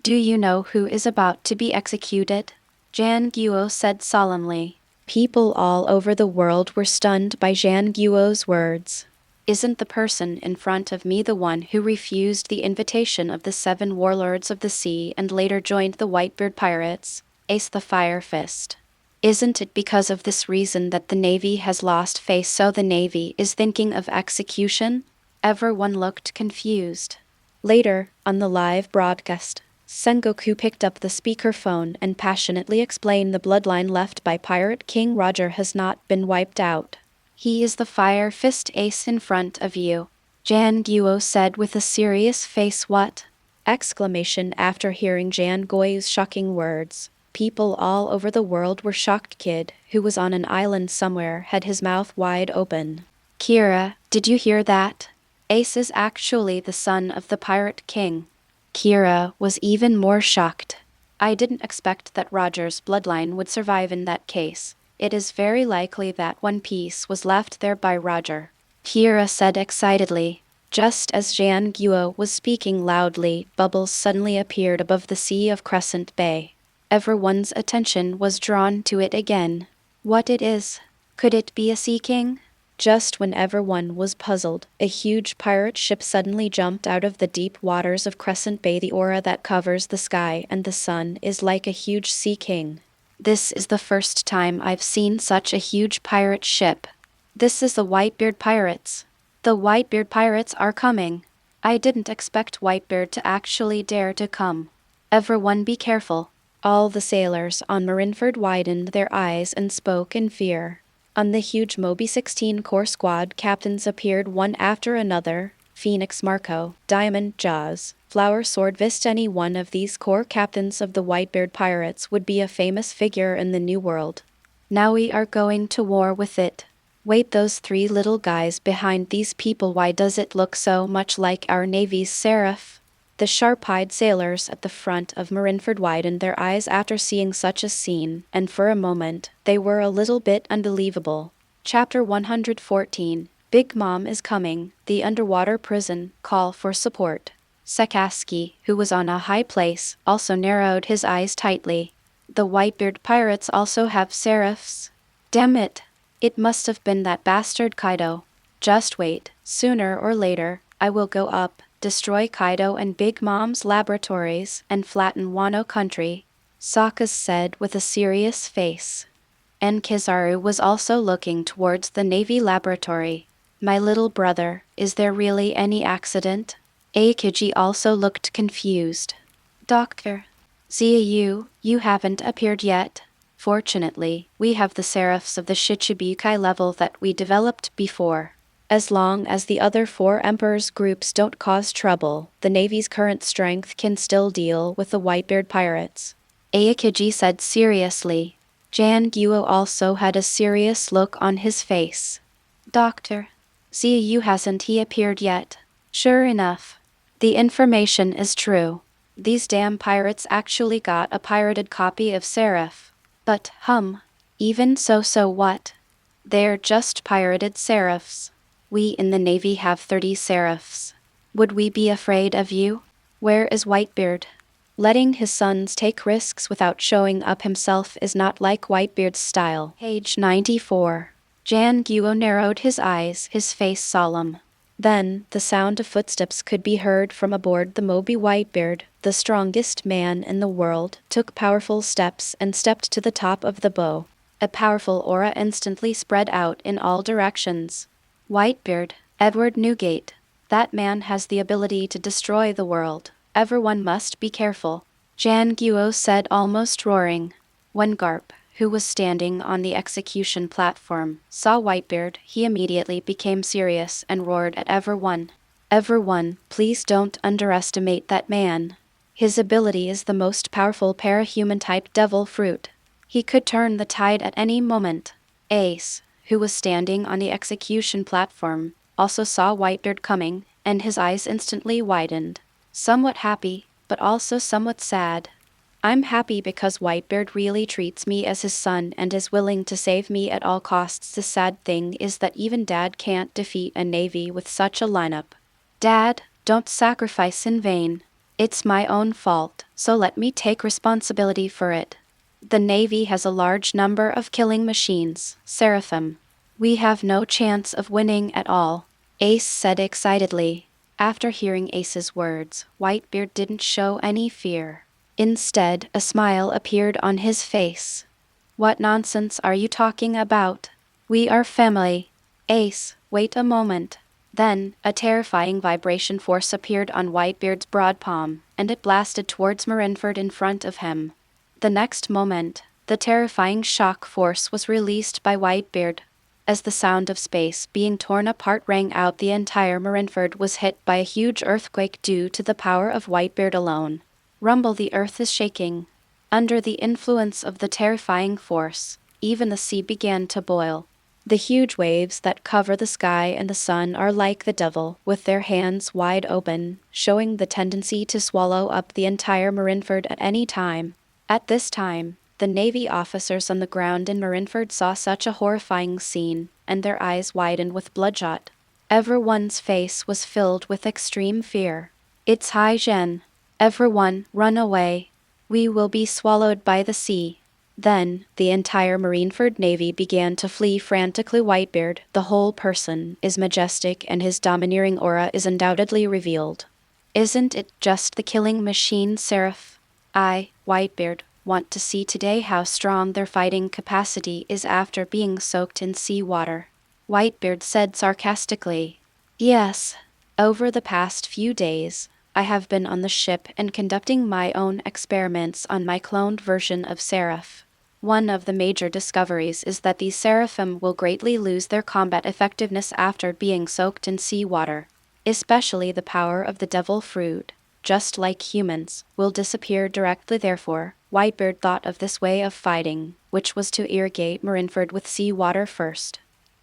Do you know who is about to be executed? Jian Guo said solemnly. People all over the world were stunned by Jian Guo's words. Isn't the person in front of me the one who refused the invitation of the 7 Warlords of the Sea and later joined the Whitebeard Pirates, Ace the Fire Fist? Isn't it because of this reason that the Navy has lost face, so the Navy is thinking of execution? Everyone looked confused. Later, on the live broadcast, Sengoku picked up the speakerphone and passionately explained the bloodline left by Pirate King Roger has not been wiped out. He is the Fire Fist Ace in front of you, Jian Guo said with a serious face. What? Exclamation after hearing Jian Guo's shocking words. People all over the world were shocked. Kid, who was on an island somewhere, had his mouth wide open. Kira, did you hear that? Ace is actually the son of the Pirate King. Kira was even more shocked. I didn't expect that Roger's bloodline would survive in that case. It is very likely that one piece was left there by Roger, Kira said excitedly. Just as Jian Guo was speaking loudly, bubbles suddenly appeared above the sea of Crescent Bay. Everyone's attention was drawn to it again. What it is? Could it be a Sea King? Just when everyone was puzzled, a huge pirate ship suddenly jumped out of the deep waters of Crescent Bay. The aura that covers the sky and the sun is like a huge Sea King. This is the first time I've seen such a huge pirate ship. This is the Whitebeard Pirates. The Whitebeard Pirates are coming. I didn't expect Whitebeard to actually dare to come. Everyone be careful. All the sailors on Marineford widened their eyes and spoke in fear. On the huge Moby 16 Corps squad, captains appeared one after another. Phoenix Marco, Diamond Jaws, Flower Sword Vist. Any one of these core captains of the Whitebeard Pirates would be a famous figure in the New World. Now we are going to war with it. Wait, those 3 little guys behind these people, why does it look so much like our Navy's Seraph? The sharp-eyed sailors at the front of Marineford widened their eyes after seeing such a scene, and for a moment, they were a little bit unbelievable. Chapter 114. Big Mom is coming. The underwater prison. Call for support. Sekaski, who was on a high place, also narrowed his eyes tightly. The Whitebeard Pirates also have Seraphs. Damn it! It must have been that bastard Kaido. Just wait. Sooner or later, I will go up, destroy Kaido and Big Mom's laboratories, and flatten Wano country, Sokka said with a serious face. And Kizaru was also looking towards the Navy laboratory. My little brother, is there really any accident? Aokiji also looked confused. Doctor. Xia Yu, you haven't appeared yet. Fortunately, we have the Seraphs of the Shichibukai level that we developed before. As long as the other 4 Emperor's groups don't cause trouble, the Navy's current strength can still deal with the Whitebeard Pirates. Aokiji said seriously. Jian Guo also had a serious look on his face. Doctor. Xia Yu, hasn't he appeared yet? Sure enough. The information is true. These damn pirates actually got a pirated copy of Seraph. But, even so what? They're just pirated Seraphs. We in the Navy have 30 Seraphs. Would we be afraid of you? Where is Whitebeard? Letting his sons take risks without showing up himself is not like Whitebeard's style. Page 94. Jian Guo narrowed his eyes, his face solemn. Then, the sound of footsteps could be heard from aboard the Moby. Whitebeard, the strongest man in the world, took powerful steps and stepped to the top of the bow. A powerful aura instantly spread out in all directions. Whitebeard, Edward Newgate. That man has the ability to destroy the world. Everyone must be careful. Jan Guo said, almost roaring. When Garp, who was standing on the execution platform, saw Whitebeard, he immediately became serious and roared at everyone. Everyone, please don't underestimate that man. His ability is the most powerful parahuman-type devil fruit. He could turn the tide at any moment. Ace, who was standing on the execution platform, also saw Whitebeard coming, and his eyes instantly widened. Somewhat happy, but also somewhat sad. I'm happy because Whitebeard really treats me as his son and is willing to save me at all costs. The sad thing is that even Dad can't defeat a navy with such a lineup. Dad, don't sacrifice in vain. It's my own fault, so let me take responsibility for it. The Navy has a large number of killing machines, Seraphim. We have no chance of winning at all, Ace said excitedly. After hearing Ace's words, Whitebeard didn't show any fear. Instead, a smile appeared on his face. What nonsense are you talking about? We are family. Ace, wait a moment. Then, a terrifying vibration force appeared on Whitebeard's broad palm, and it blasted towards Marineford in front of him. The next moment, the terrifying shock force was released by Whitebeard. As the sound of space being torn apart rang out, the entire Marineford was hit by a huge earthquake due to the power of Whitebeard alone. Rumble, the earth is shaking. Under the influence of the terrifying force, even the sea began to boil. The huge waves that cover the sky and the sun are like the devil, with their hands wide open, showing the tendency to swallow up the entire Marineford at any time. At this time, the Navy officers on the ground in Marineford saw such a horrifying scene, and their eyes widened with bloodshot. Everyone's face was filled with extreme fear. It's Hai Zhen. Everyone, run away. We will be swallowed by the sea. Then, the entire Marineford Navy began to flee frantically. Whitebeard, the whole person, is majestic and his domineering aura is undoubtedly revealed. Isn't it just the killing machine, Seraph? I, Whitebeard, want to see today how strong their fighting capacity is after being soaked in seawater. Whitebeard said sarcastically. Yes. Over the past few days, I have been on the ship and conducting my own experiments on my cloned version of Seraph. One of the major discoveries is that these Seraphim will greatly lose their combat effectiveness after being soaked in seawater. Especially the power of the devil fruit, just like humans, will disappear directly. Therefore, Whitebeard thought of this way of fighting, which was to irrigate Marineford with seawater first.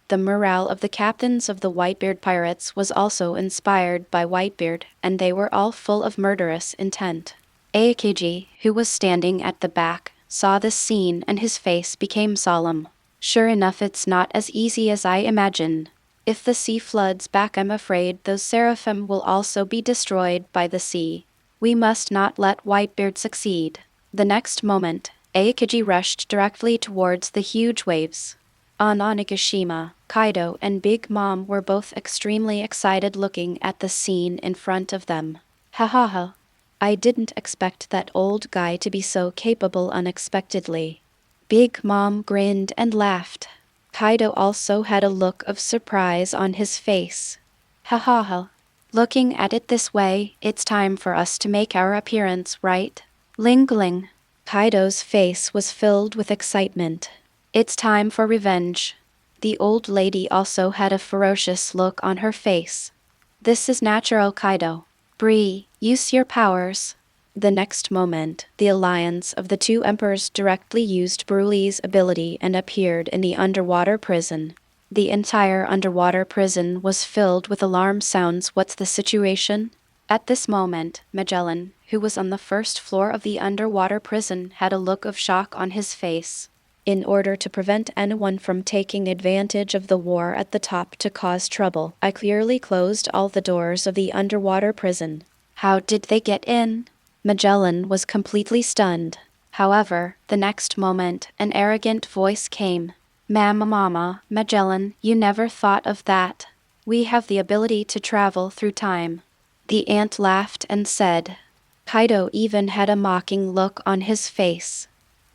The morale of the captains of the Whitebeard pirates was also inspired by Whitebeard, and they were all full of murderous intent. Aokiji, who was standing at the back, saw this scene and his face became solemn. Sure enough, it's not as easy as I imagined. If the sea floods back, I'm afraid those Seraphim will also be destroyed by the sea. We must not let Whitebeard succeed. The next moment, Aokiji rushed directly towards the huge waves. On Onigashima, Kaido and Big Mom were both extremely excited looking at the scene in front of them. Ha ha ha. I didn't expect that old guy to be so capable unexpectedly. Big Mom grinned and laughed. Kaido also had a look of surprise on his face. Ha ha ha. Looking at it this way, it's time for us to make our appearance, right? Ling-ling. Kaido's face was filled with excitement. It's time for revenge. The old lady also had a ferocious look on her face. This is natural, Kaido. Bree, use your powers. The next moment, the alliance of the two emperors directly used Brulee's ability and appeared in the underwater prison. The entire underwater prison was filled with alarm sounds. What's the situation? At this moment, Magellan, who was on the first floor of the underwater prison, had a look of shock on his face. In order to prevent anyone from taking advantage of the war at the top to cause trouble, I clearly closed all the doors of the underwater prison. How did they get in? Magellan was completely stunned. However, the next moment, an arrogant voice came. Mama, Magellan, you never thought of that. We have the ability to travel through time. The ant laughed and said. Kaido even had a mocking look on his face.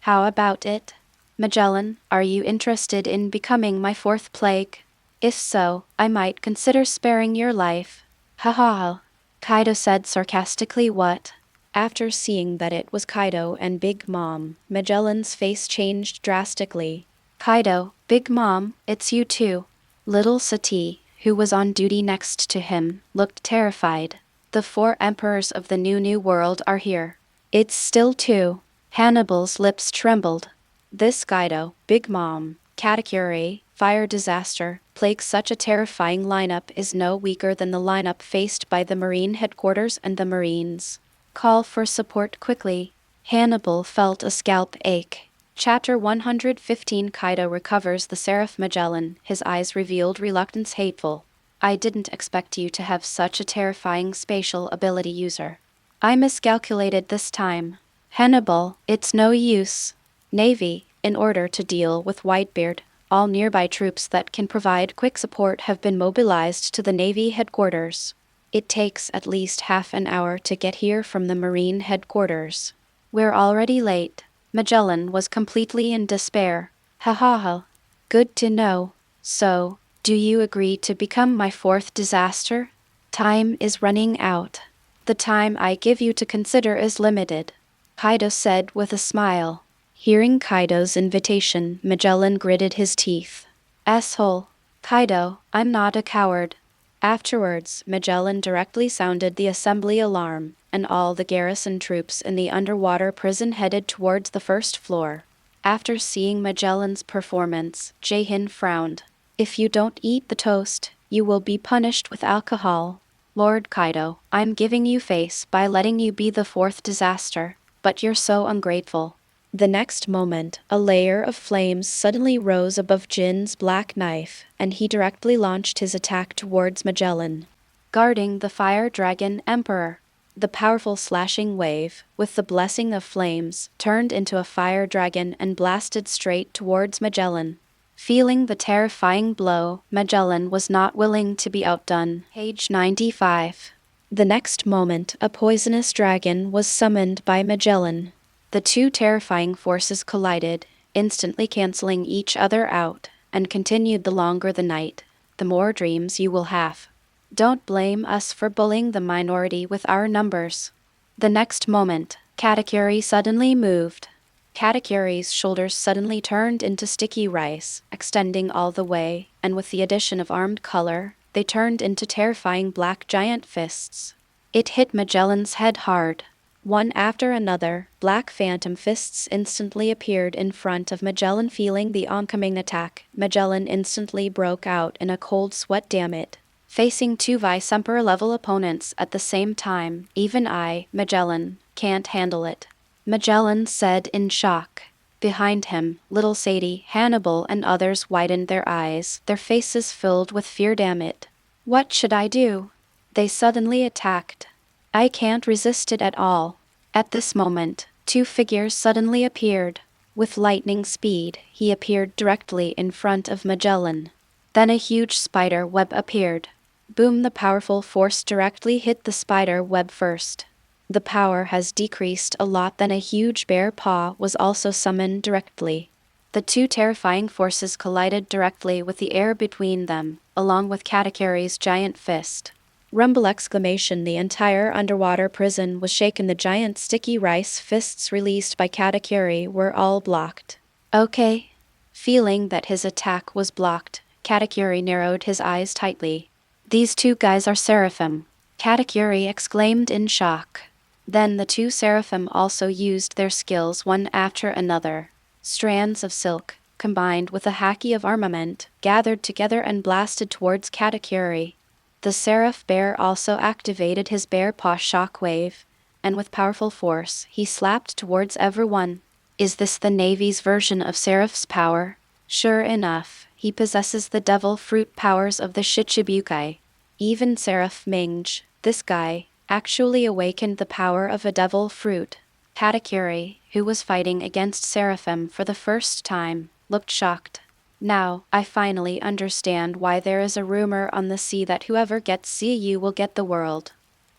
How about it? Magellan, are you interested in becoming my fourth plague? If so, I might consider sparing your life. Ha ha ha. Kaido said sarcastically. What? After seeing that it was Kaido and Big Mom, Magellan's face changed drastically. Kaido, Big Mom, it's you too. Little Sati, who was on duty next to him, looked terrified. The 4 emperors of the new world are here. It's still 2. Hannibal's lips trembled. This Kaido, Big Mom, Katakuri, fire disaster, plague, such a terrifying lineup is no weaker than the lineup faced by the Marine headquarters and the Marines. Call for support quickly. Hannibal felt a scalp ache. Chapter 115. Kaido recovers the Seraph Magellan, his eyes revealed reluctance hateful. I didn't expect you to have such a terrifying spatial ability, user. I miscalculated this time. Hannibal, it's no use. Navy, in order to deal with Whitebeard, all nearby troops that can provide quick support have been mobilized to the Navy headquarters. It takes at least half an hour to get here from the Marine headquarters. We're already late. Magellan was completely in despair. Ha ha ha. Good to know. So, do you agree to become my 4th disaster? Time is running out. The time I give you to consider is limited, Kaido said with a smile. Hearing Kaido's invitation, Magellan gritted his teeth. Asshole. Kaido, I'm not a coward. Afterwards, Magellan directly sounded the assembly alarm, and all the garrison troops in the underwater prison headed towards the 1st floor. After seeing Magellan's performance, Jaehin frowned. If you don't eat the toast, you will be punished with alcohol. Lord Kaido, I'm giving you face by letting you be the 4th disaster, but you're so ungrateful. The next moment, a layer of flames suddenly rose above Jin's black knife, and he directly launched his attack towards Magellan. Guarding the Fire Dragon Emperor, the powerful slashing wave, with the blessing of flames, turned into a fire dragon and blasted straight towards Magellan. Feeling the terrifying blow, Magellan was not willing to be outdone. Page 95. The next moment, a poisonous dragon was summoned by Magellan. The 2 terrifying forces collided, instantly canceling each other out, and continued. The longer the night, the more dreams you will have. Don't blame us for bullying the minority with our numbers. The next moment, Katakuri suddenly moved. Katakuri's shoulders suddenly turned into sticky rice, extending all the way, and with the addition of armed color, they turned into terrifying black giant fists. It hit Magellan's head hard. One after another, black phantom fists instantly appeared in front of Magellan. Feeling the oncoming attack, Magellan instantly broke out in a cold sweat. Damn it. Facing 2 Vice Emperor level opponents at the same time, even I, Magellan, can't handle it, Magellan said in shock. Behind him, little Sadie, Hannibal and others widened their eyes, their faces filled with fear. Damn it. What should I do? They suddenly attacked. I can't resist it at all. At this moment, 2 figures suddenly appeared. With lightning speed, he appeared directly in front of Magellan. Then a huge spider web appeared. Boom! The powerful force directly hit the spider web first. The power has decreased a lot. Then a huge bear paw was also summoned directly. The 2 terrifying forces collided directly with the air between them, along with Katakuri's giant fist. Rumble! Exclamation! The entire underwater prison was shaken. The giant sticky rice fists released by Katakuri were all blocked. Okay. Feeling that his attack was blocked, Katakuri narrowed his eyes tightly. These 2 guys are Seraphim, Katakuri exclaimed in shock. Then the 2 Seraphim also used their skills one after another. Strands of silk, combined with a haki of armament, gathered together and blasted towards Katakuri. The Seraph Bear also activated his bear paw shockwave, and with powerful force, he slapped towards everyone. Is this the Navy's version of Seraph's power? Sure enough, he possesses the devil fruit powers of the Shichibukai. Even Seraph Minge, this guy, actually awakened the power of a devil fruit. Katakuri, who was fighting against Seraphim for the first time, looked shocked. Now, I finally understand why there is a rumor on the sea that whoever gets Xia Yu will get the world.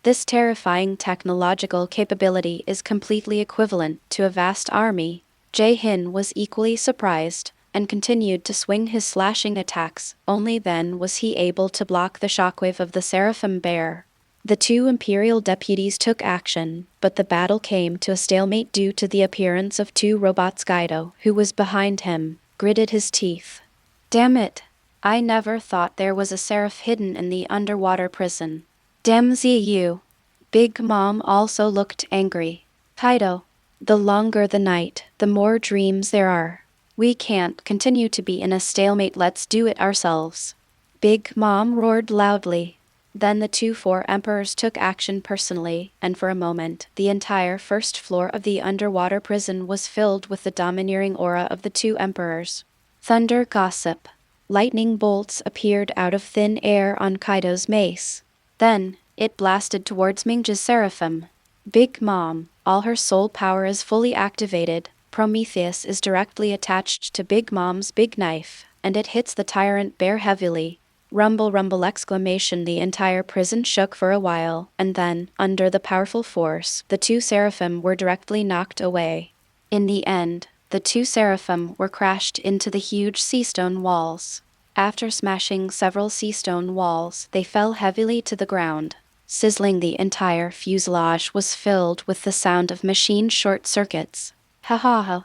This terrifying technological capability is completely equivalent to a vast army. Jaehin was equally surprised, and continued to swing his slashing attacks. Only then was he able to block the shockwave of the Seraphim bear. The two Imperial deputies took action, but the battle came to a stalemate due to the appearance of two robots. Kaido, who was behind him, gritted his teeth. Damn it! I never thought there was a Seraph hidden in the underwater prison. Damn Xia Yu! Big Mom also looked angry. Kaido, the longer the night, the more dreams there are. We can't continue to be in a stalemate, let's do it ourselves. Big Mom roared loudly. Then the two Four Emperors took action personally, and for a moment, the entire first floor of the underwater prison was filled with the domineering aura of the two Emperors. Thunder gossip. Lightning bolts appeared out of thin air on Kaido's mace. Then, it blasted towards Ming's Seraphim. Big Mom, all her soul power is fully activated. Prometheus is directly attached to Big Mom's big knife, and it hits the tyrant bear heavily. Rumble rumble exclamation, the entire prison shook for a while, and then, under the powerful force, the two Seraphim were directly knocked away. In the end, the two Seraphim were crashed into the huge sea stone walls. After smashing several sea stone walls, they fell heavily to the ground. Sizzling, the entire fuselage was filled with the sound of machine short circuits. Ha ha ha.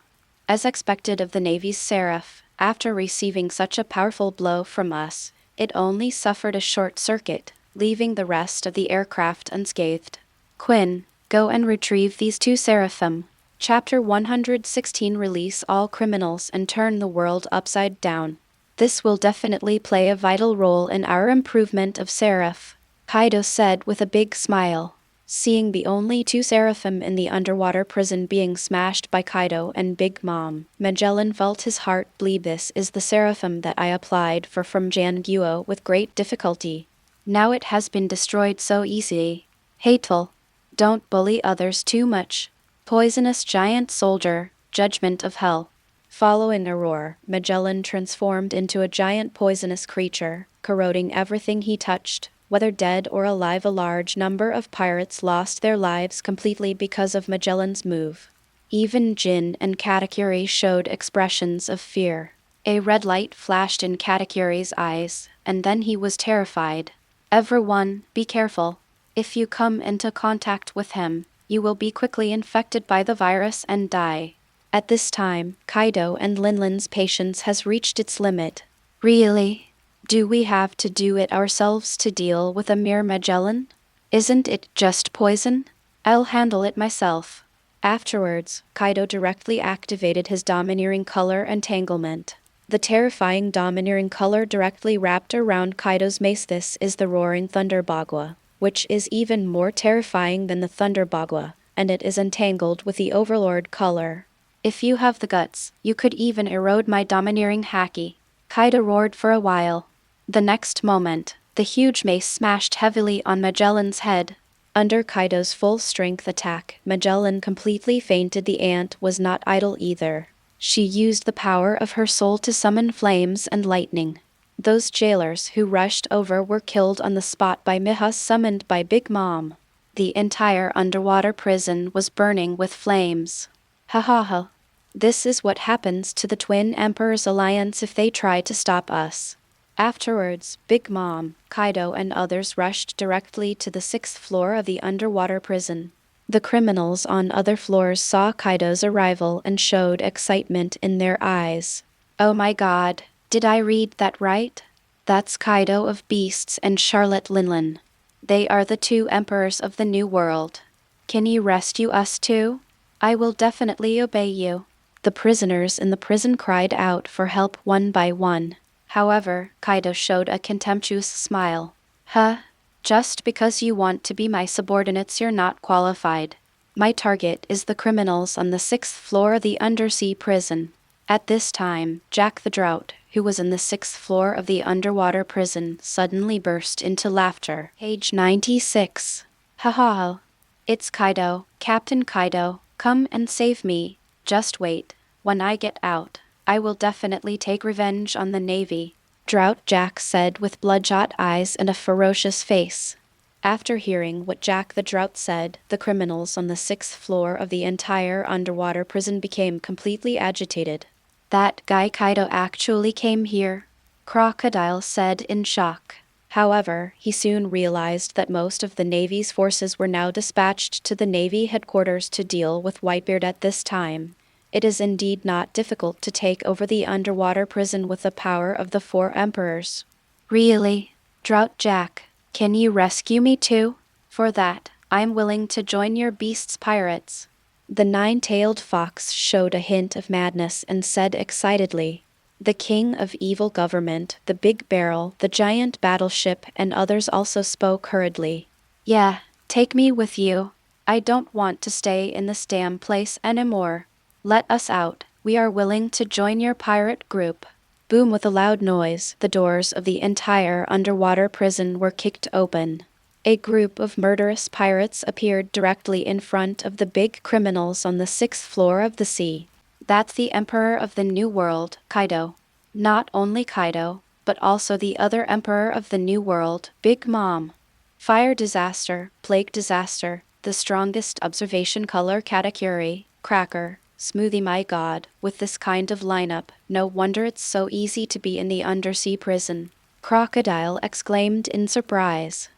As expected of the Navy's Seraph, after receiving such a powerful blow from us, it only suffered a short circuit, leaving the rest of the aircraft unscathed. Quinn, go and retrieve these two Seraphim. Chapter 116. Release all criminals and turn the world upside down. This will definitely play a vital role in our improvement of Seraph, Kaido said with a big smile. Seeing the only two Seraphim in the underwater prison being smashed by Kaido and Big Mom, Magellan felt his heart bleed. This is the Seraphim that I applied for from Janguo with great difficulty. Now it has been destroyed so easily. Hateful. Don't bully others too much. Poisonous giant soldier, judgment of hell. Following a roar, Magellan transformed into a giant poisonous creature, corroding everything he touched. Whether dead or alive, a large number of pirates lost their lives completely because of Magellan's move. Even Jin and Katakuri showed expressions of fear. A red light flashed in Katakuri's eyes, and then he was terrified. Everyone, be careful. If you come into contact with him, you will be quickly infected by the virus and die. At this time, Kaido and Linlin's patience has reached its limit. Really? Do we have to do it ourselves to deal with a mere Magellan? Isn't it just poison? I'll handle it myself. Afterwards, Kaido directly activated his domineering color entanglement. The terrifying domineering color directly wrapped around Kaido's mace. This is the roaring Thunder Bagua, which is even more terrifying than the Thunder Bagua, and it is entangled with the Overlord color. If you have the guts, you could even erode my domineering haki. Kaido roared for a while. The next moment, the huge mace smashed heavily on Magellan's head. Under Kaido's full-strength attack, Magellan completely fainted. The ant was not idle either. She used the power of her soul to summon flames and lightning. Those jailers who rushed over were killed on the spot by mechas summoned by Big Mom. The entire underwater prison was burning with flames. Ha ha ha. This is what happens to the Twin Emperors Alliance if they try to stop us. Afterwards, Big Mom, Kaido and others rushed directly to the 6th floor of the underwater prison. The criminals on other floors saw Kaido's arrival and showed excitement in their eyes. Oh my god, did I read that right? That's Kaido of Beasts and Charlotte Linlin. They are the two emperors of the New World. Can you rescue us too? I will definitely obey you. The prisoners in the prison cried out for help one by one. However, Kaido showed a contemptuous smile. Huh? Just because you want to be my subordinates, you're not qualified. My target is the criminals on the 6th floor of the undersea prison. At this time, Jack the Drought, who was in the 6th floor of the underwater prison, suddenly burst into laughter. Page 96. Ha ha. It's Kaido, Captain Kaido. Come and save me. Just wait. When I get out, I will definitely take revenge on the Navy, Drought Jack said with bloodshot eyes and a ferocious face. After hearing what Jack the Drought said, the criminals on the 6th floor of the entire underwater prison became completely agitated. That guy Kaido actually came here? Crocodile said in shock. However, he soon realized that most of the Navy's forces were now dispatched to the Navy headquarters to deal with Whitebeard at this time. It is indeed not difficult to take over the underwater prison with the power of the 4 emperors. Really? Drought Jack, can you rescue me too? For that, I'm willing to join your beast's pirates. The 9-tailed fox showed a hint of madness and said excitedly. The king of evil government, the big barrel, the giant battleship, and others also spoke hurriedly. Yeah, take me with you. I don't want to stay in this damn place anymore. Let us out. We are willing to join your pirate group. Boom! With a loud noise, the doors of the entire underwater prison were kicked open. A group of murderous pirates appeared directly in front of the big criminals on the 6th floor of the sea. That's the Emperor of the New World, Kaido. Not only Kaido, but also the other Emperor of the New World, Big Mom. Fire disaster, plague disaster, the strongest observation color category, cracker, smoothie. My god, with this kind of lineup, no wonder it's so easy to be in the undersea prison. Crocodile exclaimed in surprise.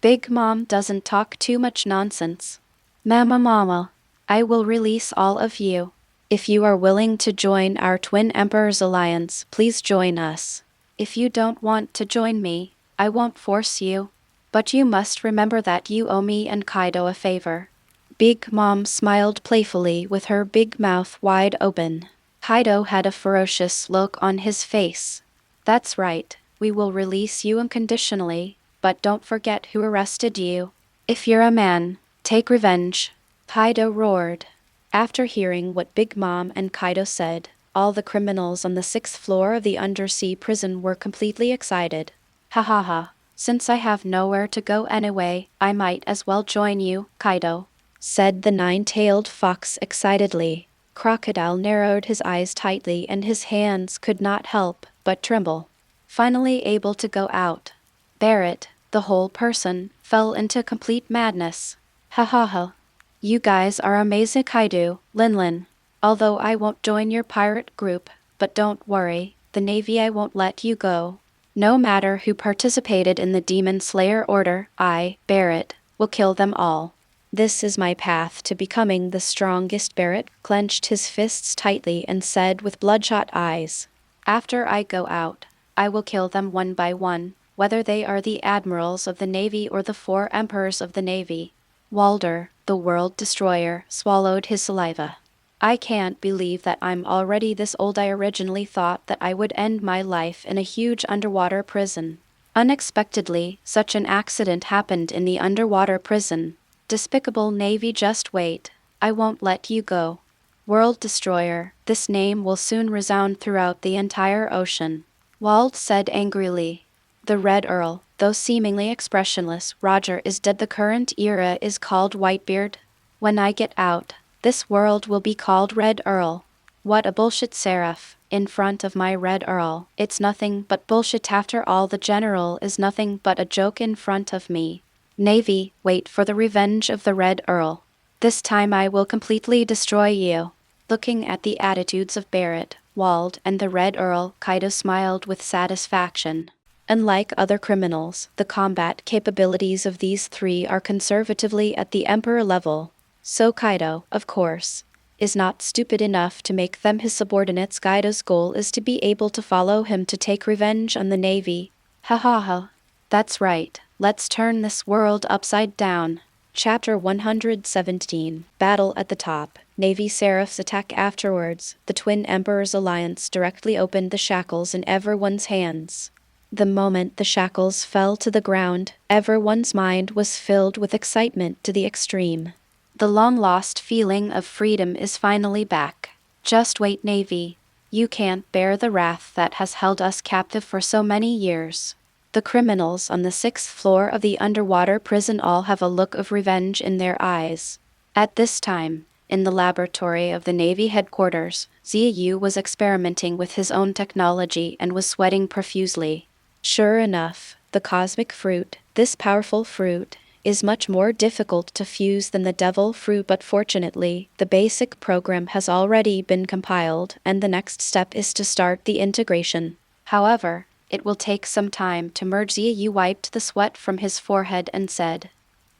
Big Mom doesn't talk too much nonsense. Mama, I will release all of you. If you are willing to join our Twin Emperors Alliance, please join us. If you don't want to join me, I won't force you. But you must remember that you owe me and Kaido a favor. Big Mom smiled playfully with her big mouth wide open. Kaido had a ferocious look on his face. That's right, we will release you unconditionally, but don't forget who arrested you. If you're a man, take revenge. Kaido roared. After hearing what Big Mom and Kaido said, all the criminals on the 6th floor of the undersea prison were completely excited. Ha ha ha, since I have nowhere to go anyway, I might as well join you, Kaido, said the 9-tailed fox excitedly. Crocodile narrowed his eyes tightly and his hands could not help but tremble. Finally able to go out, Barrett, the whole person, fell into complete madness. Ha ha ha. You guys are amazing, Kaido, Linlin. Although I won't join your pirate group, but don't worry, the Navy I won't let you go. No matter who participated in the Demon Slayer Order, I, Barrett, will kill them all. This is my path to becoming the strongest. Barrett clenched his fists tightly and said with bloodshot eyes. After I go out, I will kill them one by one, whether they are the admirals of the Navy or the 4 emperors of the Navy. Walder, the world destroyer, swallowed his saliva. I can't believe that I'm already this old. I originally thought that I would end my life in a huge underwater prison. Unexpectedly, such an accident happened in the underwater prison. Despicable Navy, just wait. I won't let you go. World Destroyer, this name will soon resound throughout the entire ocean. Wald said angrily. The Red Earl, though seemingly expressionless, Roger is dead. The current era is called Whitebeard. When I get out, this world will be called Red Earl. What a bullshit, Seraph. In front of my Red Earl, it's nothing but bullshit. After all, the general is nothing but a joke in front of me. Navy, wait for the revenge of the Red Earl. This time I will completely destroy you. Looking at the attitudes of Barrett, Wald, and the Red Earl, Kaido smiled with satisfaction. Unlike other criminals, the combat capabilities of these 3 are conservatively at the Emperor level. So Kaido, of course, is not stupid enough to make them his subordinates. Kaido's goal is to be able to follow him to take revenge on the Navy. Ha ha ha. That's right, let's turn this world upside down. Chapter 117, Battle at the Top. Navy Seraphs attack. Afterwards, the Twin Emperors Alliance directly opened the shackles in everyone's hands. The moment the shackles fell to the ground, everyone's mind was filled with excitement to the extreme. The long-lost feeling of freedom is finally back. Just wait, Navy. You can't bear the wrath that has held us captive for so many years. The criminals on the 6th floor of the underwater prison all have a look of revenge in their eyes. At this time, in the laboratory of the Navy headquarters, Xia Yu was experimenting with his own technology and was sweating profusely. Sure enough, the cosmic fruit, this powerful fruit, is much more difficult to fuse than the devil fruit, but fortunately, the basic program has already been compiled and the next step is to start the integration. However, It will take some time to merge. Xia Yu wiped the sweat from his forehead and said,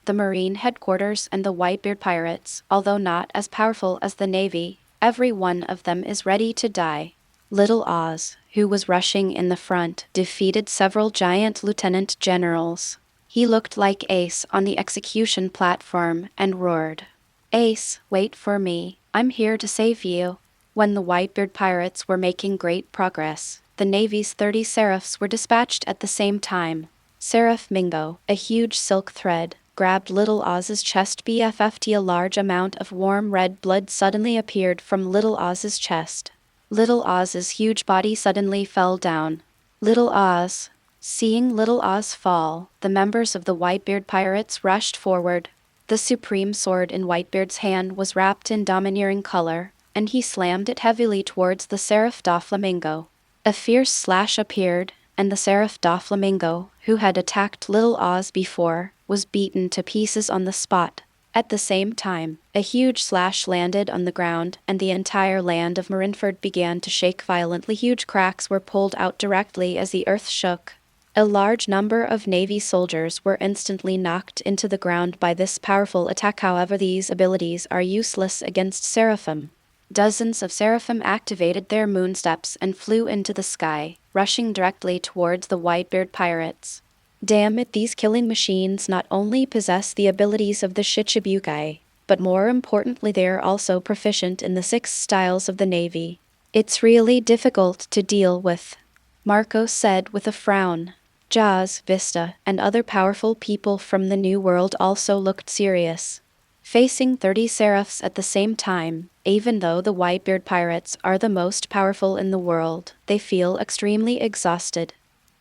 the Marine headquarters and the Whitebeard pirates, although not as powerful as the Navy, every one of them is ready to die. Little Oz, who was rushing in the front, defeated several giant lieutenant generals. He looked like Ace on the execution platform and roared, Ace, wait for me, I'm here to save you. When the Whitebeard pirates were making great progress, the Navy's 30 Seraphs were dispatched at the same time. Seraphmingo, a huge silk thread, grabbed Little Oz's chest. BFFT. A large amount of warm red blood suddenly appeared from Little Oz's chest. Little Oz's huge body suddenly fell down. Little Oz. Seeing Little Oz fall, the members of the Whitebeard pirates rushed forward. The supreme sword in Whitebeard's hand was wrapped in domineering color, and he slammed it heavily towards the Seraph Doflamingo. A fierce slash appeared, and the Seraph Doflamingo, who had attacked Little Oz before, was beaten to pieces on the spot. At the same time, a huge slash landed on the ground, and the entire land of Marineford began to shake violently. Huge cracks were pulled out directly as the earth shook. A large number of Navy soldiers were instantly knocked into the ground by this powerful attack. However, these abilities are useless against Seraphim. Dozens of Seraphim activated their moonsteps and flew into the sky, rushing directly towards the Whitebeard pirates. Damn it, these killing machines not only possess the abilities of the Shichibukai, but more importantly they are also proficient in the 6 styles of the Navy. It's really difficult to deal with, Marco said with a frown. Jaws, Vista, and other powerful people from the New World also looked serious. Facing 30 Seraphs at the same time, even though the Whitebeard pirates are the most powerful in the world, they feel extremely exhausted.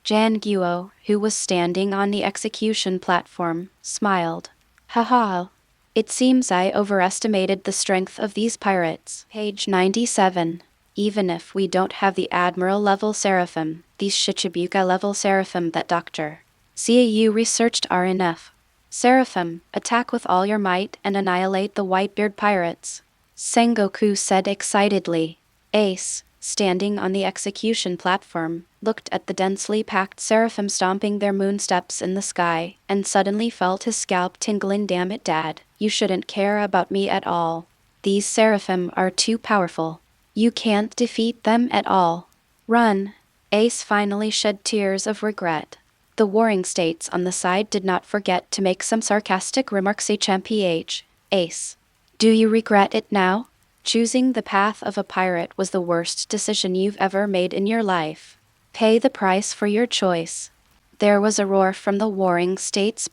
Jan Guo, who was standing on the execution platform, smiled. Haha. It seems I overestimated the strength of these pirates. Page 97. Even if we don't have the Admiral-level Seraphim, these Shichibukai-level Seraphim that Dr. Xia Yu researched are enough. Seraphim, attack with all your might and annihilate the Whitebeard pirates, Sengoku said excitedly. Ace, standing on the execution platform, looked at the densely packed Seraphim stomping their moonsteps in the sky, and suddenly felt his scalp tingling. Damn it, Dad, you shouldn't care about me at all. These Seraphim are too powerful. You can't defeat them at all. Run. Ace finally shed tears of regret. The warring states on the side did not forget to make some sarcastic remarks. HMPH. Ace. Do you regret it now? Choosing the path of a pirate was the worst decision you've ever made in your life. Pay the price for your choice. There was a roar from the warring states.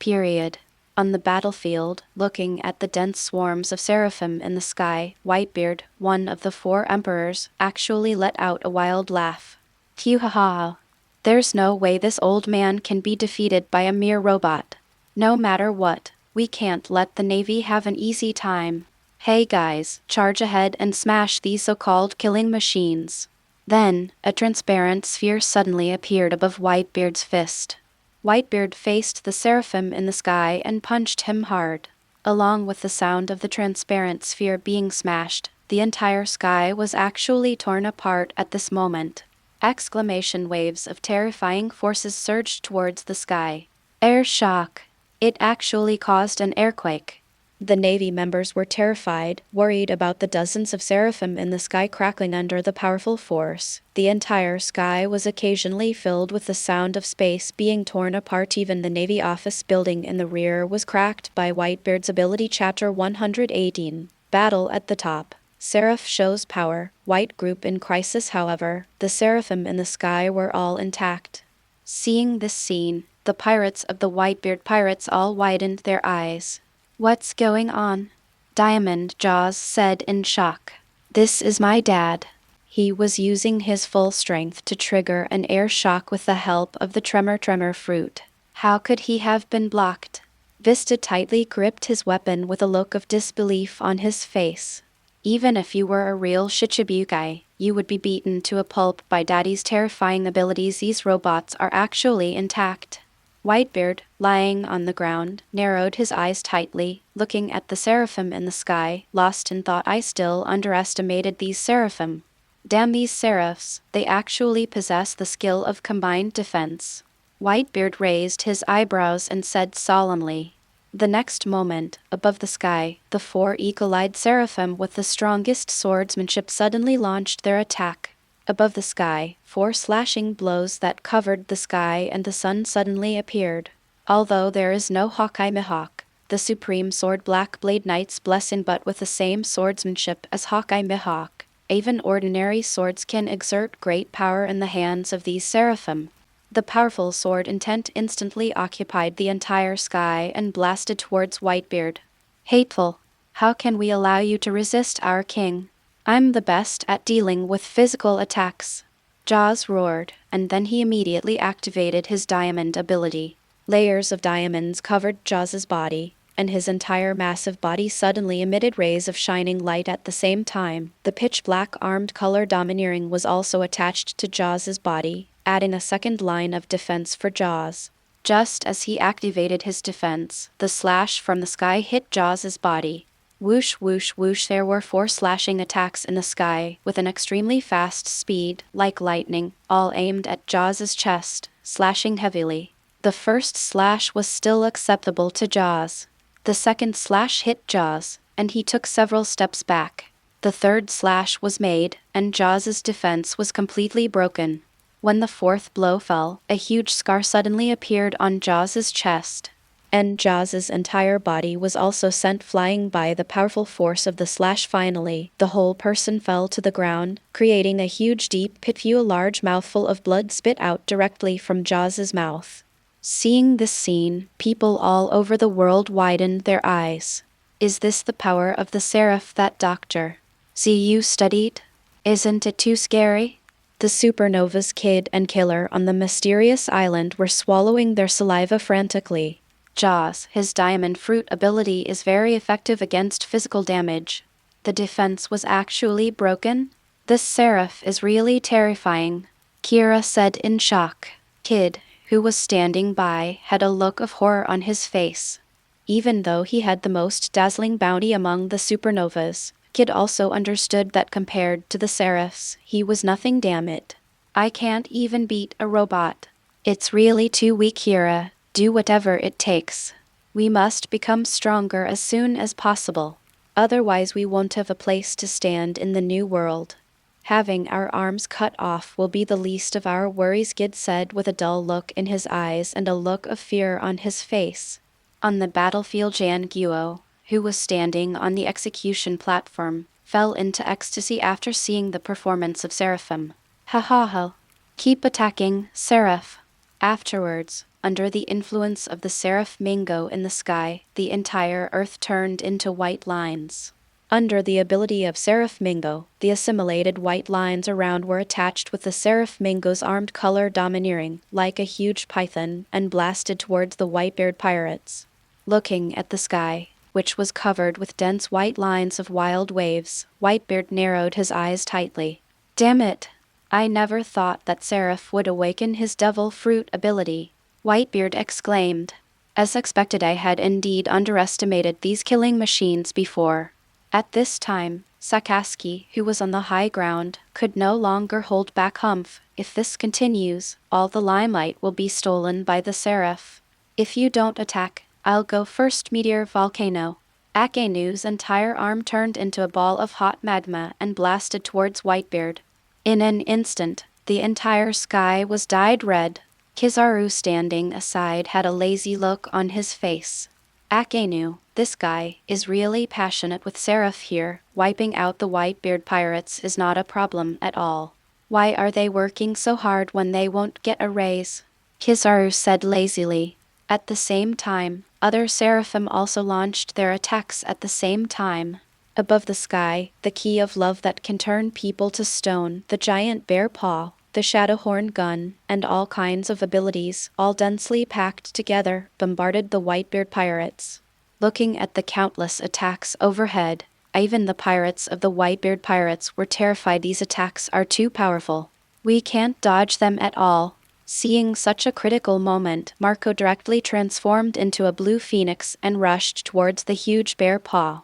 On the battlefield, looking at the dense swarms of Seraphim in the sky, Whitebeard, one of the 4 emperors, actually let out a wild laugh. Phew-ha-ha. There's no way this old man can be defeated by a mere robot. No matter what, we can't let the Navy have an easy time. Hey guys, charge ahead and smash these so-called killing machines. Then, a transparent sphere suddenly appeared above Whitebeard's fist. Whitebeard faced the Seraphim in the sky and punched him hard. Along with the sound of the transparent sphere being smashed, the entire sky was actually torn apart at this moment. Exclamation waves of terrifying forces surged towards the sky. Air shock. It actually caused an earthquake. The Navy members were terrified, worried about the dozens of Seraphim in the sky crackling under the powerful force. The entire sky was occasionally filled with the sound of space being torn apart. Even the Navy office building in the rear was cracked by Whitebeard's ability. Chapter 118. Battle at the top. Seraph shows power. White group in crisis. However, the Seraphim in the sky were all intact. Seeing this scene, the pirates of the Whitebeard pirates all widened their eyes. What's going on? Diamond Jaws said in shock. This is my dad. He was using his full strength to trigger an air shock with the help of the tremor fruit. How could he have been blocked? Vista tightly gripped his weapon with a look of disbelief on his face. Even if you were a real Shichibukai, you would be beaten to a pulp by Daddy's terrifying abilities. These robots are actually intact. Whitebeard, lying on the ground, narrowed his eyes tightly, looking at the Seraphim in the sky, lost in thought. I still underestimated these Seraphim. Damn these seraphs, they actually possess the skill of combined defense. Whitebeard raised his eyebrows and said solemnly. The next moment, above the sky, the four eagle-eyed seraphim with the strongest swordsmanship suddenly launched their attack. Above the sky, four slashing blows that covered the sky and the sun suddenly appeared. Although there is no Hawkeye Mihawk, the supreme sword Blackblade Knight's blessing, but with the same swordsmanship as Hawkeye Mihawk, even ordinary swords can exert great power in the hands of these seraphim. The powerful sword intent instantly occupied the entire sky and blasted towards Whitebeard. Hateful! How can we allow you to resist our king? I'm the best at dealing with physical attacks. Jaws roared, and then he immediately activated his diamond ability. Layers of diamonds covered Jaws' body, and his entire massive body suddenly emitted rays of shining light at the same time. The pitch-black armed color domineering was also attached to Jaws' body, adding a second line of defense for Jaws. Just as he activated his defense, the slash from the sky hit Jaws' body. Whoosh whoosh whoosh, there were four slashing attacks in the sky, with an extremely fast speed, like lightning, all aimed at Jaws' chest, slashing heavily. The first slash was still acceptable to Jaws. The second slash hit Jaws, and he took several steps back. The third slash was made, and Jaws' defense was completely broken. When the fourth blow fell, a huge scar suddenly appeared on Jaws' chest, and Jaws' entire body was also sent flying by the powerful force of the slash. Finally, the whole person fell to the ground, creating a huge deep pit. A large mouthful of blood spit out directly from Jaws' mouth. Seeing this scene, people all over the world widened their eyes. Is this the power of the Seraph that Dr. Xia Yu studied? Isn't it too scary? The supernova's kid and killer on the mysterious island were swallowing their saliva frantically. Jaws, his diamond fruit ability is very effective against physical damage. The defense was actually broken? This Seraph is really terrifying, Kira said in shock. Kid, who was standing by, had a look of horror on his face. Even though he had the most dazzling bounty among the supernovas, Kid also understood that compared to the Seraphs, he was nothing. Damn it. I can't even beat a robot. It's really too weak, Kira. Do whatever it takes. We must become stronger as soon as possible. Otherwise we won't have a place to stand in the new world. Having our arms cut off will be the least of our worries, Kid said with a dull look in his eyes and a look of fear on his face. On the battlefield, Jan Guo, who was standing on the execution platform, fell into ecstasy after seeing the performance of Seraphim. Ha ha ha. Keep attacking, Seraph. Afterwards, under the influence of the Seraphmingo in the sky, the entire earth turned into white lines. Under the ability of Seraphmingo, the assimilated white lines around were attached with the Seraphmingo's armed color domineering, like a huge python, and blasted towards the Whitebeard pirates. Looking at the sky, which was covered with dense white lines of wild waves, Whitebeard narrowed his eyes tightly. Damn it! I never thought that Seraph would awaken his devil fruit ability, Whitebeard exclaimed. As expected, I had indeed underestimated these killing machines before. At this time, Sakaski, who was on the high ground, could no longer hold back. Humph, if this continues, all the limelight will be stolen by the Seraph. If you don't attack, I'll go first. Meteor volcano. Akanu's entire arm turned into a ball of hot magma and blasted towards Whitebeard. In an instant, the entire sky was dyed red. Kizaru, standing aside, had a lazy look on his face. Akenu, this guy, is really passionate with Seraph here. Wiping out the Whitebeard pirates is not a problem at all. Why are they working so hard when they won't get a raise? Kizaru said lazily. At the same time, other Seraphim also launched their attacks at the same time. Above the sky, the key of love that can turn people to stone, the giant bear paw, the Shadowhorn gun, and all kinds of abilities, all densely packed together, bombarded the Whitebeard pirates. Looking at the countless attacks overhead, even the pirates of the Whitebeard pirates were terrified. These attacks are too powerful. We can't dodge them at all. Seeing such a critical moment, Marco directly transformed into a blue phoenix and rushed towards the huge bear paw.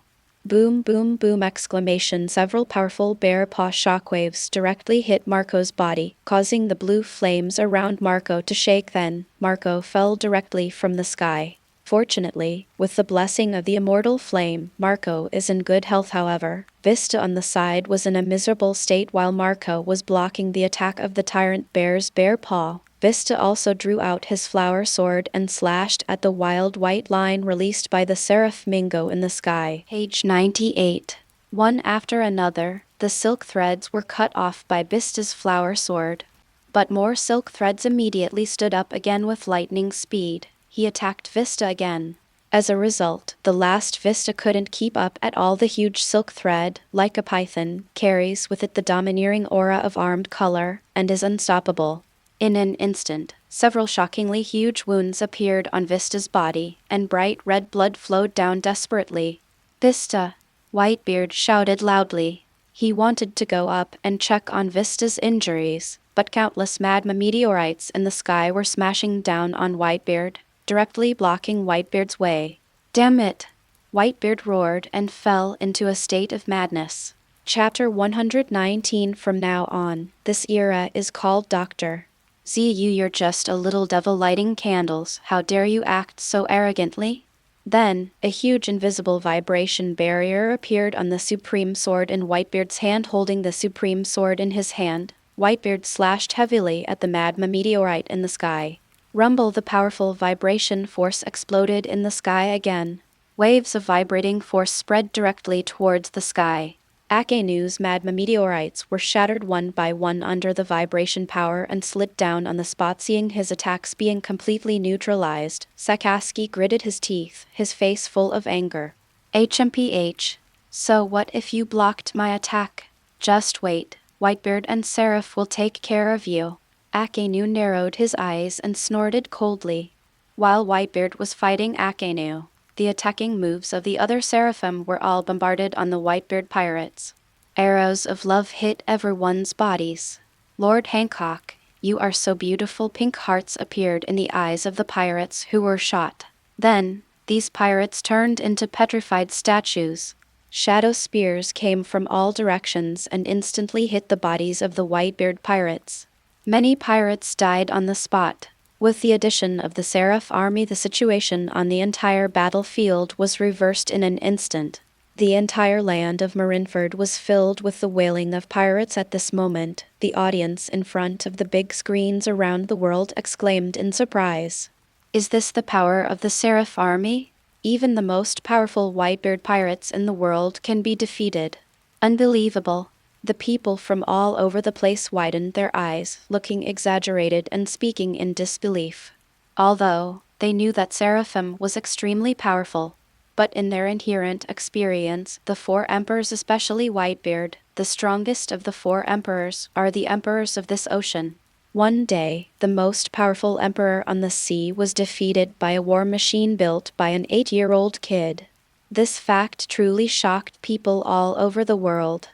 Boom, boom, boom! Exclamation. Several powerful bear paw shockwaves directly hit Marco's body, causing the blue flames around Marco to shake. Then, Marco fell directly from the sky. Fortunately, with the blessing of the immortal flame, Marco is in good health. However, Vista on the side was in a miserable state while Marco was blocking the attack of the tyrant bear's bear paw. Vista also drew out his flower sword and slashed at the wild white line released by the Seraphim in the sky. Page 98. One after another, the silk threads were cut off by Vista's flower sword. But more silk threads immediately stood up again with lightning speed. He attacked Vista again. As a result, the last Vista couldn't keep up at all. The huge silk thread, like a python, carries with it the domineering aura of armed color, and is unstoppable. In an instant, several shockingly huge wounds appeared on Vista's body, and bright red blood flowed down desperately. "Vista!" Whitebeard shouted loudly. He wanted to go up and check on Vista's injuries, but countless magma meteorites in the sky were smashing down on Whitebeard, directly blocking Whitebeard's way. "Damn it!" Whitebeard roared and fell into a state of madness. Chapter 119. From now on, this era is called Dr. Xia Yu. "You're just a little devil lighting candles. How dare you act so arrogantly?" Then, a huge invisible vibration barrier appeared on the Supreme Sword in Whitebeard's hand. Holding the Supreme Sword in his hand, Whitebeard slashed heavily at the magma meteorite in the sky. Rumble! The powerful vibration force exploded in the sky again. Waves of vibrating force spread directly towards the sky. Akanu's magma meteorites were shattered one by one under the vibration power and slid down on the spot. Seeing his attacks being completely neutralized, Sakaski gritted his teeth, his face full of anger. "HMPH. So what if you blocked my attack? Just wait. Whitebeard and Seraph will take care of you." Akanu narrowed his eyes and snorted coldly. While Whitebeard was fighting Akanu, the attacking moves of the other Seraphim were all bombarded on the Whitebeard pirates. Arrows of love hit everyone's bodies. "Lord Hancock, you are so beautiful." Pink hearts appeared in the eyes of the pirates who were shot. Then, these pirates turned into petrified statues. Shadow spears came from all directions and instantly hit the bodies of the Whitebeard pirates. Many pirates died on the spot. With the addition of the Seraph army, the situation on the entire battlefield was reversed in an instant. The entire land of Marineford was filled with the wailing of pirates at this moment. The audience in front of the big screens around the world exclaimed in surprise. "Is this the power of the Seraph army? Even the most powerful Whitebeard pirates in the world can be defeated. Unbelievable." The people from all over the place widened their eyes, looking exaggerated and speaking in disbelief. Although they knew that Seraphim was extremely powerful, but in their inherent experience, the four emperors, especially Whitebeard, the strongest of the four emperors, are the emperors of this ocean. One day, the most powerful emperor on the sea was defeated by a war machine built by an 8-year-old kid. This fact truly shocked people all over the world.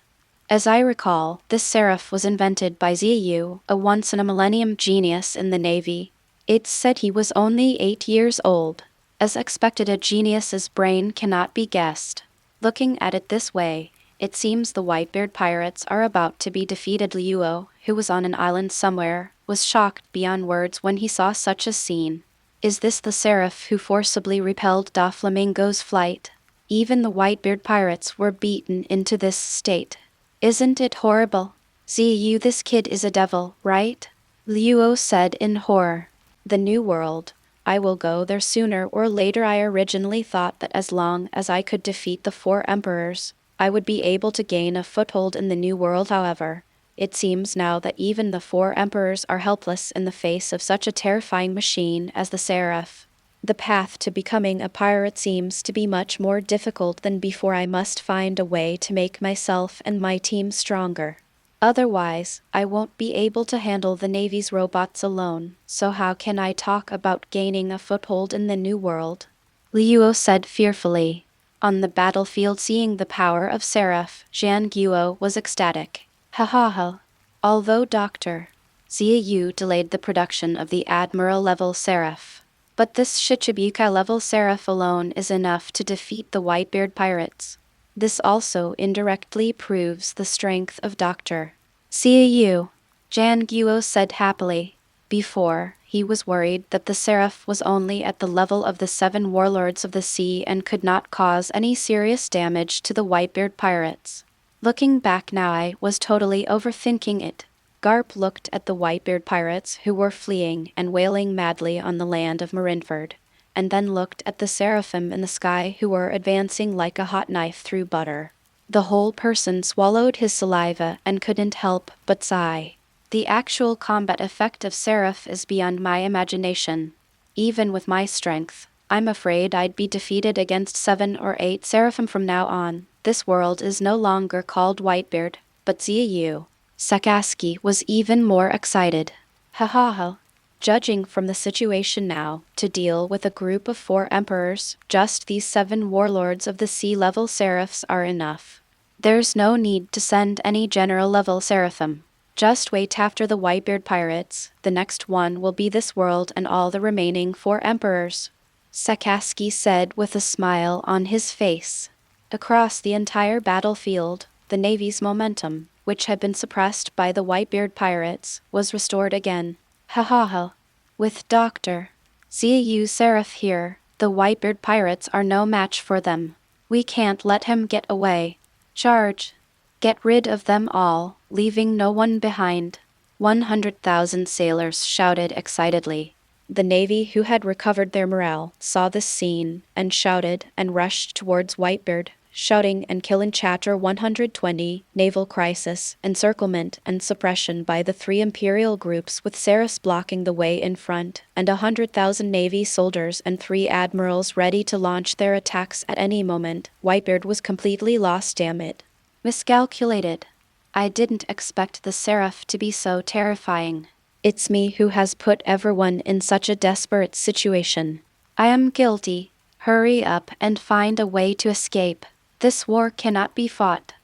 As I recall, this Seraph was invented by Xia Yu, a once-in-a-millennium genius in the Navy. It's said he was only 8 years old. As expected, a genius's brain cannot be guessed. Looking at it this way, it seems the Whitebeard pirates are about to be defeated. Liuo, who was on an island somewhere, was shocked beyond words when he saw such a scene. Is this the Seraph who forcibly repelled Doflamingo's flight? Even the Whitebeard pirates were beaten into this state. Isn't it horrible? Xia Yu, this kid is a devil, right? Liuo said in horror. The New World. I will go there sooner or later. I originally thought that as long as I could defeat the four emperors, I would be able to gain a foothold in the New World. However, it seems now that even the four emperors are helpless in the face of such a terrifying machine as the Seraph. The path to becoming a pirate seems to be much more difficult than before. I must find a way to make myself and my team stronger. Otherwise, I won't be able to handle the Navy's robots alone. So how can I talk about gaining a foothold in the New World? Liuo said fearfully. On the battlefield, seeing the power of Seraph, Zhang Guo was ecstatic. Ha ha ha. Although Dr. Xia Yu delayed the production of the Admiral-level Seraph, but this Shichibukai-level Seraph alone is enough to defeat the Whitebeard pirates. This also indirectly proves the strength of Dr. Xia Yu, Jan Guo said happily. Before, he was worried that the Seraph was only at the level of the Seven Warlords of the Sea and could not cause any serious damage to the Whitebeard pirates. Looking back now, I was totally overthinking it. Garp looked at the Whitebeard pirates who were fleeing and wailing madly on the land of Marineford, and then looked at the Seraphim in the sky who were advancing like a hot knife through butter. The whole person swallowed his saliva and couldn't help but sigh. The actual combat effect of Seraph is beyond my imagination. Even with my strength, I'm afraid I'd be defeated against 7 or 8 Seraphim from now on. This world is no longer called Whitebeard, but Xia Yu. Sakaski was even more excited. Ha ha ha. Judging from the situation now, to deal with a group of 4 emperors, just these 7 warlords of the sea-level seraphs are enough. There's no need to send any general-level seraphim. Just wait after the Whitebeard pirates. The next one will be this world and all the remaining 4 emperors, Sakaski said with a smile on his face. Across the entire battlefield, the Navy's momentum, which had been suppressed by the Whitebeard pirates, was restored again. Ha ha ha. With Dr. Xia Yu Seraph here, the Whitebeard pirates are no match for them. We can't let him get away. Charge! Get rid of them all, leaving no one behind. 100,000 sailors shouted excitedly. The Navy, who had recovered their morale, saw this scene and shouted and rushed towards Whitebeard, shouting and killing. Chapter 120, Naval Crisis, Encirclement and Suppression by the 3 Imperial groups with Seraphs blocking the way in front, and 100,000 Navy soldiers and 3 admirals ready to launch their attacks at any moment. Whitebeard was completely lost. Damn it. Miscalculated. I didn't expect the Seraph to be so terrifying. It's me who has put everyone in such a desperate situation. I am guilty. Hurry up and find a way to escape. This war cannot be fought.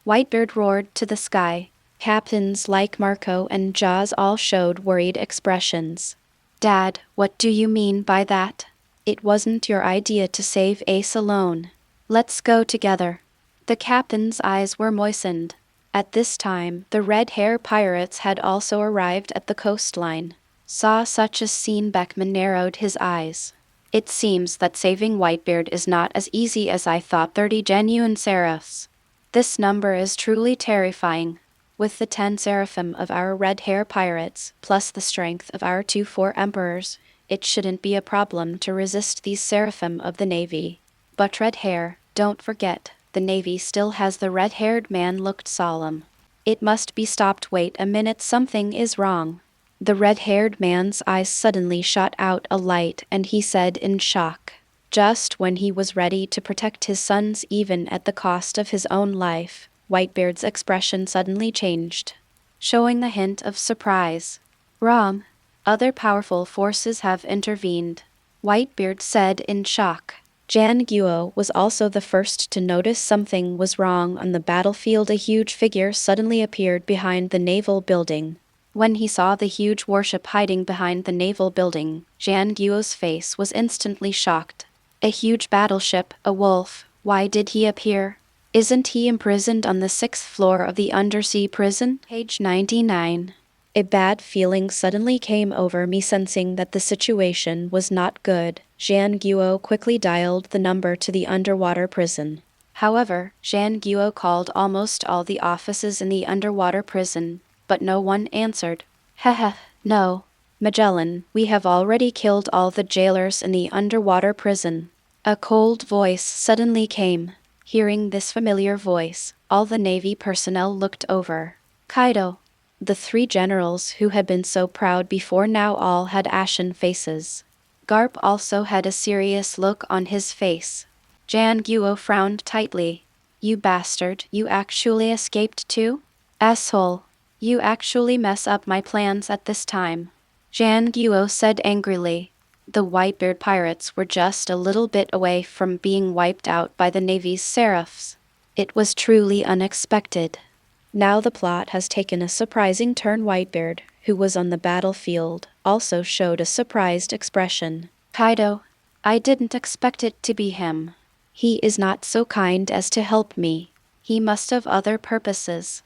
Whitebeard roared to the sky. Captains like Marco and Jaws all showed worried expressions. Dad, what do you mean by that? It wasn't your idea to save Ace alone. Let's go together. The captain's eyes were moistened. At this time, the red-hair pirates had also arrived at the coastline. Saw such a scene, Beckman narrowed his eyes. It seems that saving Whitebeard is not as easy as I thought. 30 genuine seraphs. This number is truly terrifying. With the 10 seraphim of our red-hair pirates, plus the strength of our 4 emperors, it shouldn't be a problem to resist these seraphim of the Navy. But red hair, don't forget. The Navy still has the red-haired man looked solemn. It must be stopped. Wait a minute, something is wrong. The red-haired man's eyes suddenly shot out a light and he said in shock. Just when he was ready to protect his sons even at the cost of his own life, Whitebeard's expression suddenly changed, showing the hint of surprise. Wrong. Other powerful forces have intervened, Whitebeard said in shock. Jan Guo was also the first to notice something was wrong on the battlefield. A huge figure suddenly appeared behind the naval building. When he saw the huge warship hiding behind the naval building, Jan Guo's face was instantly shocked. A huge battleship, a wolf, why did he appear? Isn't he imprisoned on the 6th floor of the undersea prison? Page 99. A bad feeling suddenly came over me, sensing that the situation was not good. Jan Guo quickly dialed the number to the underwater prison. However, Jan Guo called almost all the offices in the underwater prison, but no one answered. Heh, no. Magellan, we have already killed all the jailers in the underwater prison. A cold voice suddenly came. Hearing this familiar voice, all the Navy personnel looked over. Kaido. The 3 generals who had been so proud before now all had ashen faces. Garp also had a serious look on his face. Jan Guo frowned tightly. You bastard, you actually escaped too? Asshole. You actually mess up my plans at this time. Jan Guo said angrily. The Whitebeard pirates were just a little bit away from being wiped out by the Navy's seraphs. It was truly unexpected. Now the plot has taken a surprising turn. Whitebeard, who was on the battlefield, also showed a surprised expression. Kaido, I didn't expect it to be him. He is not so kind as to help me. He must have other purposes.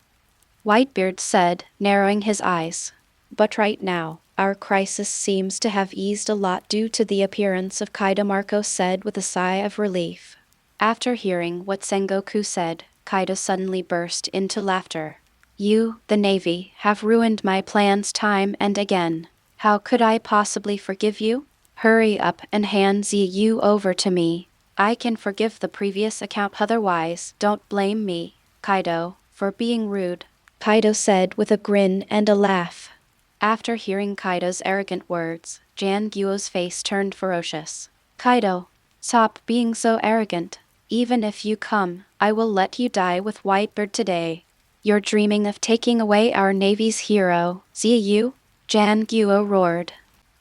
Whitebeard said, narrowing his eyes. But right now, our crisis seems to have eased a lot due to the appearance of Kaido, Marco said with a sigh of relief. After hearing what Sengoku said, Kaido suddenly burst into laughter. You, the Navy, have ruined my plans time and again. How could I possibly forgive you? Hurry up and hand Xia Yu over to me. I can forgive the previous account, otherwise don't blame me, Kaido, for being rude, Kaido said with a grin and a laugh. After hearing Kaido's arrogant words, Jan Guo's face turned ferocious. Kaido, stop being so arrogant. Even if you come, I will let you die with Whitebeard today. You're dreaming of taking away our Navy's hero, Xia Yu? Jan Guo roared.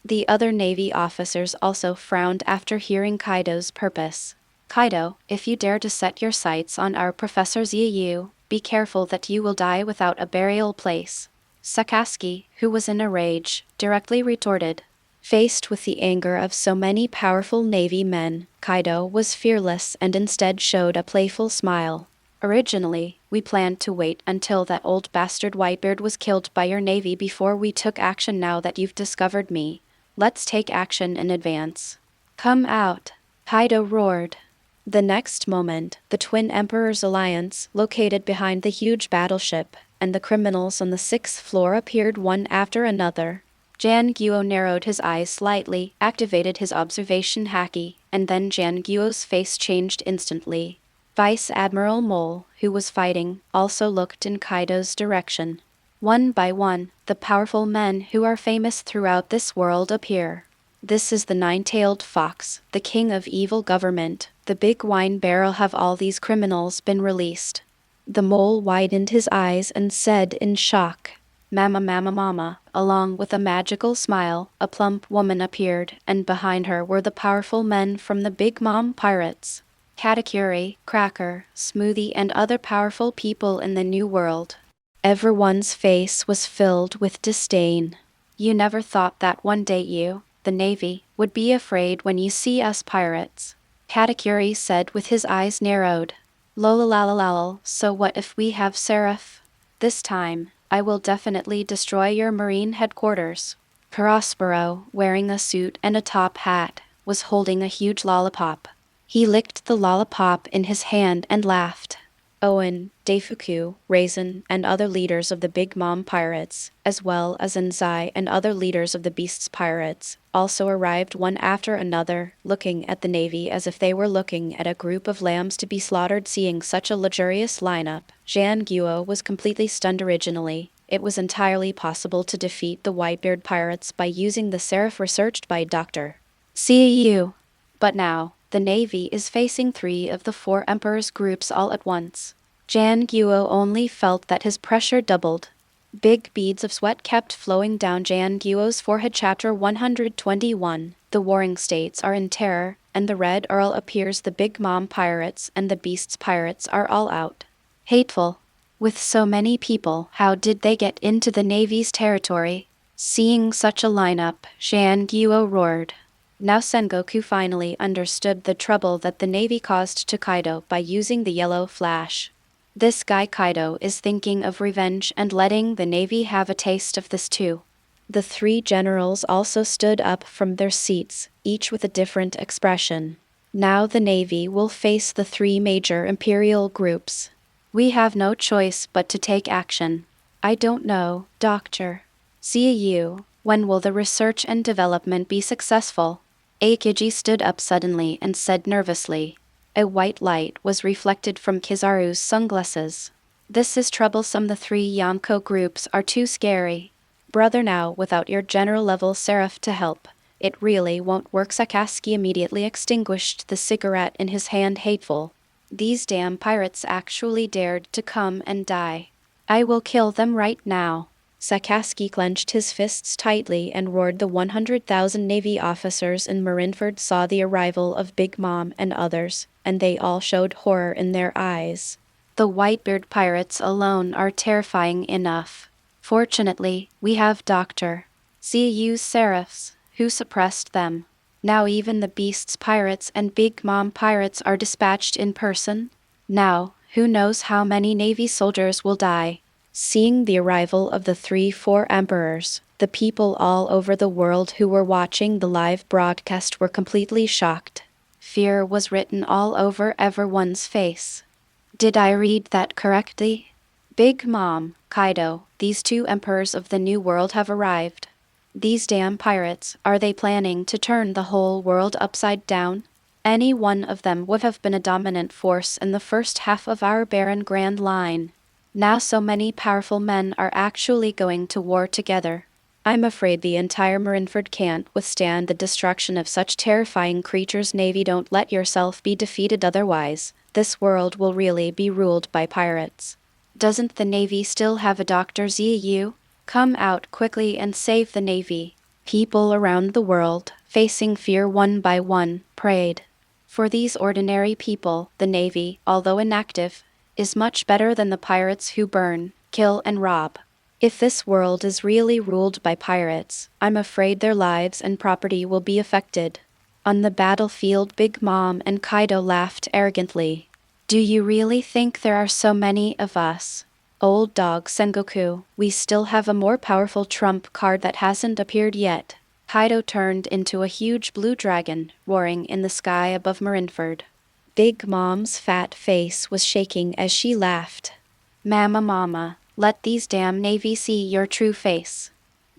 The other Navy officers also frowned after hearing Kaido's purpose. Kaido, if you dare to set your sights on our Professor Xia Yu, be careful that you will die without a burial place. Sakazuki, who was in a rage, directly retorted. Faced with the anger of so many powerful Navy men, Kaido was fearless and instead showed a playful smile. Originally, we planned to wait until that old bastard Whitebeard was killed by your Navy before we took action. Now that you've discovered me, let's take action in advance. Come out, Kaido roared. The next moment, the Twin Emperors Alliance, located behind the huge battleship, and the criminals on the 6th floor appeared one after another. Jan Guo narrowed his eyes slightly, activated his observation haki, and then Jan Guo's face changed instantly. Vice Admiral Mole, who was fighting, also looked in Kaido's direction. One by one, the powerful men who are famous throughout this world appear. This is the nine-tailed fox, the king of evil government, the big wine barrel. Have all these criminals been released? The mole widened his eyes and said in shock. Mama mama mama. Along with a magical smile, a plump woman appeared, and behind her were the powerful men from the Big Mom Pirates. Katakuri, Cracker, Smoothie, and other powerful people in the New World. Everyone's face was filled with disdain. You never thought that one day you, the Navy, would be afraid when you see us pirates, Katakuri said with his eyes narrowed. Lolalalal, so what if we have Seraph? This time, I will definitely destroy your marine headquarters. Prospero, wearing a suit and a top hat, was holding a huge lollipop. He licked the lollipop in his hand and laughed. Owen, Deifuku, Raisin, and other leaders of the Big Mom Pirates, as well as Enzai and other leaders of the Beasts Pirates, also arrived one after another, looking at the Navy as if they were looking at a group of lambs to be slaughtered. Seeing such a luxurious lineup, Jan Guo was completely stunned. Originally, it was entirely possible to defeat the Whitebeard Pirates by using the Seraph researched by Dr. Xia Yu. But now, the Navy is facing 3 of the 4 Emperors groups all at once. Jan Guo only felt that his pressure doubled. Big beads of sweat kept flowing down Jan Guo's forehead. Chapter 121. The warring states are in terror, and the Red Earl appears. The Big Mom Pirates and the Beasts Pirates are all out. Hateful. With so many people, how did they get into the Navy's territory? Seeing such a lineup, Jan Guo roared. Now Sengoku finally understood the trouble that the Navy caused to Kaido by using the yellow flash. This guy Kaido is thinking of revenge and letting the Navy have a taste of this too. The 3 generals also stood up from their seats, each with a different expression. Now the Navy will face the 3 major imperial groups. We have no choice but to take action. I don't know, Dr. Xia Yu, when will the research and development be successful? Akiji stood up suddenly and said nervously. A white light was reflected from Kizaru's sunglasses. This is troublesome. The 3 Yamko groups are too scary. Brother, now without your general-level Seraph to help, it really won't work. Sakazuki immediately extinguished the cigarette in his hand. Hateful. These damn pirates actually dared to come and die. I will kill them right now. Sakazuki clenched his fists tightly and roared. The 100,000 Navy officers in Marineford saw the arrival of Big Mom and others, and they all showed horror in their eyes. The Whitebeard Pirates alone are terrifying enough. Fortunately, we have Dr. Xia Yu's Seraphs, who suppressed them. Now even the Beast's pirates and Big Mom pirates are dispatched in person. Now, who knows how many Navy soldiers will die. Seeing the arrival of the 3-4 emperors, the people all over the world who were watching the live broadcast were completely shocked. Fear was written all over everyone's face. Did I read that correctly? Big Mom, Kaido, these 2 emperors of the New World have arrived. These damn pirates, are they planning to turn the whole world upside down? Any one of them would have been a dominant force in the first half of our barren Grand Line. Now so many powerful men are actually going to war together. I'm afraid the entire Marineford can't withstand the destruction of such terrifying creatures. Navy, don't let yourself be defeated, otherwise this world will really be ruled by pirates. Doesn't the Navy still have a Dr. Xia Yu? Come out quickly and save the Navy. People around the world, facing fear one by one, prayed. For these ordinary people, the Navy, although inactive, is much better than the pirates who burn, kill and rob. If this world is really ruled by pirates, I'm afraid their lives and property will be affected. On the battlefield, Big Mom and Kaido laughed arrogantly. Do you really think there are so many of us? Old dog Sengoku, we still have a more powerful trump card that hasn't appeared yet. Kaido turned into a huge blue dragon, roaring in the sky above Marineford. Big Mom's fat face was shaking as she laughed. Mama, let these damn Navy see your true face.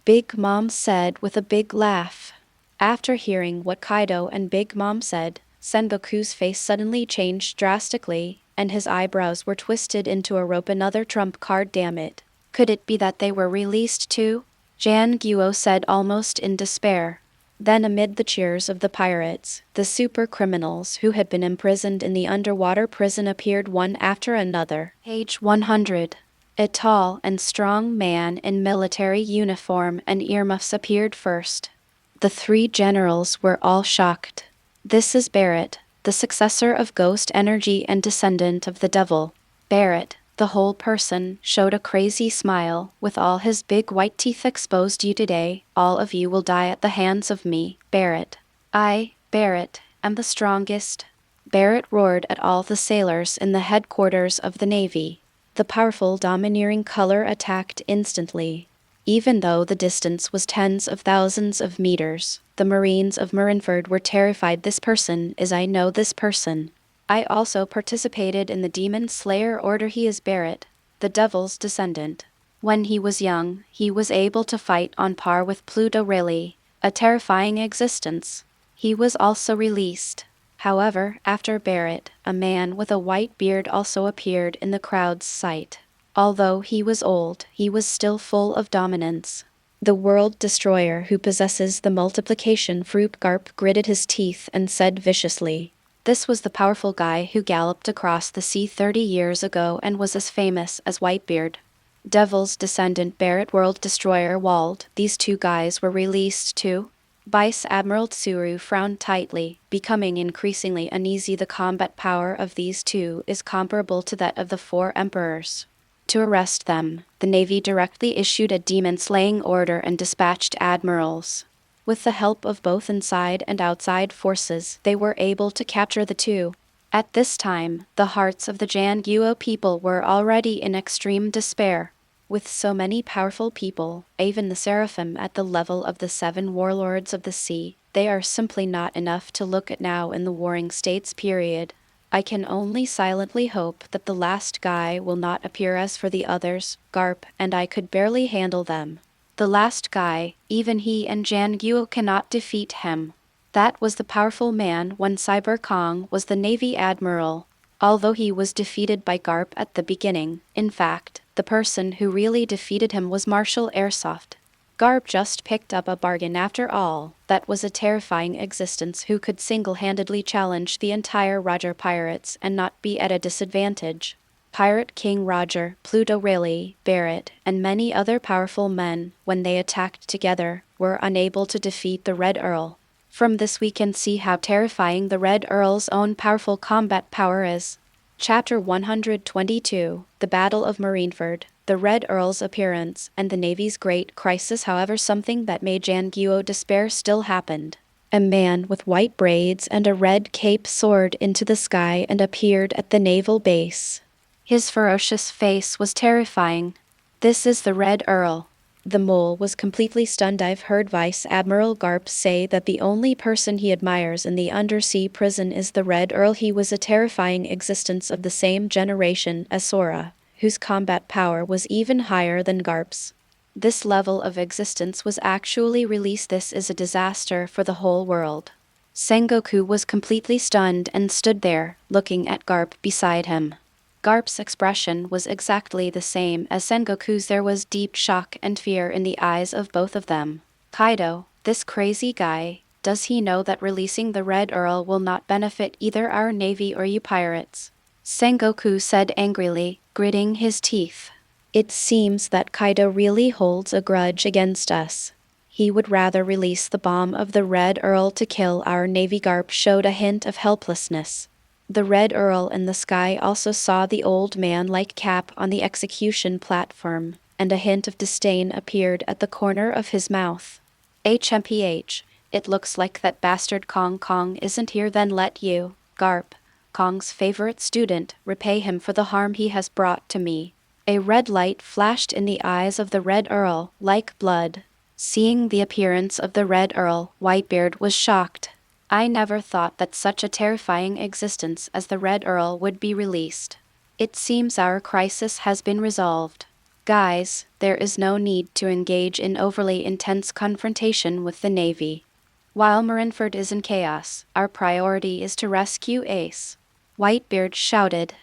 Big Mom said with a big laugh. After hearing what Kaido and Big Mom said, Sengoku's face suddenly changed drastically, and his eyebrows were twisted into a rope. Another trump card, damn it. Could it be that they were released too? Jan Guo said, almost in despair. Then amid the cheers of the pirates, the super criminals who had been imprisoned in the underwater prison appeared one after another. Page 100. A tall and strong man in military uniform and earmuffs appeared first. The 3 generals were all shocked. This is Barrett, the successor of Ghost Energy and descendant of the devil. Barrett, the whole person, showed a crazy smile, with all his big white teeth exposed. You today, all of you will die at the hands of me, Barrett. I, Barrett, am the strongest. Barrett roared at all the sailors in the headquarters of the Navy. The powerful domineering color attacked instantly. Even though the distance was tens of thousands of meters, the Marines of Marineford were terrified. This person is I know this person. I also participated in the Demon Slayer Order. He is Barrett, the devil's descendant. When he was young, he was able to fight on par with Pluto Rayleigh, a terrifying existence. He was also released. However, after Barrett, a man with a white beard also appeared in the crowd's sight. Although he was old, he was still full of dominance. The world destroyer who possesses the multiplication fruit. Garp gritted his teeth and said viciously. This was the powerful guy who galloped across the sea 30 years ago and was as famous as Whitebeard. Devil's descendant Barrett, world destroyer Wald. These 2 guys were released too. Vice Admiral Tsuru frowned tightly, becoming increasingly uneasy. The combat power of these 2 is comparable to that of the 4 emperors. To arrest them, the Navy directly issued a demon-slaying order and dispatched admirals. With the help of both inside and outside forces, they were able to capture the 2. At this time, the hearts of the Jan Guo people were already in extreme despair. With so many powerful people, even the Seraphim at the level of the 7 Warlords of the sea, they are simply not enough to look at now in the Warring States period. I can only silently hope that the last guy will not appear. As for the others, Garp and I could barely handle them. The last guy, even he and Jan Guo cannot defeat him. That was the powerful man when Cyber Kong was the Navy Admiral. Although he was defeated by Garp at the beginning, in fact, the person who really defeated him was Marshal Airsoft. Garp just picked up a bargain after all. That was a terrifying existence who could single-handedly challenge the entire Roger pirates and not be at a disadvantage. Pirate King Roger, Pluto Rayleigh, Barrett, and many other powerful men, when they attacked together, were unable to defeat the Red Earl. From this we can see how terrifying the Red Earl's own powerful combat power is. Chapter 122, The Battle of Marineford, the Red Earl's appearance, and the Navy's great crisis. However, something that made Jan Guo despair still happened. A man with white braids and a red cape soared into the sky and appeared at the naval base. His ferocious face was terrifying. "This is the Red Earl." The mole was completely stunned. "I've heard Vice Admiral Garp say that the only person he admires in the undersea prison is the Red Earl. He was a terrifying existence of the same generation as Sora, whose combat power was even higher than Garp's. This level of existence was actually released. This is a disaster for the whole world." Sengoku was completely stunned and stood there, looking at Garp beside him. Garp's expression was exactly the same as Sengoku's. There was deep shock and fear in the eyes of both of them. "Kaido, this crazy guy, does he know that releasing the Red Earl will not benefit either our navy or you pirates?" Sengoku said angrily, gritting his teeth. "It seems that Kaido really holds a grudge against us. He would rather release the bomb of the Red Earl to kill our navy." Garp showed a hint of helplessness. The Red Earl in the sky also saw the old man-like cap on the execution platform, and a hint of disdain appeared at the corner of his mouth. "HMPH, it looks like that bastard Kong isn't here. Then let you, Garp, Kong's favorite student, repay him for the harm he has brought to me." A red light flashed in the eyes of the Red Earl, like blood. Seeing the appearance of the Red Earl, Whitebeard was shocked. "I never thought that such a terrifying existence as the Red Earl would be released. It seems our crisis has been resolved. Guys, there is no need to engage in overly intense confrontation with the Navy. While Marineford is in chaos, our priority is to rescue Ace." Whitebeard shouted.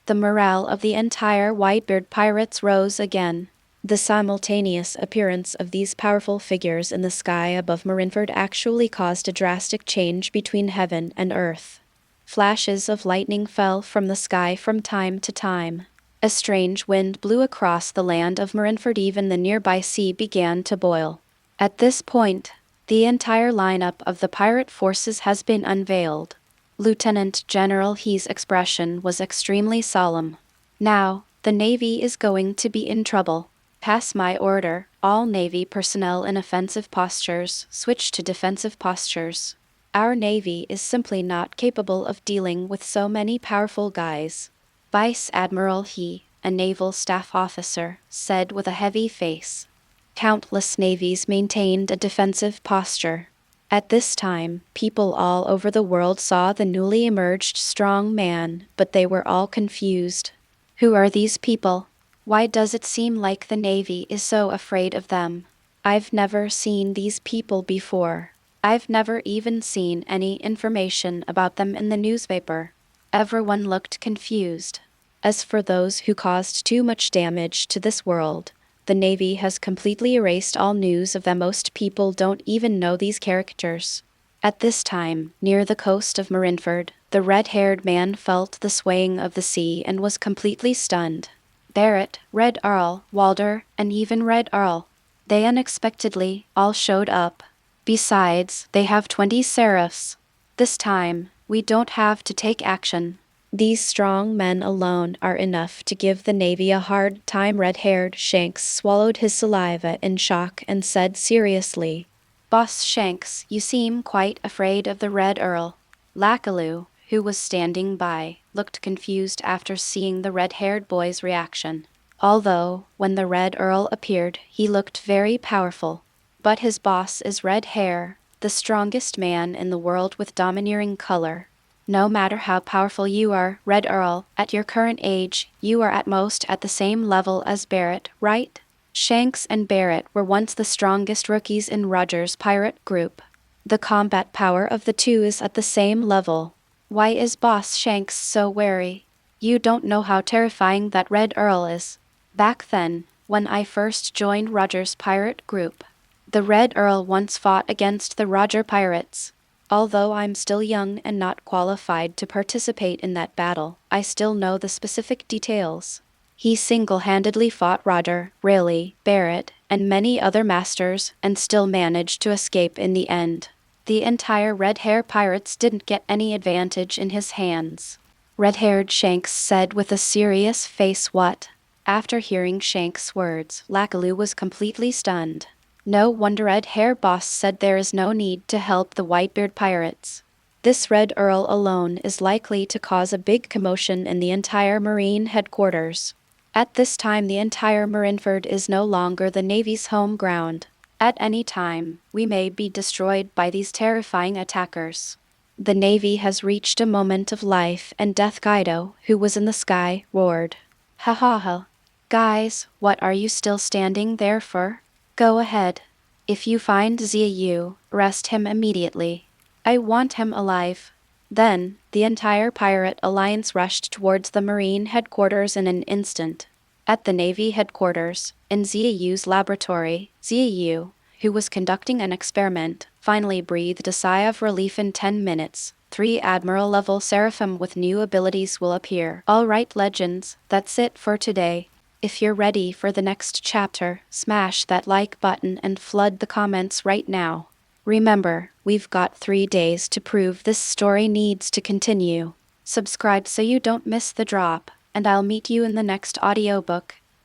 The morale of the entire Whitebeard pirates rose again. The simultaneous appearance of these powerful figures in the sky above Marineford actually caused a drastic change between heaven and earth. Flashes of lightning fell from the sky from time to time. A strange wind blew across the land of Marineford. Even the nearby sea began to boil. At this point, the entire lineup of the pirate forces has been unveiled. Lieutenant General He's expression was extremely solemn. "Now, the Navy is going to be in trouble. Pass my order, all Navy personnel in offensive postures, switch to defensive postures. Our Navy is simply not capable of dealing with so many powerful guys." Vice Admiral He, a naval staff officer, said with a heavy face. Countless navies maintained a defensive posture. At this time, people all over the world saw the newly emerged strong man, but they were all confused. Who are these people? Why does it seem like the Navy is so afraid of them? I've never seen these people before. I've never even seen any information about them in the newspaper. Everyone looked confused. As for those who caused too much damage to this world, the Navy has completely erased all news of them. Most people don't even know these characters. At this time, near the coast of Marineford, the red-haired man felt the swaying of the sea and was completely stunned. Barrett, Red Earl, Walder, and even Red Earl. They unexpectedly all showed up. Besides, they have 20 Seraphs. This time, we don't have to take action. These strong men alone are enough to give the Navy a hard time. Red-haired Shanks swallowed his saliva in shock and said seriously, "Boss Shanks, you seem quite afraid of the Red Earl." Lakaloo, who was standing by, looked confused after seeing the red-haired boy's reaction. Although, when the Red Earl appeared, he looked very powerful. But his boss is Red Hair, the strongest man in the world with domineering color. No matter how powerful you are, Red Earl, at your current age, you are at most at the same level as Barrett, right? Shanks and Barrett were once the strongest rookies in Roger's pirate group. The combat power of the two is at the same level. Why is Boss Shanks so wary? You don't know how terrifying that Red Earl is. Back then, when I first joined Roger's pirate group, the Red Earl once fought against the Roger pirates. Although I'm still young and not qualified to participate in that battle, I still know the specific details. He single-handedly fought Roger, Rayleigh, Barrett, and many other masters, and still managed to escape in the end. The entire red-hair pirates didn't get any advantage in his hands." Red-haired Shanks said with a serious face. "What?" After hearing Shanks' words, Lakaloo was completely stunned. No wonder Red Hair Boss said there is no need to help the Whitebeard pirates. This Red Earl alone is likely to cause a big commotion in the entire Marine headquarters. At this time the entire Marineford is no longer the Navy's home ground. At any time, we may be destroyed by these terrifying attackers. The Navy has reached a moment of life and death. Kaido, who was in the sky, roared. Ha ha ha. Guys, what are you still standing there for? Go ahead. If you find Xia Yu, arrest him immediately. I want him alive. Then, the entire pirate alliance rushed towards the Marine headquarters in an instant. At the Navy headquarters, in Xia Yu's laboratory, Xia Yu, who was conducting an experiment, finally breathed a sigh of relief. In 10 minutes. 3 Admiral-level Seraphim with new abilities will appear. Alright legends, that's it for today. If you're ready for the next chapter, smash that like button and flood the comments right now. Remember, we've got 3 days to prove this story needs to continue. Subscribe so you don't miss the drop, and I'll meet you in the next audiobook.